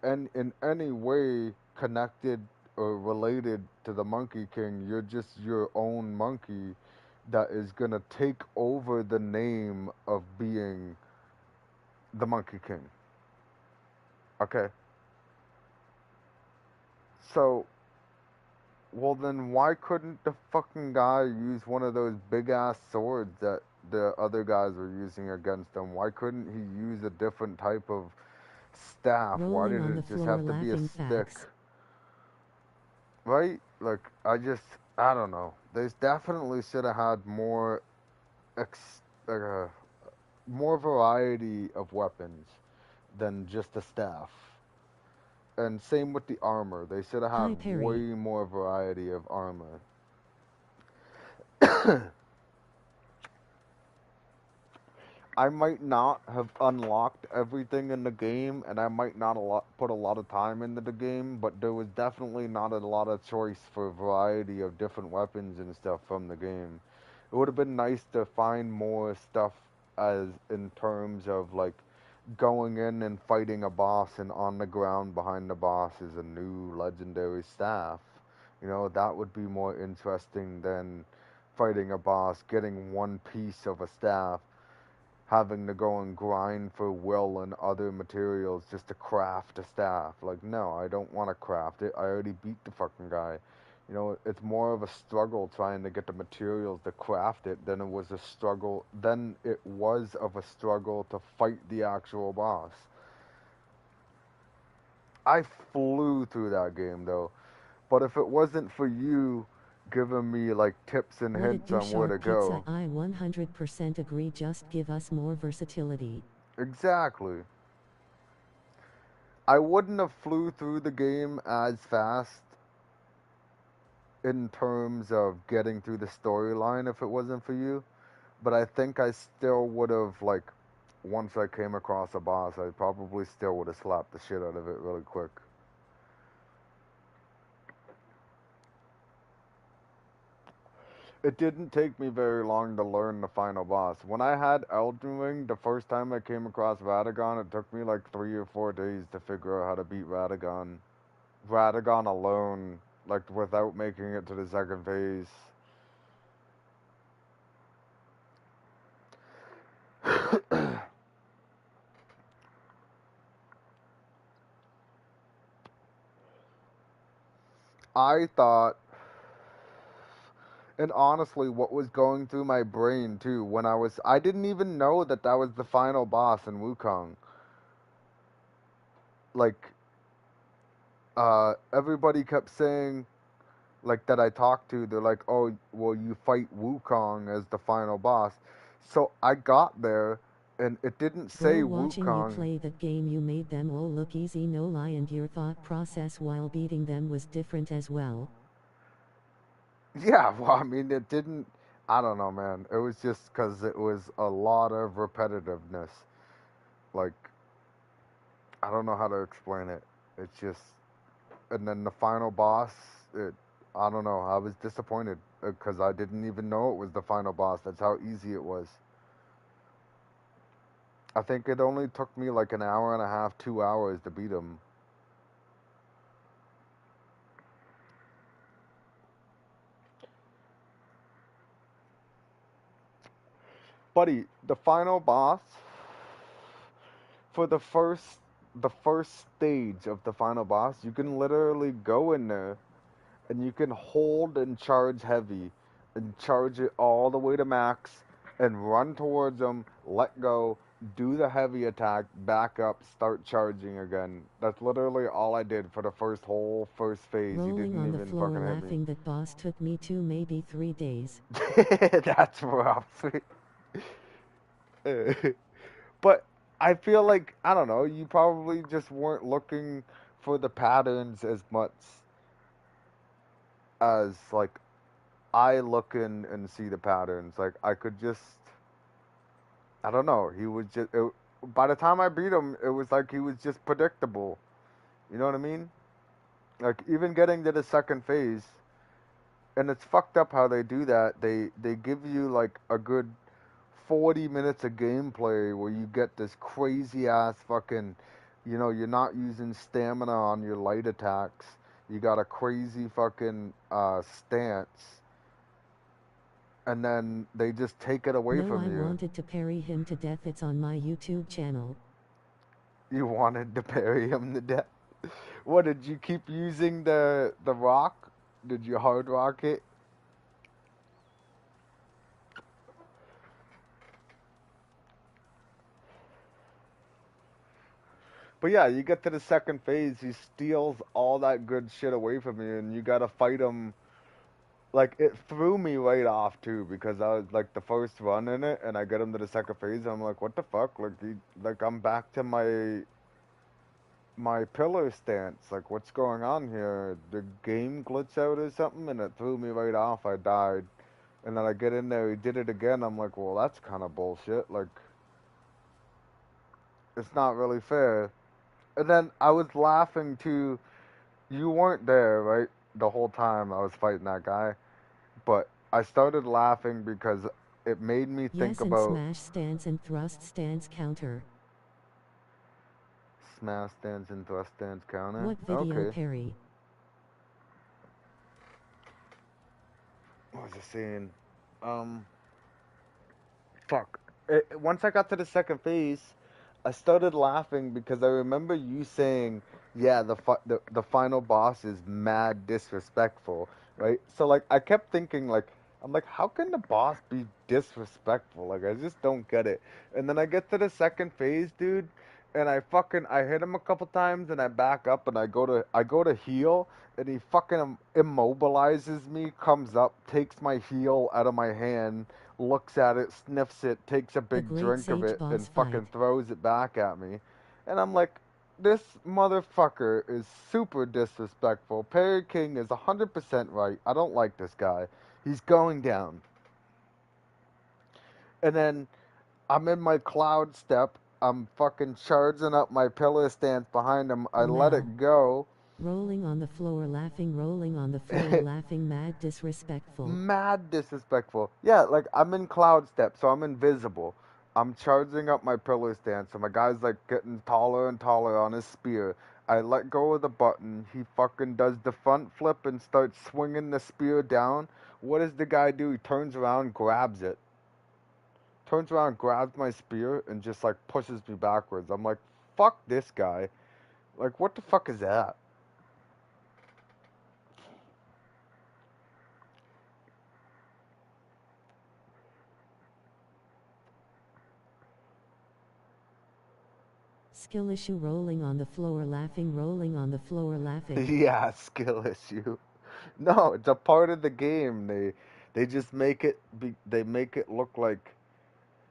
in any way connected or related to the Monkey King. You're just your own monkey that is going to take over the name of being the Monkey King. Okay. So, well then why couldn't the fucking guy use one of those big ass swords that the other guys were using against him? Why couldn't he use a different type of staff? Rolling Why did it just have to be a stick? Facts. Right? Like, I don't know. They definitely should have had more more variety of weapons than just a staff. And same with the armor. They should have had way more variety of armor. I might not have unlocked everything in the game, and I might not put a lot of time into the game, but there was definitely not a lot of choice for a variety of different weapons and stuff from the game. It would have been nice to find more stuff as in terms of like going in and fighting a boss, and on the ground behind the boss is a new legendary staff. That would be more interesting than fighting a boss, getting one piece of a staff, having to go and grind for will and other materials just to craft a staff. Like, no, I don't want to craft it. I already beat the fucking guy. You know, it's more of a struggle trying to get the materials to craft it than it was a struggle, than it was of a struggle to fight the actual boss. I flew through that game though, but if it wasn't for you giving me like tips and hints on where to go. I 100% agree, just give us more versatility. Exactly. I wouldn't have flew through the game as fast in terms of getting through the storyline if it wasn't for you, but I think I still would have, like, once I came across a boss, I probably still would have slapped the shit out of it really quick. It didn't take me very long to learn the final boss. When I had Elden Ring, the first time I came across Radagon, it took me like 3 or 4 days to figure out how to beat Radagon. Radagon alone, like without making it to the second phase. I thought, and honestly, what was going through my brain too when I didn't even know that that was the final boss in Wukong. Like, everybody kept saying, like, that I talked to, they're like, oh, well, you fight Wukong as the final boss. So I got there, and it didn't say Watching Wukong. you play that game, you made them all look easy, no lie, and your thought process while beating them was different as well. Yeah, well, I mean, it didn't, I don't know, man. It was just because it was a lot of repetitiveness. Like, I don't know how to explain it. It's just, and then the final boss, I don't know. I was disappointed because I didn't even know it was the final boss. That's how easy it was. I think it only took me like an hour and a half, 2 hours to beat him. Buddy, the final boss for the first stage of the final boss, you can literally go in there and you can hold and charge heavy and charge it all the way to max and run towards them, let go, do the heavy attack, back up, start charging again. That's literally all I did for the first phase. Rolling He didn't on even the floor fucking hit me. laughing, that boss took me 2 maybe 3 days. That's rough. But I feel like, I don't know, you probably just weren't looking for the patterns as much as, like, I look in and see the patterns. Like, I could just, I don't know, he was just, by the time I beat him, it was like he was just predictable. You know what I mean? Like, even getting to the second phase, and it's fucked up how they do that. They give you, like, a good 40 minutes of gameplay where you get this crazy ass fucking, you know, you're not using stamina on your light attacks. You got a crazy fucking stance. And then they just take it away from you. I wanted to parry him to death. It's on my YouTube channel. You wanted to parry him to death? What, did you keep using the rock? Did you hard rock it? But yeah, you get to the second phase, he steals all that good shit away from you, and you gotta fight him. Like, it threw me right off, too, because I was, like, the first run in it, and I get him to the second phase, and I'm like, what the fuck? Like, I'm back to my pillar stance. Like, what's going on here? The game glitched out or something, and it threw me right off. I died. And then I get in there, he did it again, I'm like, well, that's kind of bullshit. Like, it's not really fair. And then I was laughing, too. You weren't there, right? The whole time I was fighting that guy. But I started laughing because it made me think about... Smash stance and thrust stance counter. Smash stance and thrust stance counter? What video okay. parry? What was I saying? Fuck. once I got to the second phase, I started laughing because I remember you saying, "Yeah, the final boss is mad disrespectful," right? So like, I kept thinking like, I'm like, how can the boss be disrespectful? Like, I just don't get it. And then I get to the second phase, dude, and I hit him a couple times, and I back up, and I go to heal, and he fucking immobilizes me, comes up, takes my heal out of my hand, looks at it, sniffs it, takes a big drink of it, and fucking throws it back at me. And I'm like, this motherfucker is super disrespectful. Perry King is 100% right. I don't like this guy. He's going down. And then I'm in my cloud step. I'm fucking charging up my pillar stance behind him. I let it go. Rolling on the floor, laughing, rolling on the floor, laughing, mad disrespectful. Mad disrespectful. Yeah, like, I'm in cloud step, so I'm invisible. I'm charging up my pillar stance, and my guy's like getting taller and taller on his spear. I let go of the button. He fucking does the front flip and starts swinging the spear down. What does the guy do? He turns around, grabs it. Turns around, grabs my spear, and just like pushes me backwards. I'm like, fuck this guy. Like, what the fuck is that? Skill issue, rolling on the floor, laughing, rolling on the floor, laughing. Yeah, skill issue. No, it's a part of the game. They just make it they make it look like,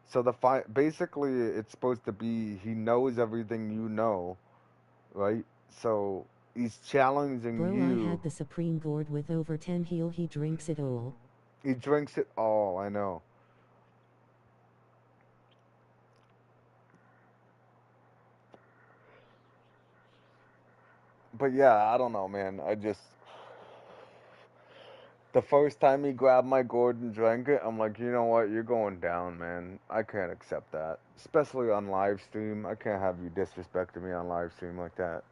so basically it's supposed to be he knows everything you know, right? So he's challenging Bro, you. I had the supreme gourd with over 10 heal. He drinks it all. He drinks it all, I know. But yeah, I don't know, man. The first time he grabbed my gourd and drank it, I'm like, you know what? You're going down, man. I can't accept that. Especially on live stream. I can't have you disrespecting me on live stream like that.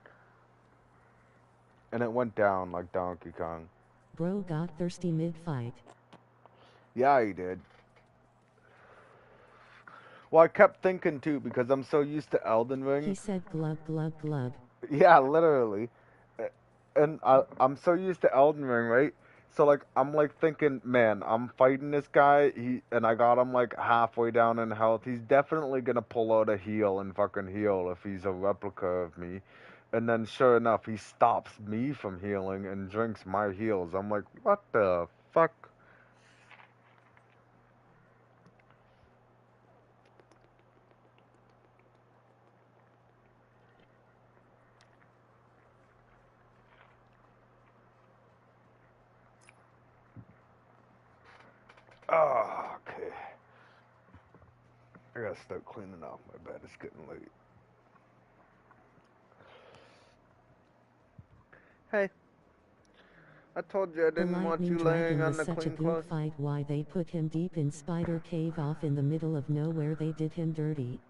And it went down like Donkey Kong. Bro got thirsty mid-fight. Yeah, he did. Well, I kept thinking too, because I'm so used to Elden Ring. He said glug glug glug. Yeah, literally. And I'm so used to Elden Ring, right? So like I'm like thinking, man, I'm fighting this guy, and I got him like halfway down in health. He's definitely gonna pull out a heal and fucking heal if he's a replica of me. And then sure enough, he stops me from healing and drinks my heals. I'm like, what the fuck? Oh, okay. I gotta start cleaning off my bed. It's getting late. Hey, I told you I didn't want you laying on the clean clothes. Such a good fight. Why they put him deep in Spider Cave off in the middle of nowhere? They did him dirty.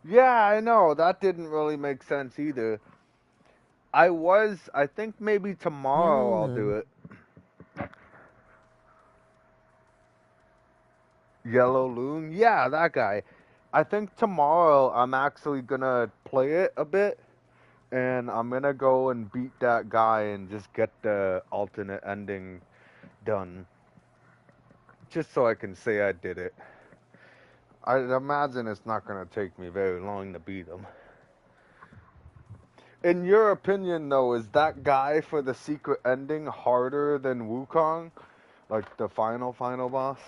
Yeah, I know. That didn't really make sense either. I think maybe tomorrow I'll do it. Yellow Loon? Yeah, that guy. I think tomorrow I'm actually gonna play it a bit, and I'm gonna go and beat that guy and just get the alternate ending done. Just so I can say I did it. I imagine it's not gonna take me very long to beat him. In your opinion, though, is that guy for the secret ending harder than Wukong? Like the final boss?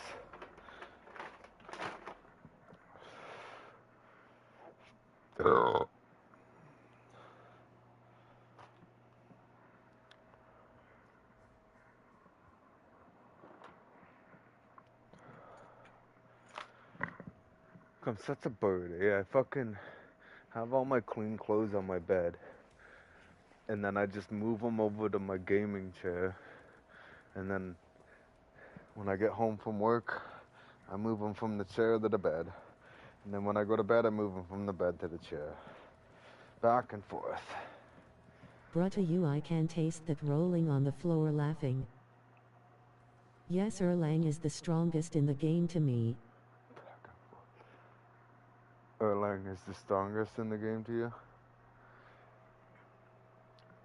I'm such a bird, eh? I fucking have all my clean clothes on my bed, and then I just move them over to my gaming chair, and then when I get home from work, I move them from the chair to the bed, and then when I go to bed, I move them from the bed to the chair. Back and forth. Bruh, to you I can taste that rolling on the floor laughing. Yes, Erlang is the strongest in the game to me. Erlang is the strongest in the game to you?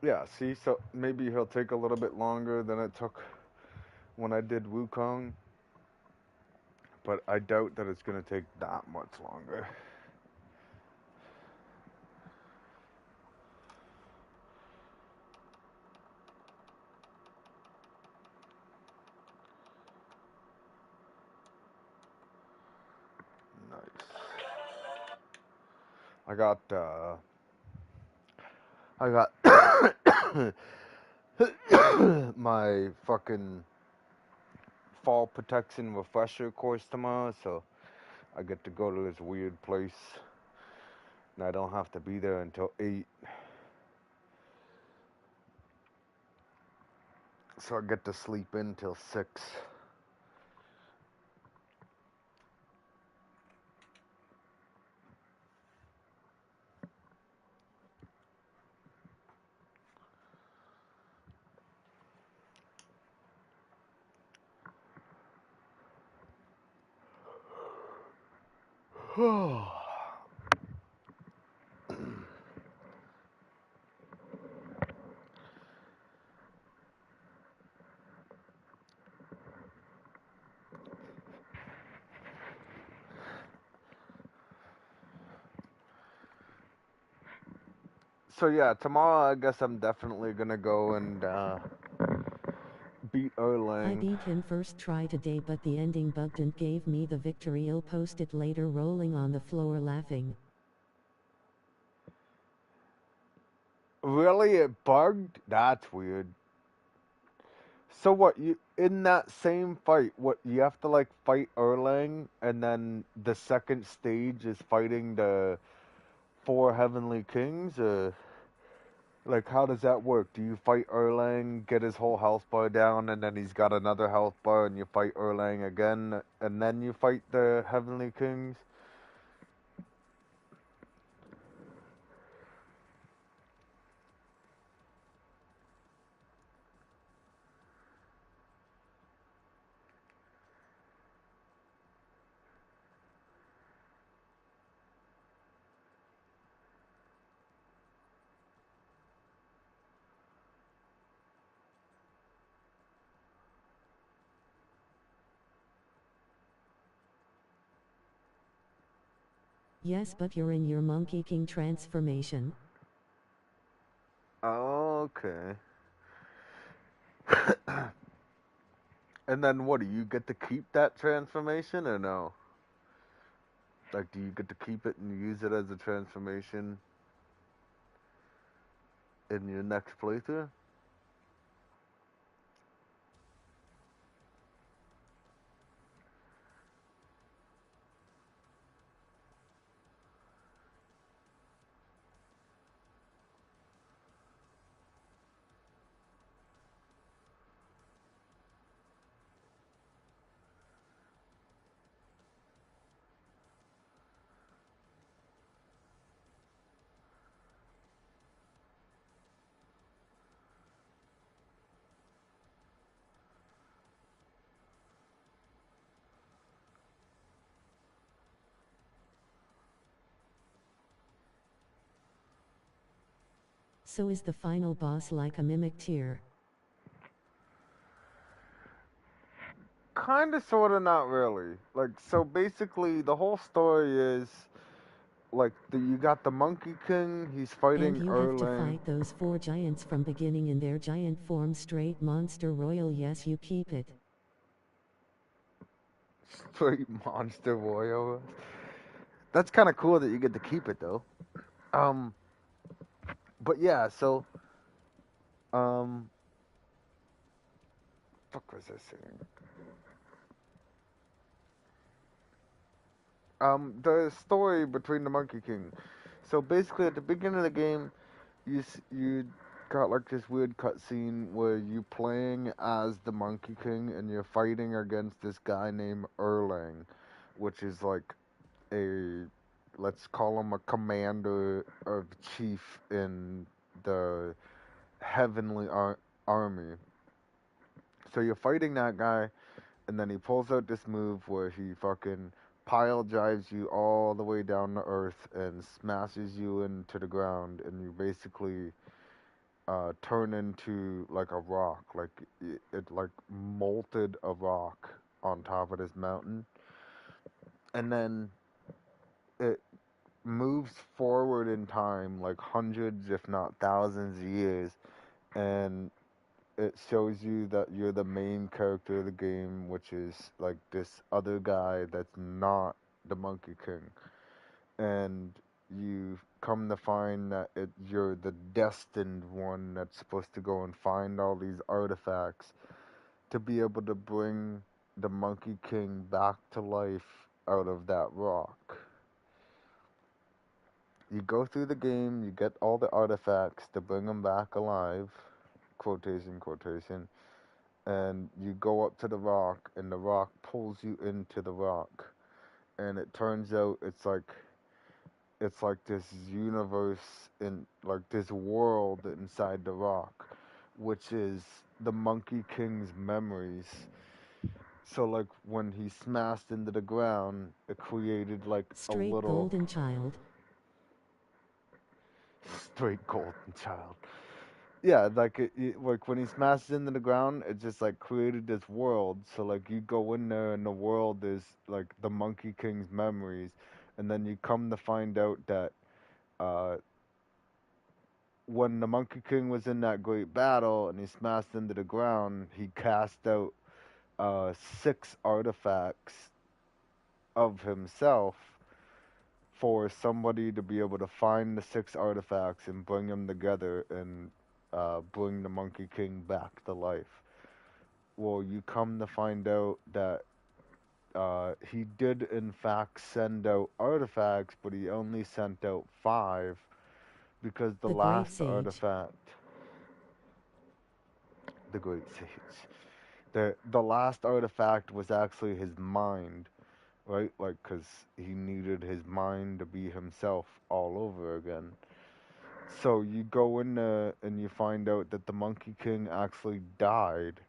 Yeah, see, so maybe he'll take a little bit longer than it took when I did Wukong. But I doubt that it's going to take that much longer. Nice. I got my fucking fall protection refresher course tomorrow, so I get to go to this weird place, and I don't have to be there until 8. So I get to sleep in till 6. So yeah, tomorrow I guess I'm definitely gonna go and beat Erlang. I beat him first try today, but the ending bugged and gave me the victory. I'll post it later, rolling on the floor laughing. Really? It bugged? That's weird. So what, you in that same fight, what you have to like fight Erlang, and then the second stage is fighting the 4 heavenly kings? Like, how does that work? Do you fight Erlang, get his whole health bar down, and then he's got another health bar, and you fight Erlang again, and then you fight the heavenly kings? Yes, but you're in your Monkey King transformation. Okay. And then what, do you get to keep that transformation or no? Like, do you get to keep it and use it as a transformation in your next playthrough? So is the final boss like a mimic tier? Kinda, sorta, not really. Like, so basically, the whole story is, like, you got the Monkey King, he's fighting And you have to Erlang. fight those 4 giants from beginning in their giant form. Straight monster royal, yes, you keep it. Straight monster warrior. That's kind of cool that you get to keep it though. But yeah, so fuck was I saying? The story between the Monkey King. So basically, at the beginning of the game, you got like this weird cutscene where you playing as the Monkey King and you're fighting against this guy named Erlang, which is like a, let's call him a commander of chief in the heavenly army. So you're fighting that guy, and then he pulls out this move where he fucking pile drives you all the way down to earth and smashes you into the ground, and you basically turn into like a rock, like it like molted a rock on top of this mountain, and then it moves forward in time like hundreds, if not thousands of years, and it shows you that you're the main character of the game, which is like this other guy that's not the Monkey King. And you come to find that you're the destined one that's supposed to go and find all these artifacts to be able to bring the Monkey King back to life out of that rock. You go through the game, you get all the artifacts to bring him back alive, quotation, quotation, and you go up to the rock, and the rock pulls you into the rock. And it turns out it's like this universe, in like this world inside the rock, which is the Monkey King's memories. So like when he smashed into the ground, it created like Straight a little golden child. Straight golden child. Yeah, like like when he smashed into the ground, it just like created this world. So like you go in there, and the world is like the Monkey King's memories, and then you come to find out that uh, when the Monkey King was in that great battle and he smashed into the ground, he cast out 6 artifacts of himself for somebody to be able to find the 6 artifacts and bring them together and bring the Monkey King back to life. Well, you come to find out that he did in fact send out artifacts, but he only sent out 5 because the last artifact, the Great Sage, the last artifact was actually his mind, right? Like, because he needed his mind to be himself all over again. So you go in there and you find out that the Monkey King actually died.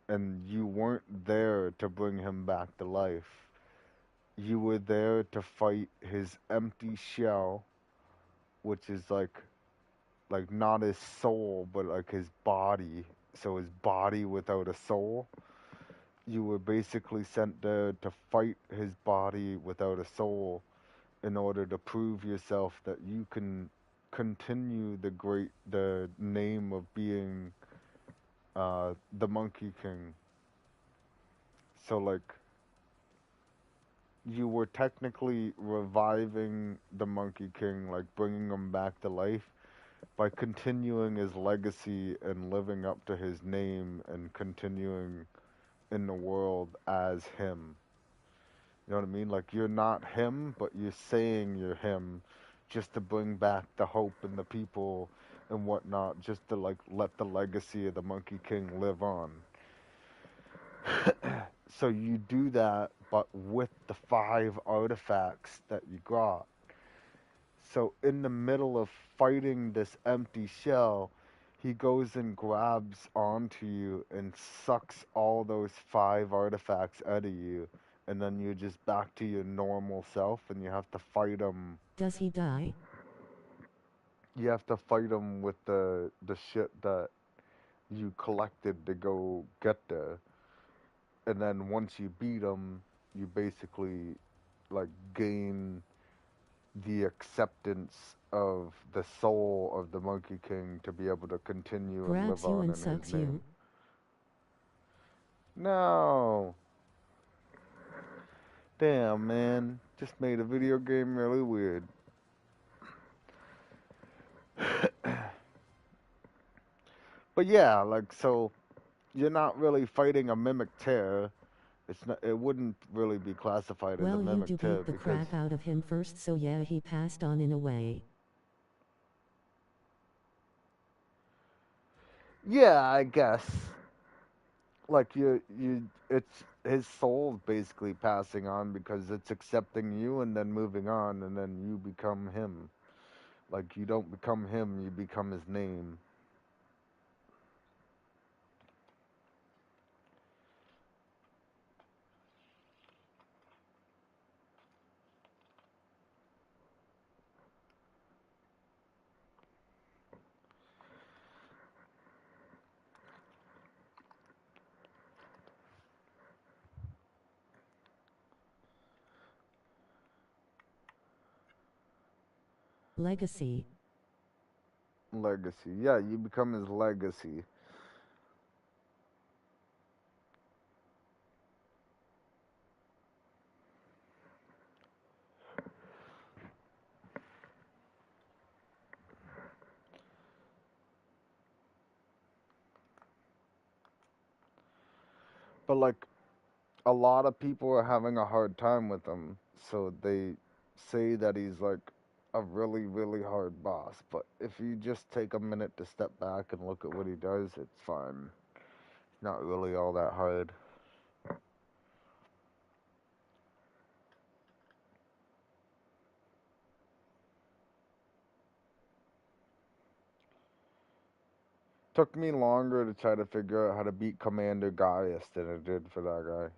And you weren't there to bring him back to life. You were there to fight his empty shell, which is like not his soul, but like his body. So his body without a soul. You were basically sent there to fight his body without a soul in order to prove yourself that you can continue the name of being the Monkey King. So like you were technically reviving the Monkey King, like bringing him back to life by continuing his legacy and living up to his name and continuing in the world as him. You know what I mean? Like, you're not him, but you're saying you're him just to bring back the hope in the people and whatnot, just to, like, let the legacy of the Monkey King live on. So you do that, but with the 5 artifacts that you got. So in the middle of fighting this empty shell, he goes and grabs onto you and sucks all those 5 artifacts out of you. And then you're just back to your normal self, and you have to fight him. Does he die? You have to fight him with the shit that you collected to go get there. And then once you beat him, you basically, like, gain the acceptance of the soul of the Monkey King to be able to continue and live on in his name. No. Damn, man. Just made a video game really weird. But yeah, like, so you're not really fighting a mimic tear. It's not. It wouldn't really be classified as a mimic tear. Well, you do beat the crap out of him first, so yeah, he passed on in a way. Yeah, I guess. Like it's his soul basically passing on because it's accepting you and then moving on, and then you become him. Like, you don't become him, you become his name. Legacy. Legacy. Yeah, you become his legacy. But like a lot of people are having a hard time with him, so they say that he's like a really, really hard boss. But if you just take a minute to step back and look at what he does, it's fine. It's not really all that hard. Took me longer to try to figure out how to beat Commander Gaius than it did for that guy.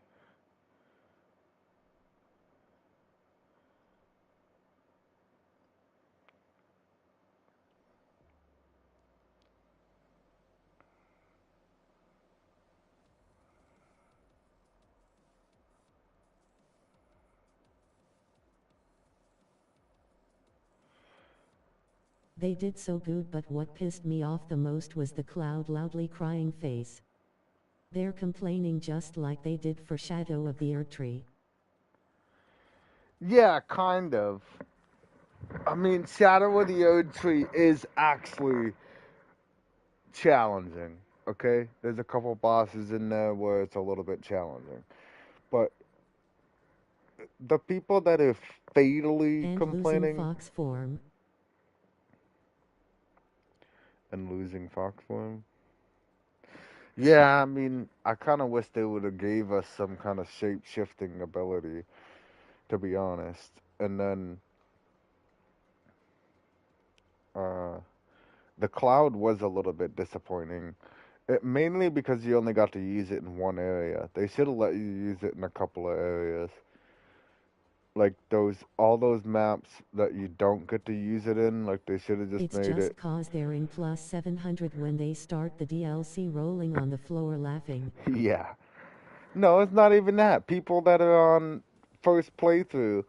They did so good, but what pissed me off the most was the Cloud loudly crying face. They're complaining just like they did for Shadow of the Erdtree. Yeah, kind of. I mean, Shadow of the Erdtree is actually challenging, okay? There's a couple bosses in there where it's a little bit challenging. But the people that are fatally and complaining... losing fox form. And losing fox form? Yeah, I mean, I kind of wish they would have gave us some kind of shape-shifting ability, to be honest. And then, the Cloud was a little bit disappointing. Mainly because you only got to use it in one area. They should have let you use it in a couple of areas. Like all those maps that you don't get to use it in, like they should have just It's made just it. cause they're in plus 700 when they start the DLC rolling on the floor laughing. Yeah. No, it's not even that. People that are on first playthrough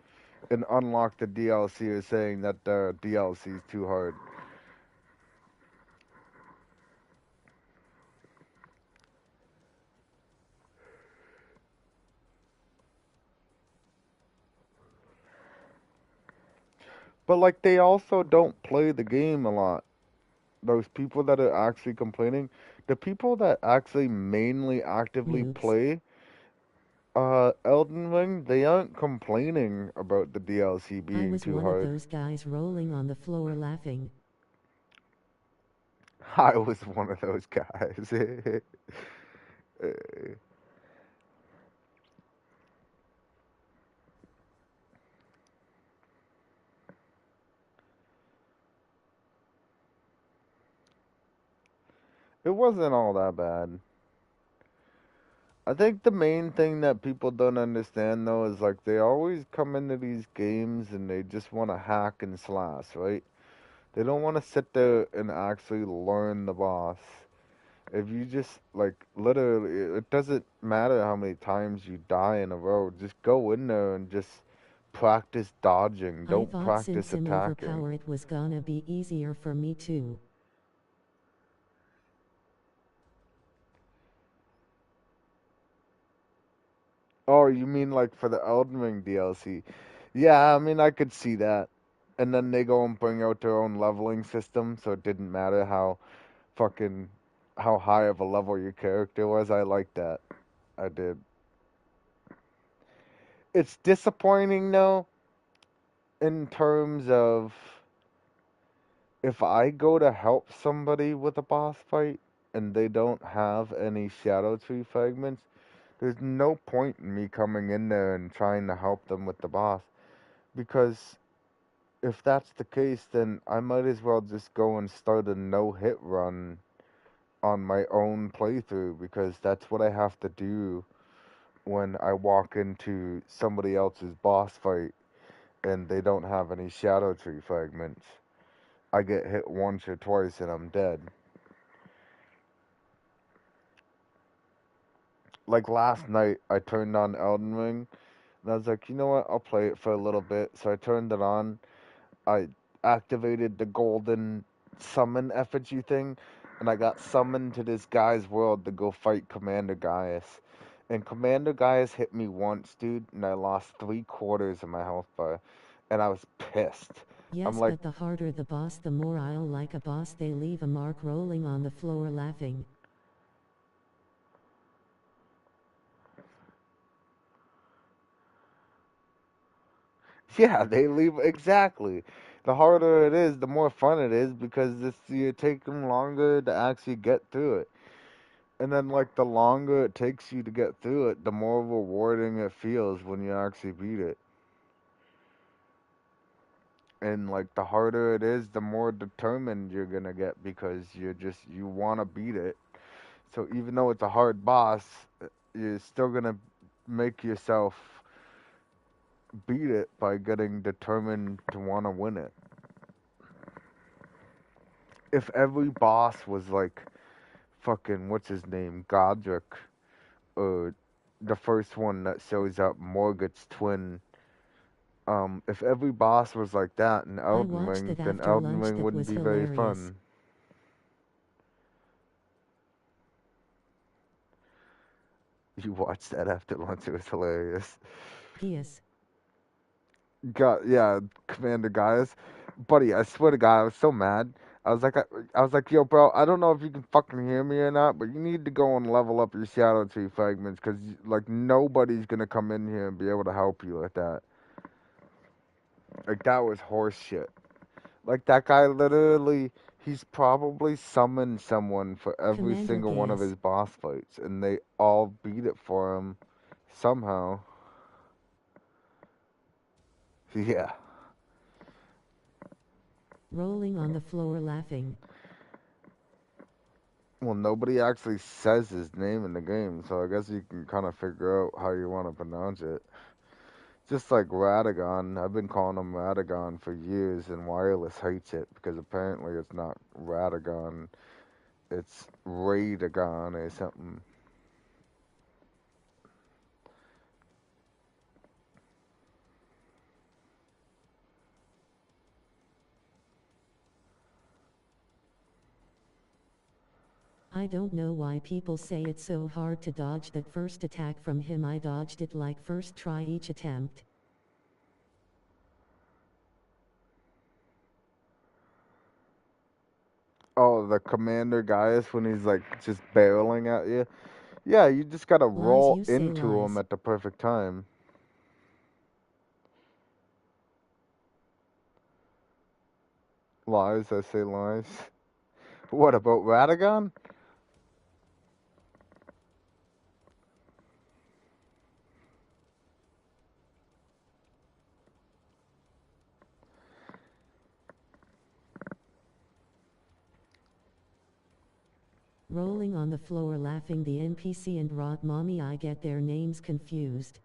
and unlock the DLC are saying that the DLC is too hard. But like they also don't play the game a lot. Those people that are actually complaining, the people that actually mainly actively play Elden Ring, they aren't complaining about the DLC being too hard. I was one of those guys rolling on the floor laughing. I was one of those guys. It wasn't all that bad. I think the main thing that people don't understand though is like they always come into these games and they just want to hack and slash, right? They don't want to sit there and actually learn the boss. If you just like literally, it doesn't matter how many times you die in a row. Just go in there and just practice dodging. Don't I thought practice since I'm attacking. overpowered it was gonna be easier for me too. Oh, you mean like for the Elden Ring DLC? Yeah, I mean I could see that. And then they go and bring out their own leveling system, so it didn't matter fucking how high of a level your character was. I like that. I did. It's disappointing though, in terms of if I go to help somebody with a boss fight and they don't have any Shadow Tree fragments, there's no point in me coming in there and trying to help them with the boss. Because if that's the case, then I might as well just go and start a no-hit run on my own playthrough, because that's what I have to do when I walk into somebody else's boss fight and they don't have any Shadow Tree fragments. I get hit once or twice and I'm dead. Like last night, I turned on Elden Ring and I was like, you know what? I'll play it for a little bit. So I turned it on. I activated the golden summon effigy thing, and I got summoned to this guy's world to go fight Commander Gaius. And Commander Gaius hit me once, dude, and I lost 3/4 of my health bar, and I was pissed. I'm Yes, like, but the harder the boss, the more I'll like a boss. They leave a mark rolling on the floor laughing. yeah, they leave exactly. The harder it is, the more fun it is because you take them longer to actually get through it. And then, like, the longer it takes you to get through it, the more rewarding it feels when you actually beat it. And, like, the harder it is, the more determined you're gonna get because you wanna beat it. So even though it's a hard boss, you're still gonna make yourself beat it by getting determined to wanna win it. If every boss was like fucking, what's his name, Godric, or the first one that shows up, Morgoth's twin. If every boss was like that in I Elden watched Ring, it then after Elden lunch. Ring That wouldn't was be very hilarious. fun. You watched that after lunch, it was hilarious. Yes. Yeah, Commander Gaius. Buddy, I swear to God, I was so mad. I was like, yo, bro, I don't know if you can fucking hear me or not, but you need to go and level up your Shadow Tree fragments, because, like, nobody's gonna come in here and be able to help you with that. Like, that was horse shit. Like, that guy literally, he's probably summoned someone for every Commander single one of Gaius. his boss fights, and they all beat it for him somehow. Yeah. Rolling on the floor laughing. Well, nobody actually says his name in the game, so I guess you can kind of figure out how you want to pronounce it. Just like Radagon, I've been calling him Radagon for years, and Wireless hates it because apparently it's not Radagon, it's Radagon or something. I don't know why people say it's so hard to dodge that first attack from him. I dodged it like first try each attempt. Oh, the Commander Gaius when he's like just barreling at you? Yeah, you just gotta Lies, roll you say into him lies. at the perfect time. Lies, I say lies. What about Radagon? Rolling on the floor laughing. The NPC and Rot Mommy, I get their names confused.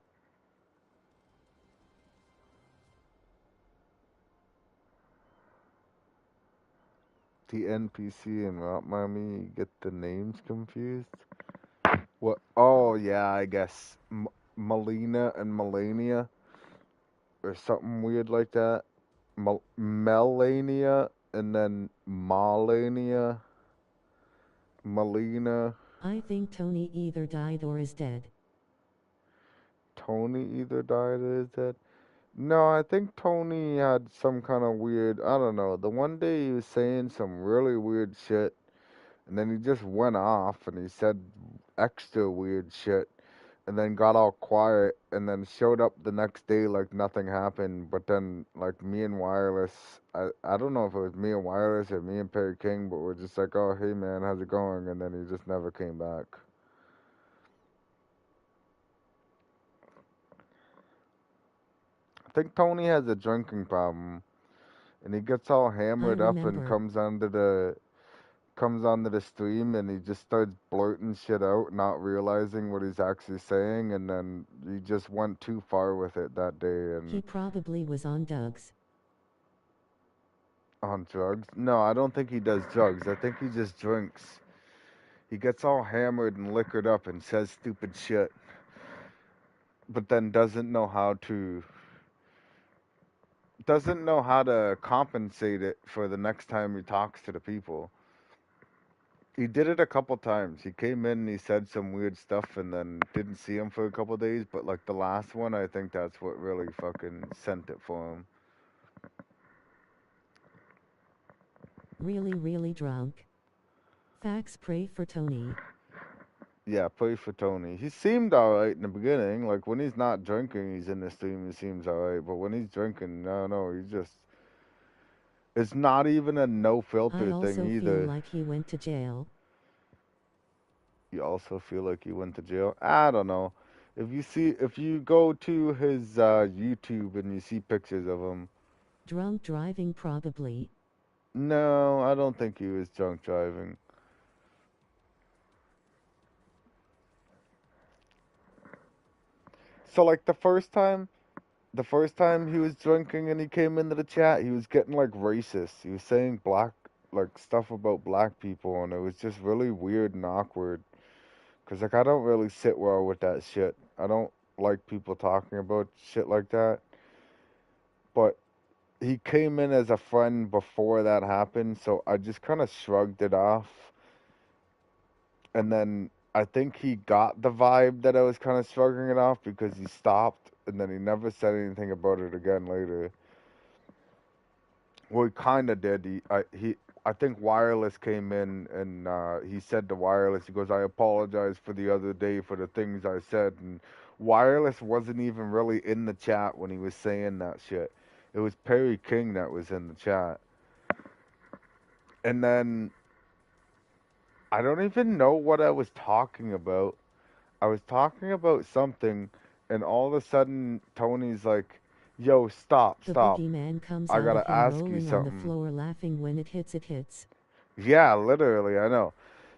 The NPC and Rot Mommy get the names confused? What? Oh, yeah, I guess. Melina and Melania? Or something weird like that. Melania and then Malania. Melina. I think Tony either died or is dead. Tony either died or is dead? No, I think Tony had some kind of weird, I don't know. The one day he was saying some really weird shit, and then he just went off and he said extra weird shit, and then got all quiet, and then showed up the next day like nothing happened. But then, like, me and Wireless, I don't know if it was me and Wireless or me and Perry King, but we're just like, oh, hey man, how's it going? And then he just never came back. I think Tony has a drinking problem, and he gets all hammered up and comes onto the stream, and he just starts blurting shit out, not realizing what he's actually saying, and then he just went too far with it that day. And He probably was on drugs. on drugs? No, I don't think he does drugs. I think he just drinks. He gets all hammered and liquored up and says stupid shit, but then doesn't know how to doesn't know how to compensate it for the next time he talks to the people. He did it a couple times. He came in and he said some weird stuff and then didn't see him for a couple days, but like the last one, I think that's what really fucking sent it for him. Really, really drunk. Facts, pray for Tony. Yeah, pray for Tony. He seemed alright in the beginning. Like when he's not drinking, he's in the stream, he seems alright. But when he's drinking, no, he's just. It's not even a no filter I also thing feel either. like he went to jail. You also feel like he went to jail? I don't know. If you go to his YouTube and you see pictures of him. Drunk driving, probably. No, I don't think he was drunk driving. So like the first time he was drinking and he came into the chat, he was getting like racist. He was saying like stuff about black people, and it was just really weird and awkward. Cause like I don't really sit well with that shit. I don't like people talking about shit like that. But he came in as a friend before that happened, so I just kind of shrugged it off. And then I think he got the vibe that I was kind of shrugging it off because he stopped, and then he never said anything about it again later. Well, he kind of did. I think Wireless came in and he said to Wireless, he goes, "I apologize for the other day for the things I said." And Wireless wasn't even really in the chat when he was saying that shit. It was Perry King that was in the chat. And then I don't even know what I was talking about. I was talking about something, and all of a sudden Tony's like, "Yo, stop. The boogeyman comes I out gotta of him ask you rolling on something." the floor laughing when it hits. Yeah, literally, I know.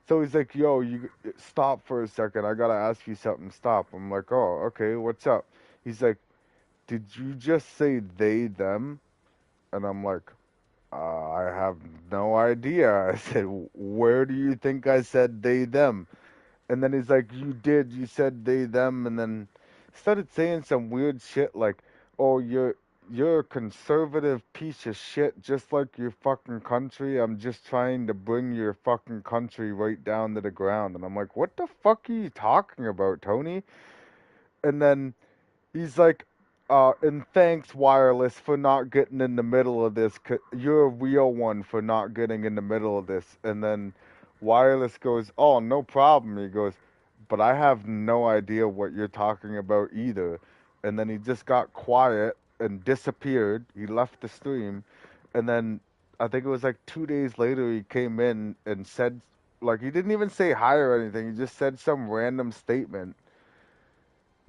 So he's like, "Yo, you stop for a second. I gotta ask you something. Stop." I'm like, "Oh, okay. What's up?" He's like, "Did you just say they them?" And I'm like, I have no idea." I said, "Where do you think I said they them?" And then he's like, "You did. You said they them." And then started saying some weird shit like, "Oh, you're a conservative piece of shit, just like your fucking country. I'm just trying to bring your fucking country right down to the ground." And I'm like, "What the fuck are you talking about, Tony?" And then he's like, "And thanks, Wireless, for not getting in the middle of this. You're a real one for not getting in the middle of this." And then Wireless goes, "Oh, no problem." He goes, "But I have no idea what you're talking about either." And then he just got quiet and disappeared. He left the stream. And then I think it was like 2 days later he came in and said, like, he didn't even say hi or anything. He just said some random statement.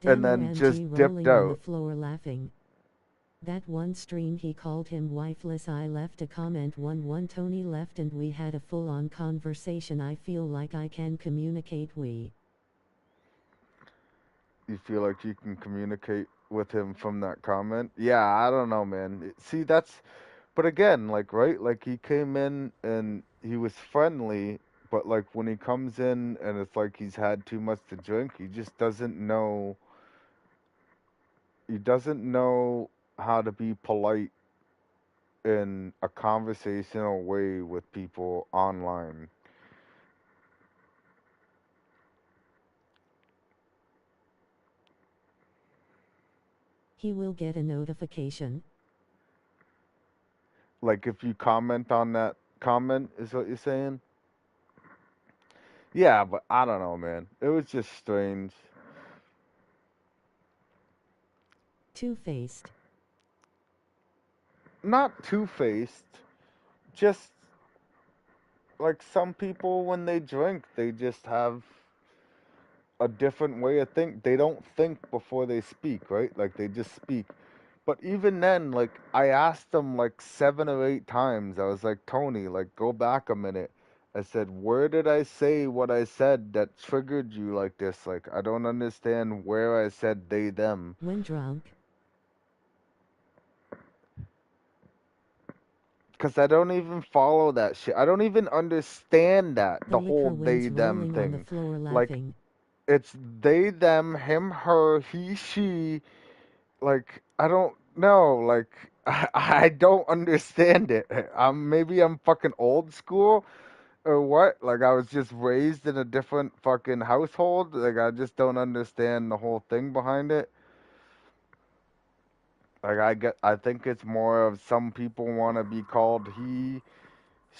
And then just dipped rolling on the out. floor laughing. That one stream he called him wifeless. I left a comment 1-1 Tony left and we had a full-on conversation. I feel like I can communicate. You feel like you can communicate with him from that comment? Yeah, I don't know, man. See, but again, like, right? Like, he came in and he was friendly, but like when he comes in and it's like he's had too much to drink, he just doesn't know. He doesn't know how to be polite in a conversational way with people online. He will get a notification. Like if you comment on that comment, is what you're saying? Yeah, but I don't know, man. It was just strange. Two-faced. Not two-faced. Just like some people when they drink, they just have a different way of think. They don't think before they speak, right? Like they just speak. But even then, like I asked them like 7 or 8 times. I was like, "Tony, like go back a minute." I said, "Where did I say what I said that triggered you like this? Like I don't understand where I said they them." When drunk. Because I don't even follow that shit. I don't even understand that, the whole they them thing. On the floor like laughing. it's they them, him, her, he, she. Like I don't know. Like I don't understand it. Maybe I'm fucking old school or what? Like I was just raised in a different fucking household. Like I just don't understand the whole thing behind it. Like I think it's more of some people want to be called he,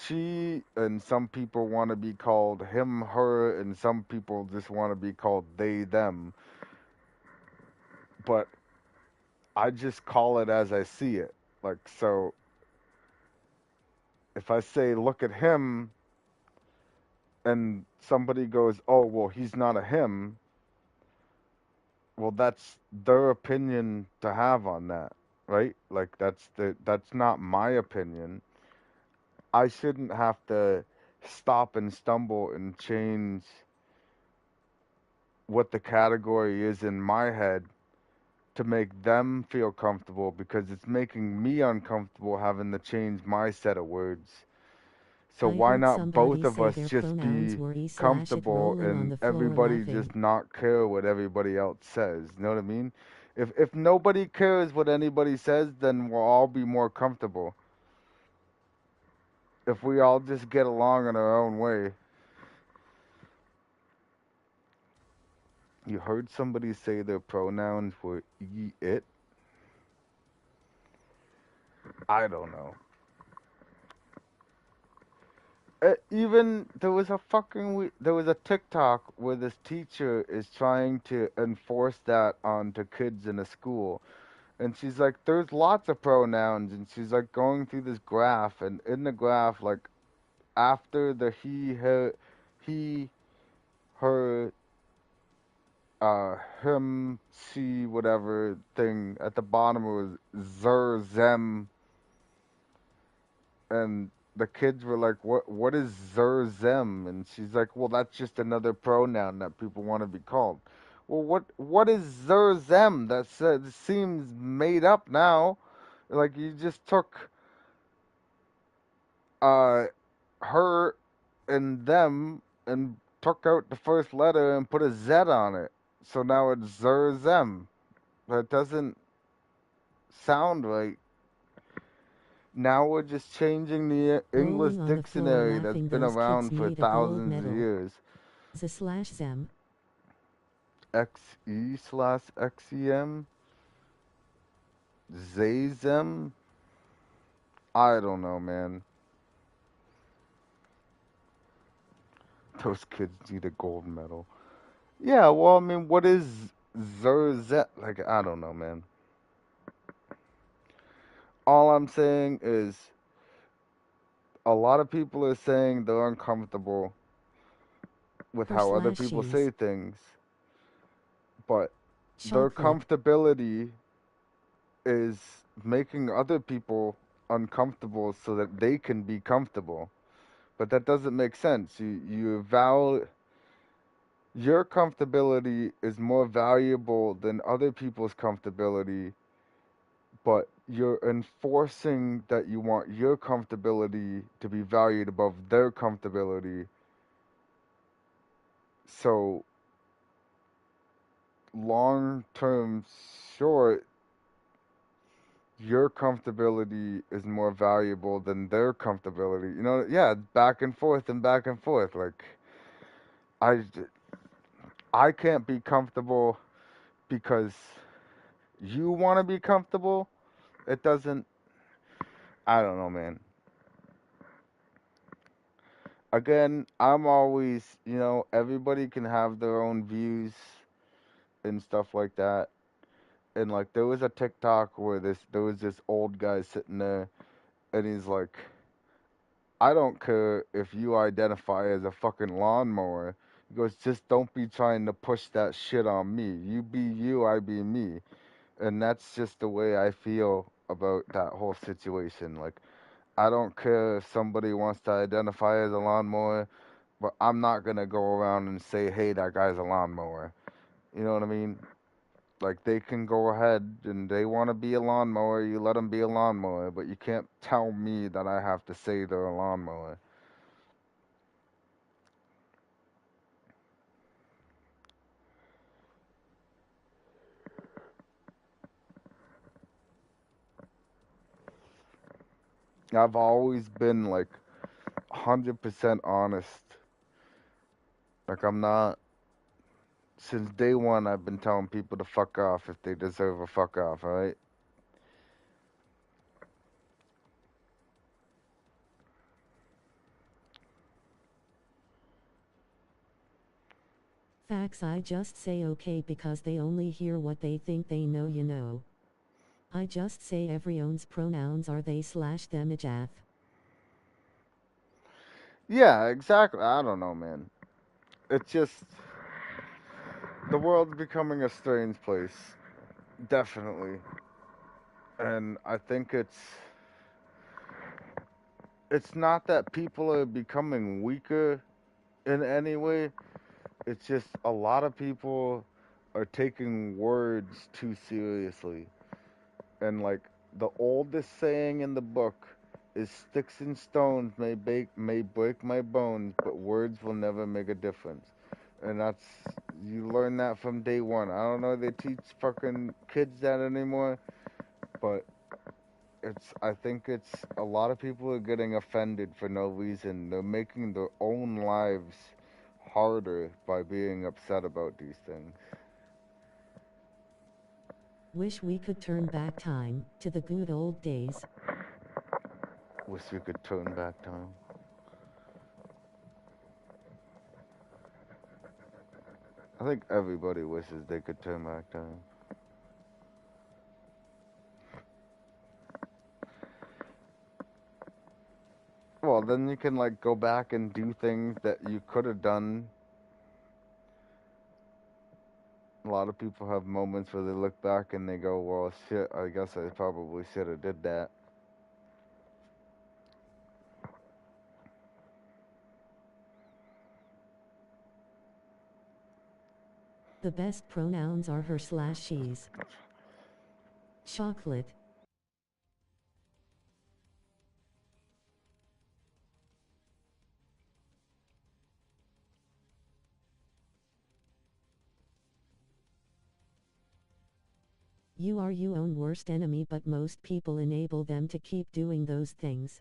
she, and some people want to be called him, her, and some people just want to be called they, them. But I just call it as I see it. Like so, if I say look at him, and somebody goes, oh well, he's not a him. Well, that's their opinion to have on that, right? Like that's not my opinion. I shouldn't have to stop and stumble and change what the category is in my head to make them feel comfortable because it's making me uncomfortable having to change my set of words. So I why heard not somebody both of say us their just pronouns be were he/it comfortable rolling on and the floor everybody laughing. just not care what everybody else says? You know what I mean? If nobody cares what anybody says, then we'll all be more comfortable. If we all just get along in our own way. You heard somebody say their pronouns were it? I don't know. Even there was a TikTok where this teacher is trying to enforce that onto kids in a school, and she's like, "There's lots of pronouns," and she's like going through this graph, and in the graph, like after the he, her, him, she, whatever thing at the bottom was zer, them, and the kids were like, what is zer, them? And she's like, well, that's just another pronoun that people want to be called. Well, what is zer, them? That seems made up now. Like you just took uh her and them and took out the first letter and put a Z on it. So now it's zer, them. That doesn't sound right. Now we're just changing the English Rolling on the floor dictionary that's laughing, been those around kids for made of old thousands of metal. years. Z/them. XE/XEM? Zazem? I don't know, man. Those kids need a gold medal. Yeah, well, I mean, what is Zerzet? Like, I don't know, man. All I'm saying is a lot of people are saying they're uncomfortable with how other people say things, but their comfortability is making other people uncomfortable so that they can be comfortable. But that doesn't make sense. Your comfortability is more valuable than other people's comfortability, but you're enforcing that you want your comfortability to be valued above their comfortability. So long term, short, your comfortability is more valuable than their comfortability. You know, yeah, back and forth and back and forth. Like, I can't be comfortable because you want to be comfortable. It doesn't, I don't know, man. Again, I'm always, everybody can have their own views and stuff like that. And like, there was a TikTok where there was this old guy sitting there, and he's like, I don't care if you identify as a fucking lawnmower. He goes, just don't be trying to push that shit on me. You be you, I be me. And that's just the way I feel about that whole situation. Like, I don't care if somebody wants to identify as a lawnmower, but I'm not gonna go around and say, hey, that guy's a lawnmower. You know what I mean? Like, they can go ahead and they want to be a lawnmower, you let them be a lawnmower, but you can't tell me that I have to say they're a lawnmower. I've always been like 100% honest. Like I'm not. Since day one, I've been telling people to fuck off if they deserve a fuck off. All right. Facts. I just say okay because they only hear what they think they know, you know. I just say everyone's pronouns are they / them ajaf. Yeah, exactly. I don't know, man. It's just the world's becoming a strange place. Definitely. And I think it's not that people are becoming weaker in any way. It's just a lot of people are taking words too seriously. And like the oldest saying in the book is sticks and stones may break my bones, but words will never make a difference. And that's you learn that from day one. I don't know if they teach fucking kids that anymore, but I think it's a lot of people are getting offended for no reason. They're making their own lives harder by being upset about these things. Wish we could turn back time to the good old days. Wish we could turn back time. I think everybody wishes they could turn back time. Well, then you can like go back and do things that you could have done. A lot of people have moments where they look back and they go, well, shit, I guess I probably should have did that. The best pronouns are her / she's. Chocolate. You are your own worst enemy, but most people enable them to keep doing those things.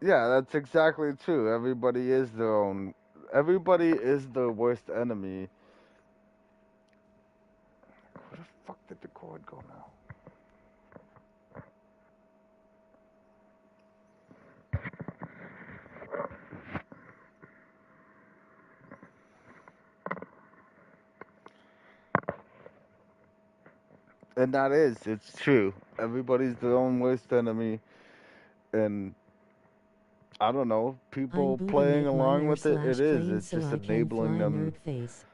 Yeah, that's exactly true. Everybody is their own. Everybody is the worst enemy. Where the fuck did the cord go now? And it's true. Everybody's their own worst enemy. And I don't know, people I'm playing booting along with it, it / is. planes It's so just I can enabling fly, them. nerd face.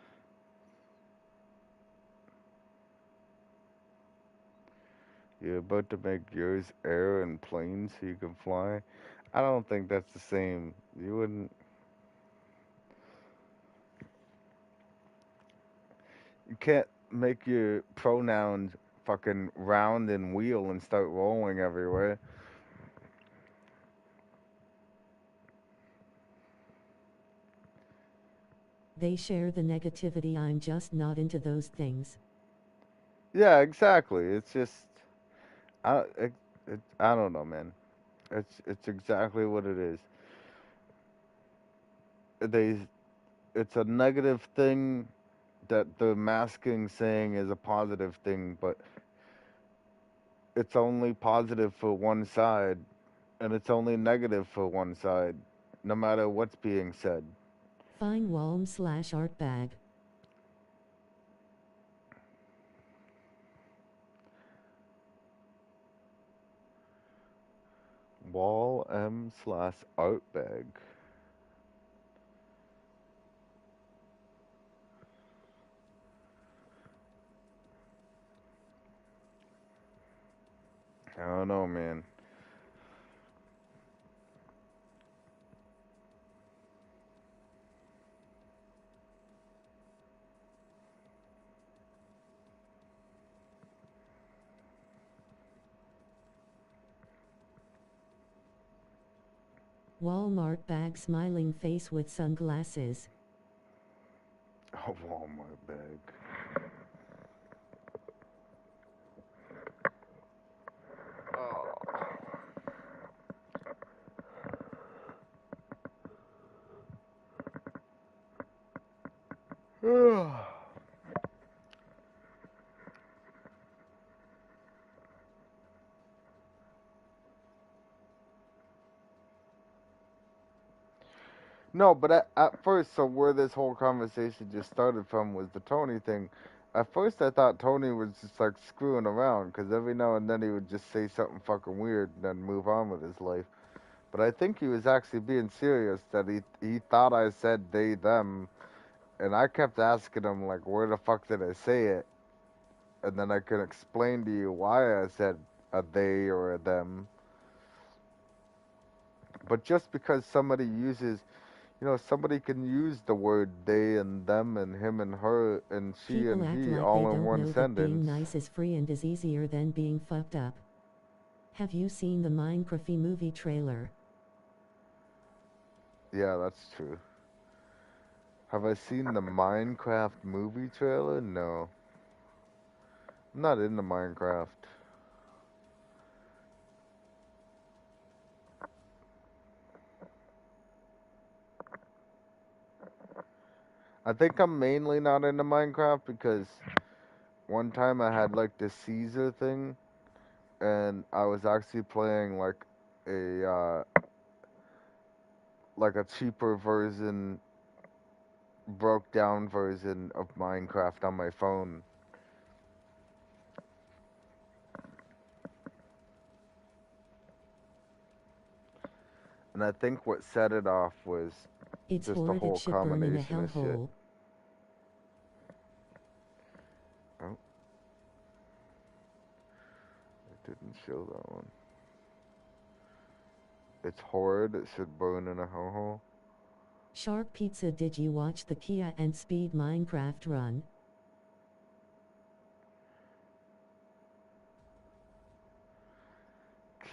You're about to make yours air and planes so you can fly. I don't think that's the same. You wouldn't. You can't make your pronouns fucking round and wheel and start rolling everywhere. They share the negativity. I'm just not into those things. Yeah, exactly. It's just, I don't know, man. It's exactly what it is. They, it's a negative thing that the masking saying is a positive thing, but it's only positive for one side, and it's only negative for one side, no matter what's being said. Fine Walm / art bag. Wall M / art bag. I don't know, man. Walmart bag smiling face with sunglasses. A Walmart bag. Oh. No, but at first, so where this whole conversation just started from was the Tony thing. At first, I thought Tony was just like screwing around, because every now and then he would just say something fucking weird and then move on with his life. But I think he was actually being serious, that he thought I said they, them, and I kept asking him, like, where the fuck did I say it? And then I could explain to you why I said a they or a them. But just because somebody uses, somebody can use the word they and them and him and her and she People and act he like all they in don't one know sentence. that being nice is free and is easier than being fucked up. Have you seen the Minecraft movie trailer? Yeah, that's true. Have I seen the Minecraft movie trailer? No. I'm not into Minecraft. I think I'm mainly not into Minecraft because one time I had like this Caesar thing, and I was actually playing like a cheaper version, broke down version of Minecraft on my phone. And I think what set it off was It's just the horrid, whole it should burn in a combination of shit. hellhole. Oh. It didn't show that one. It's horrid, it should burn in a hellhole. Shark Pizza, did you watch the Kia and Speed Minecraft run?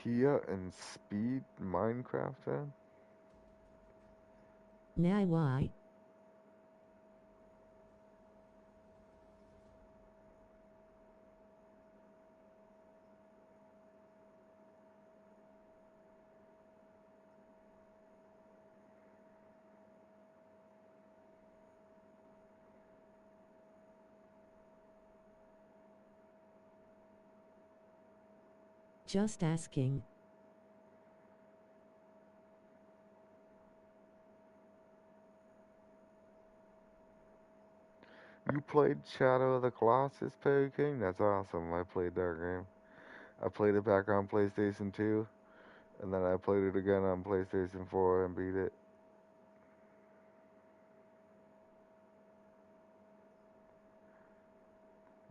Kia and Speed Minecraft then? Nah, why? Just asking. You played Shadow of the Colossus, Perry King? That's awesome. I played that game. I played it back on PlayStation 2, and then I played it again on PlayStation 4 and beat it.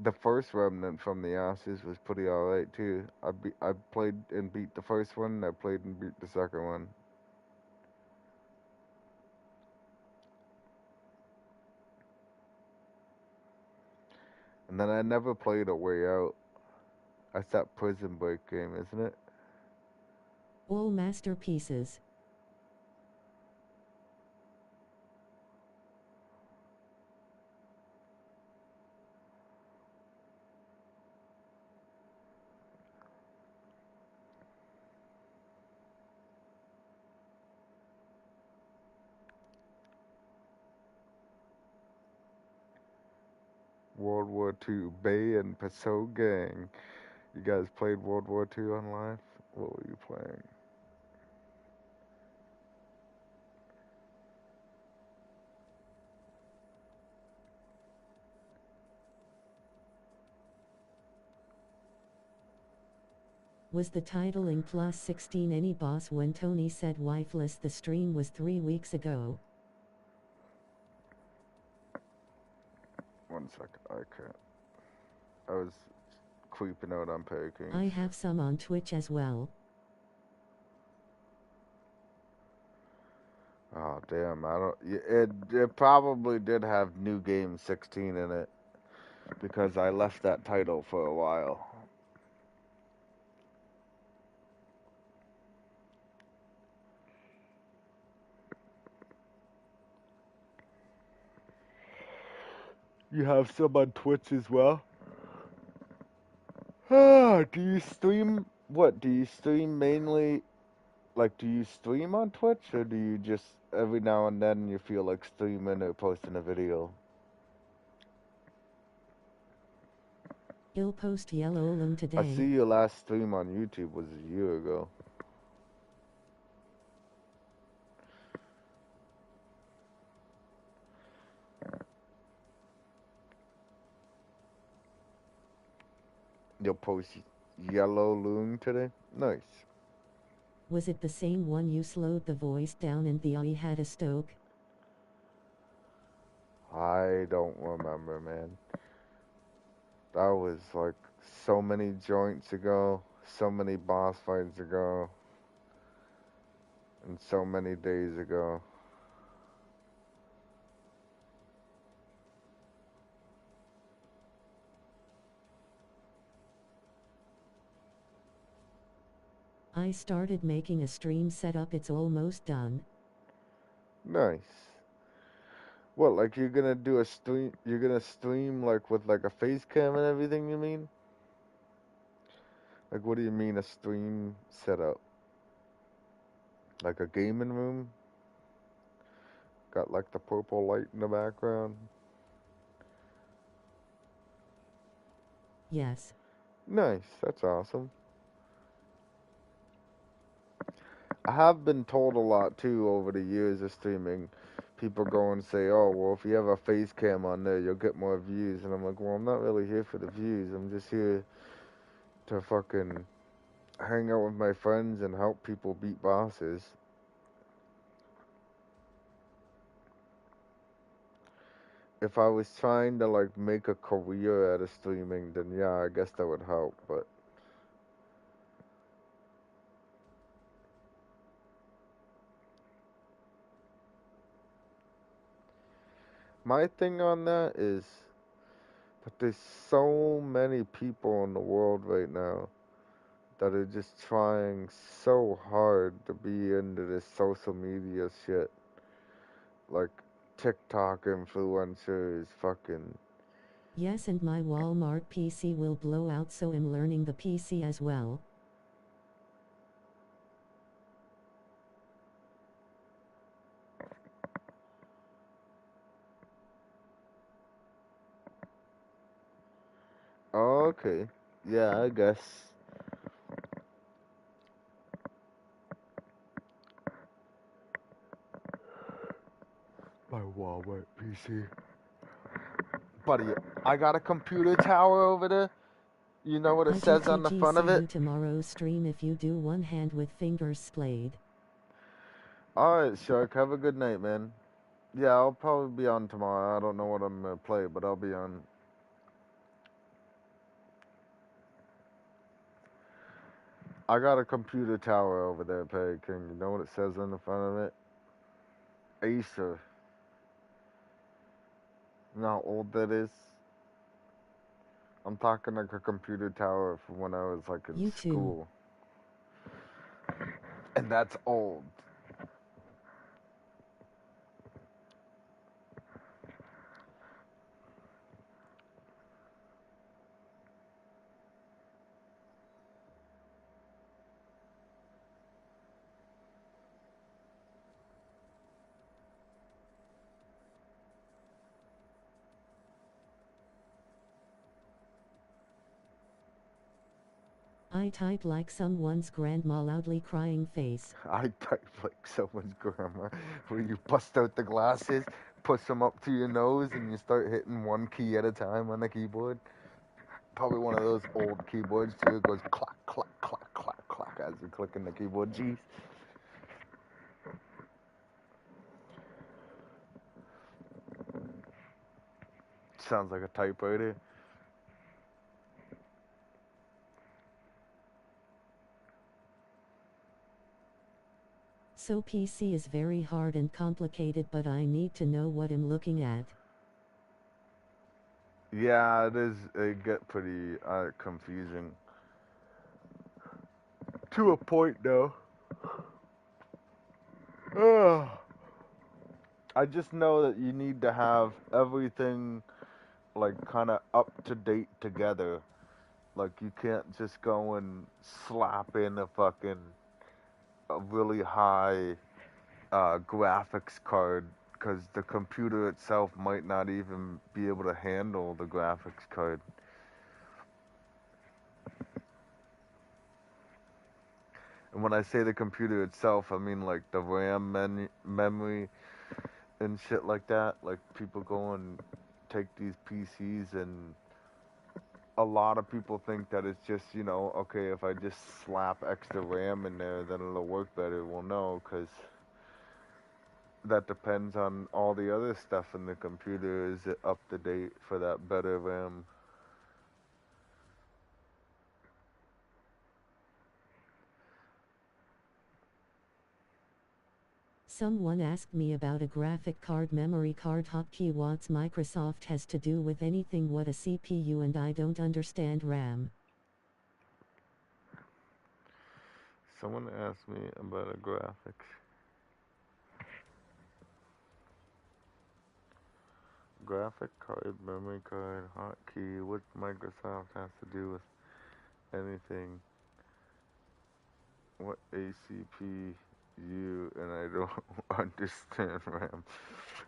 The first Remnant from the Ashes was pretty alright too. I played and beat the first one, and I played and beat the second one. And then I never played A Way Out. That's that Prison Break game, isn't it? All masterpieces. World War II, Bay and Paso Gang. You guys played World War II online? What were you playing? Was the title in plus 16 any boss when Tony said wifeless? The stream was 3 weeks ago. One second, I can't. I was creeping out on Perry King. I have some on Twitch as well. Oh damn! I don't. It probably did have New Game 16 in it because I left that title for a while. You have some on Twitch as well? Ah, do you stream? What, do you stream mainly? Like, do you stream on Twitch, or do you just every now and then you feel like streaming or posting a video? He'll post yellow loom today. I see your last stream on YouTube was a year ago. You'll post yellow loom today? Nice. Was it the same one you slowed the voice down and the eye had a stoke? I don't remember, man. That was like so many joints ago, so many boss fights ago, and so many days ago. I started making a stream setup, it's almost done. Nice. What, like you're gonna do a stream, you're gonna stream like with like a face cam and everything, you mean? Like what do you mean a stream setup? Like a gaming room? Got like the purple light in the background? Yes. Nice, that's awesome. I have been told a lot too over the years of streaming. People go and say, oh, well, if you have a face cam on there, you'll get more views. And I'm like, well, I'm not really here for the views. I'm just here to fucking hang out with my friends and help people beat bosses. If I was trying to, like, make a career out of streaming, then yeah, I guess that would help, but... My thing on that is that there's so many people in the world right now that are just trying so hard to be into this social media shit. Like TikTok influencers, fucking... Yes, and my Walmart PC will blow out, so I'm learning the PC as well. Okay. Yeah, I guess. My Walmart PC. Buddy, I got a computer tower over there. You know what it says on the front of See you it? tomorrow's stream if you do one hand with fingers splayed. Alright, Shark. Have a good night, man. Yeah, I'll probably be on tomorrow. I don't know what I'm going to play, but I'll be on. I got a computer tower over there, Perry King. You know what it says on the front of it? Acer. You know how old that is? I'm talking like a computer tower from when I was like in school. And that's old. I type like someone's grandma loudly crying face. I type like someone's grandma, where you bust out the glasses, push them up to your nose, and you start hitting one key at a time on the keyboard. Probably one of those old keyboards too. It goes clack, clack, clack, clack, clack as you're clicking the keyboard. Jeez. Sounds like a typewriter. So PC is very hard and complicated, but I need to know what I'm looking at. Yeah, it is. It get pretty confusing. To a point, though. I just know that you need to have everything like kind of up to date together. Like you can't just go and slap in a really high graphics card because the computer itself might not even be able to handle the graphics card. And when I say the computer itself, I mean like the RAM memory and shit like that. Like people go and take these PCs, and a lot of people think that it's just, you know, okay, if I just slap extra RAM in there, then it'll work better. Well, no, because that depends on all the other stuff in the computer. Is it up to date for that better RAM? Someone asked me about a graphic card memory card hotkey. What's Microsoft has to do with anything? What a CPU, and I don't understand RAM. Someone asked me about a graphics. Graphic card, memory card, hotkey. What Microsoft has to do with anything? What ACPU? And I don't understand RAM.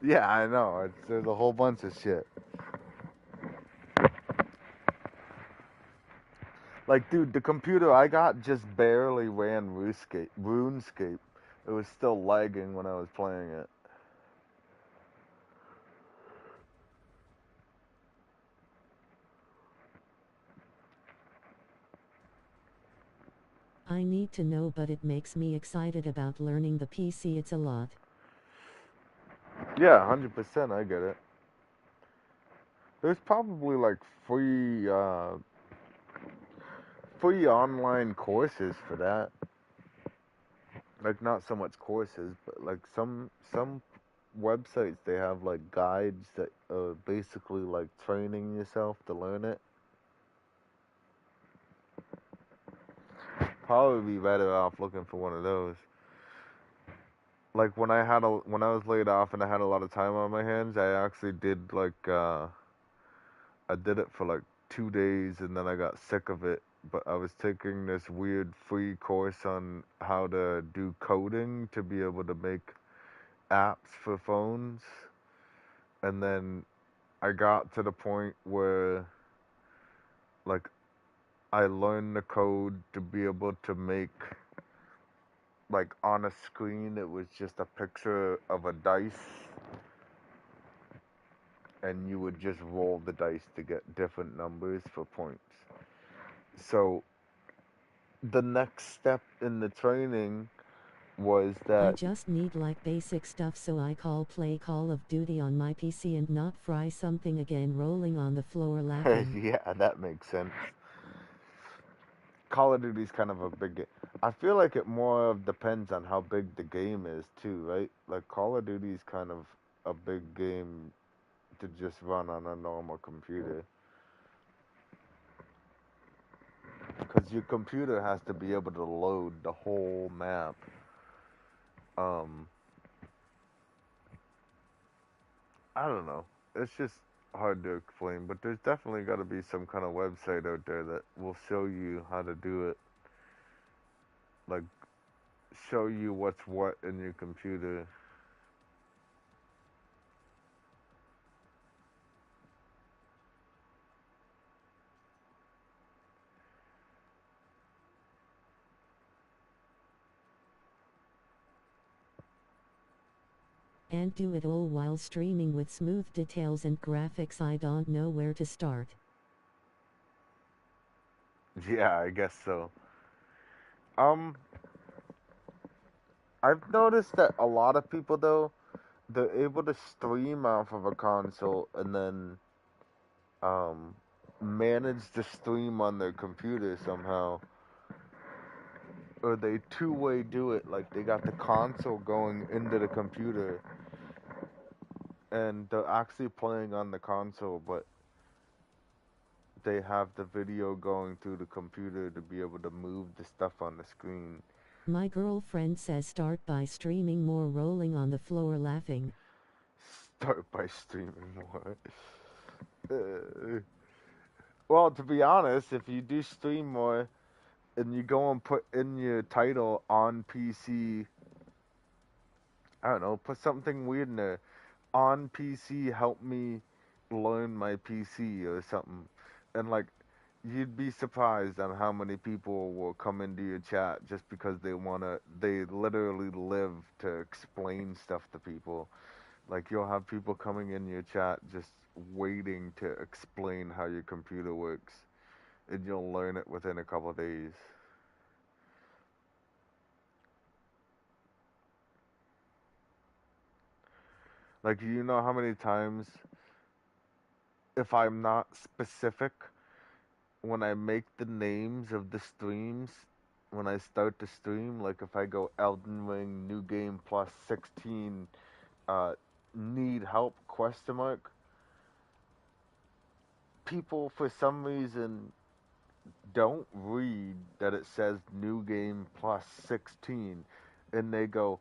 Yeah, I know. There's a whole bunch of shit. Like, dude, the computer I got just barely ran RuneScape. It was still lagging when I was playing it. I need to know, but it makes me excited about learning the PC. It's a lot. Yeah, 100%, I get it. There's probably like free online courses for that. Like not so much courses, but like some websites, they have like guides that are basically like training yourself to learn it. Probably be better off looking for one of those. Like when I was laid off and I had a lot of time on my hands, I actually did like I did it for like 2 days and then I got sick of it. But I was taking this weird free course on how to do coding to be able to make apps for phones. And then I got to the point where like I learned the code to be able to make, like on a screen, it was just a picture of a dice, and you would just roll the dice to get different numbers for points. So the next step in the training was that I just need like basic stuff, so I play Call of Duty on my PC and not fry something again rolling on the floor laughing. Yeah, that makes sense. Call of Duty's kind of a big I feel like it more depends on how big the game is too, right? Like Call of Duty's kind of a big game to just run on a normal computer. Because your computer has to be able to load the whole map. I don't know. It's just hard to explain, but there's definitely got to be some kind of website out there that will show you how to do it. Like, show you what's what in your computer. And do it all while streaming with smooth details and graphics. I don't know where to start. Yeah, I guess so. I've noticed that a lot of people, though, they're able to stream off of a console and then manage the stream on their computer somehow. Or they two-way do it, like they got the console going into the computer and they're actually playing on the console, but they have the video going through the computer to be able to move the stuff on the screen. My girlfriend says start by streaming more rolling on the floor laughing. Start by streaming more. Well, to be honest, if you do stream more and you go and put in your title on PC, I don't know, put something weird in there. On PC, help me learn my PC or something. And like, you'd be surprised on how many people will come into your chat just because they literally live to explain stuff to people. Like, you'll have people coming in your chat just waiting to explain how your computer works. And you'll learn it within a couple of days. Like, you know how many times, if I'm not specific, when I make the names of the streams, when I start the stream, like if I go Elden Ring, New Game Plus 16, need help, question mark, people for some reason don't read that it says New Game Plus 16, and they go,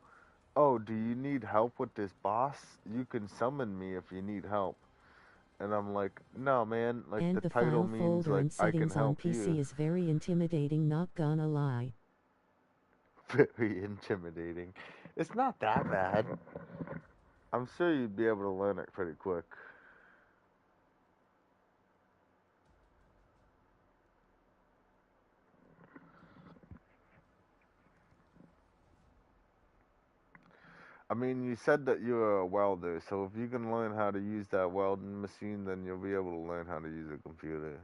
oh, do you need help with this boss? You can summon me if you need help. And I'm like, no, man, like And the the title file means folder like and I can settings on help PC you. is very intimidating, not gonna lie. Very intimidating. It's not that bad. I'm sure you'd be able to learn it pretty quick. I mean, you said that you're a welder, so if you can learn how to use that welding machine, then you'll be able to learn how to use a computer.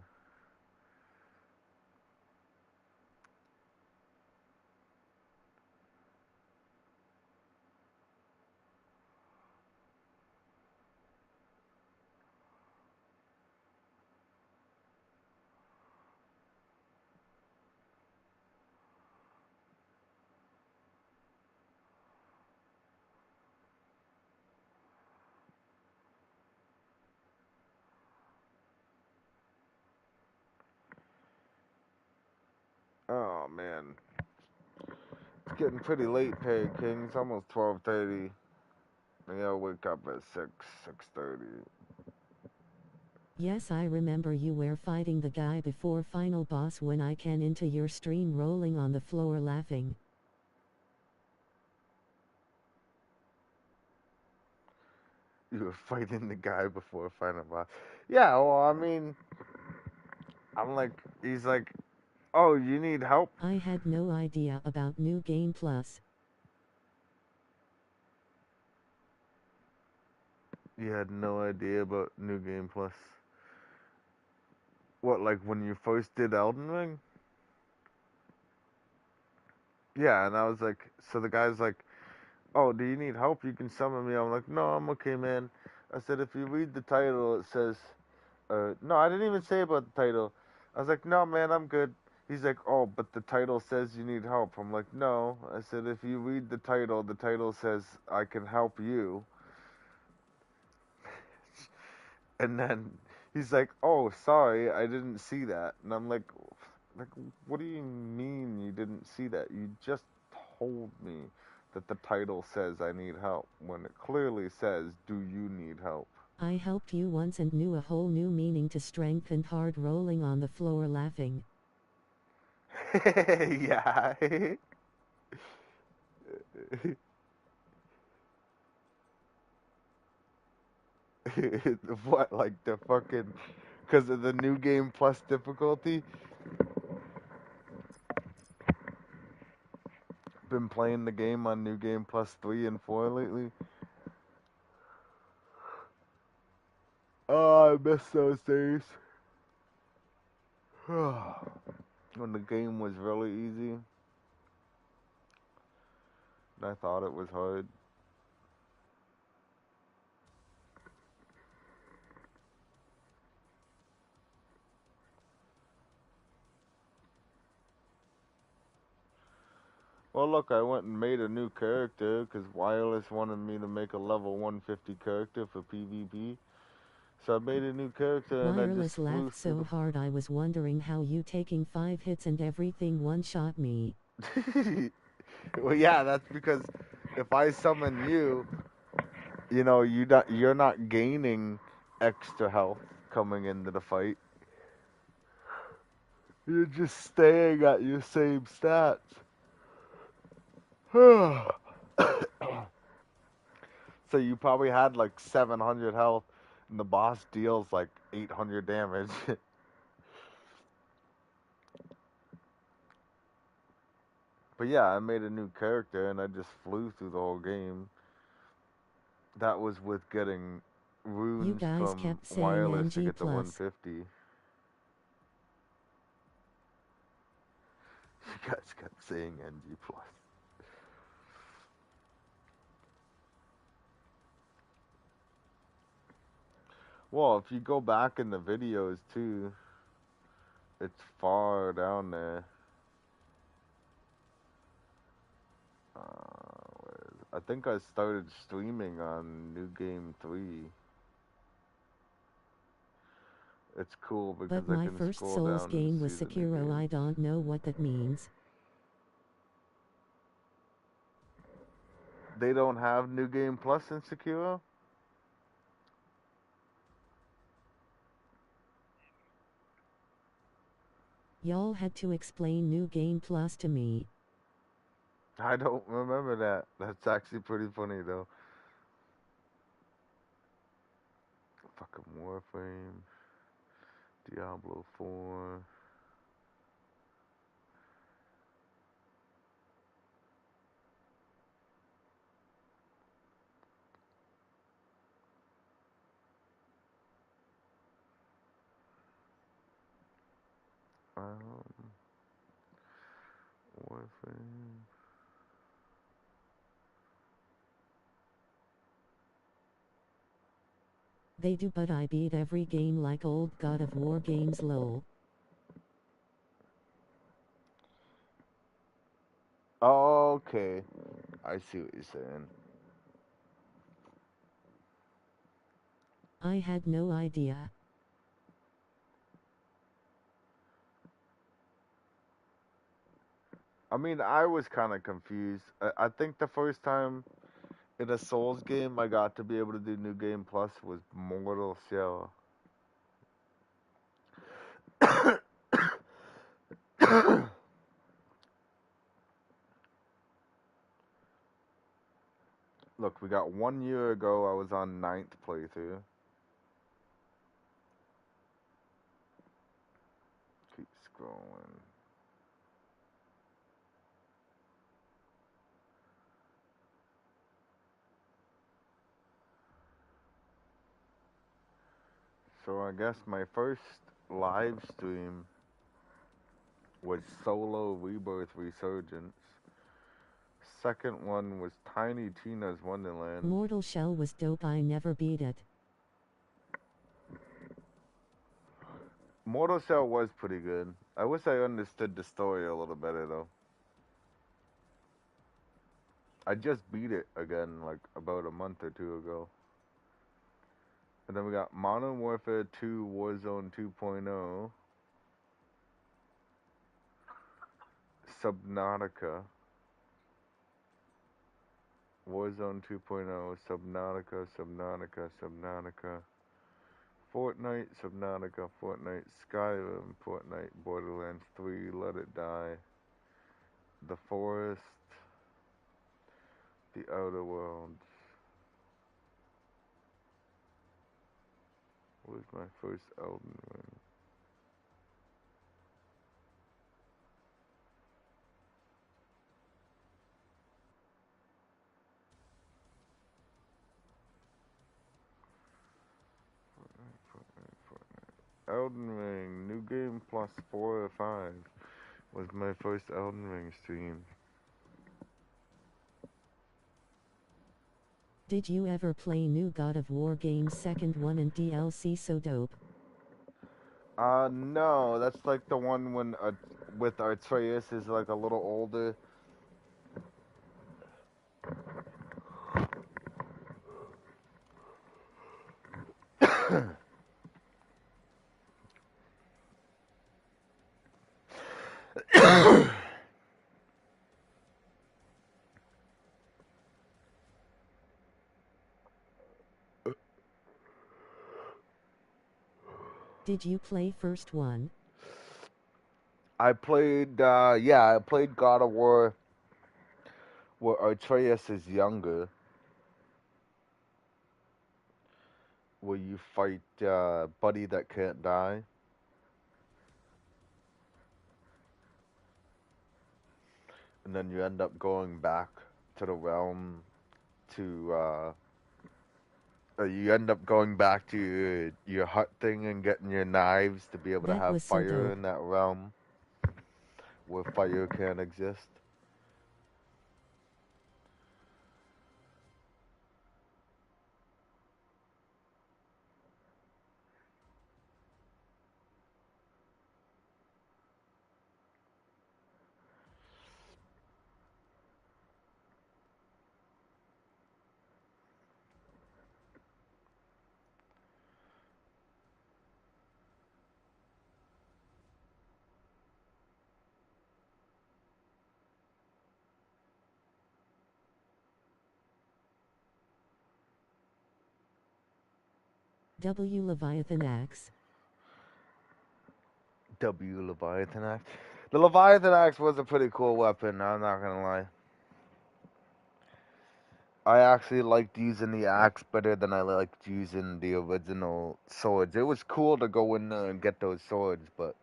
Oh, man. It's getting pretty late, Peg King. It's almost 12:30. I gotta wake up at 6:30. Yes, I remember you were fighting the guy before final boss when I can into your stream rolling on the floor laughing. You were fighting the guy before final boss. Yeah, well, I mean, I'm like, he's like, oh, you need help? I had no idea about New Game Plus. You had no idea about New Game Plus. What, like when you first did Elden Ring? Yeah, and I was like, so the guy's like, oh, do you need help? You can summon me. I'm like, no, I'm okay, man. I said, if you read the title, it says, no, I didn't even say about the title. I was like, no, man, I'm good. He's like, oh, but the title says you need help. I'm like, no. I said, if you read the title says I can help you. And then he's like, oh, sorry, I didn't see that. And I'm like, what do you mean you didn't see that? You just told me that the title says I need help, when it clearly says, do you need help? I helped you once and knew a whole new meaning to strength and hard rolling on the floor laughing. Yeah. What, like the fucking, because of the New Game Plus difficulty? Been playing the game on New Game Plus 3 and 4 lately. Oh, I miss those days. When the game was really easy. And I thought it was hard. Well, look, I went and made a new character because Wireless wanted me to make a level 150 character for PvP. So I made a new character and I Wireless just flew laughed so hard I was wondering how you taking 5 hits and everything one-shot me. Well, yeah, that's because if I summon you, you know, you're not gaining extra health coming into the fight. You're just staying at your same stats. So you probably had like 700 health, and the boss deals like 800 damage. But yeah, I made a new character, and I just flew through the whole game. That was with getting runes You guys from kept saying wireless to NG get the plus. 150. You guys kept saying NG plus. Well, if you go back in the videos too, it's far down there. I think I started streaming on New Game 3. It's cool because But my I can first scroll Souls down game and was see the new Sekiro. I games. don't know what that means. They don't have New Game Plus in Sekiro? Y'all had to explain New Game Plus to me. I don't remember that. That's actually pretty funny though. Fucking Warframe. Diablo 4. Warframe. They do, but I beat every game like old God of War games, lol. Okay. I see what you're saying. I had no idea. I mean, I was kind of confused. I think the first time in a Souls game I got to be able to do New Game Plus was Mortal Shell. Look, we got 1 year ago, I was on 9th playthrough. Keep scrolling. So I guess my first live stream was Solo Rebirth Resurgence. Second one was Tiny Tina's Wonderland. Mortal Shell was dope. I never beat it. Mortal Shell was pretty good. I wish I understood the story a little better though. I just beat it again like about a month or two ago. And then we got Modern Warfare 2 Warzone 2.0. Subnautica. Warzone 2.0, Subnautica. Fortnite, Subnautica, Fortnite, Skyrim, Fortnite, Borderlands 3, Let It Die, The Forest, The Outer Worlds. What was my first Elden Ring? Fortnite. Elden Ring, New Game Plus 4 or 5 was my first Elden Ring stream. Did you ever play new God of War games second one and DLC so dope? No, that's like the one when with Atreus is like a little older. Did you play first one? I played, yeah, I played God of War where Atreus is younger, where you fight Buddy that can't die. And then you end up going back to the realm to, you end up going back to your hut thing and getting your knives to be able to That have was so fire dope. in that realm where fire can't exist. W Leviathan Axe. W Leviathan Axe. The Leviathan Axe was a pretty cool weapon, I'm not gonna lie. I actually liked using the axe better than I liked using the original swords. It was cool to go in there and get those swords, but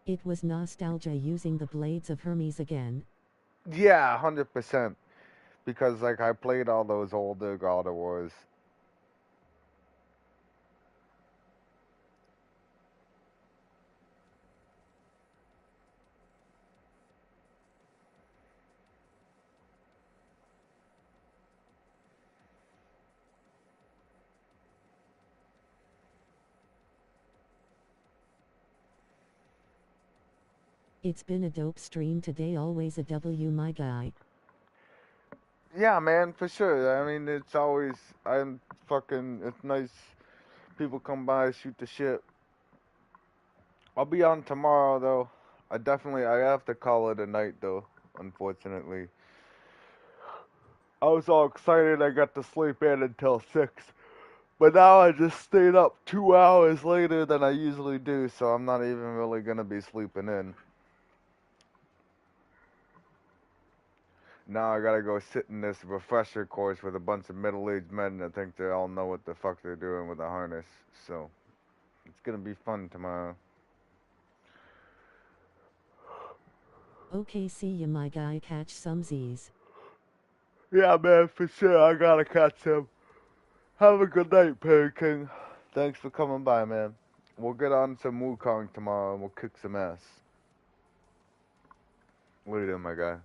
It was nostalgia using the Blades of Hermes again. yeah, 100%. Because like I played all those older God of Wars. It's been a dope stream today, always a W, my guy. Yeah, man, for sure. I mean, it's always, it's nice. People come by, shoot the shit. I'll be on tomorrow, though. I have to call it a night, though, unfortunately. I was all excited I got to sleep in until 6. But now I just stayed up 2 hours later than I usually do, so I'm not even really gonna be sleeping in. Now I gotta go sit in this refresher course with a bunch of middle-aged men that think they all know what the fuck they're doing with a harness. So, it's gonna be fun tomorrow. Okay, see ya, my guy. Catch some Z's. Yeah, man, for sure. I gotta catch him. Have a good night, Perry King. Thanks for coming by, man. We'll get on some Wukong tomorrow and we'll kick some ass. Later, my guy.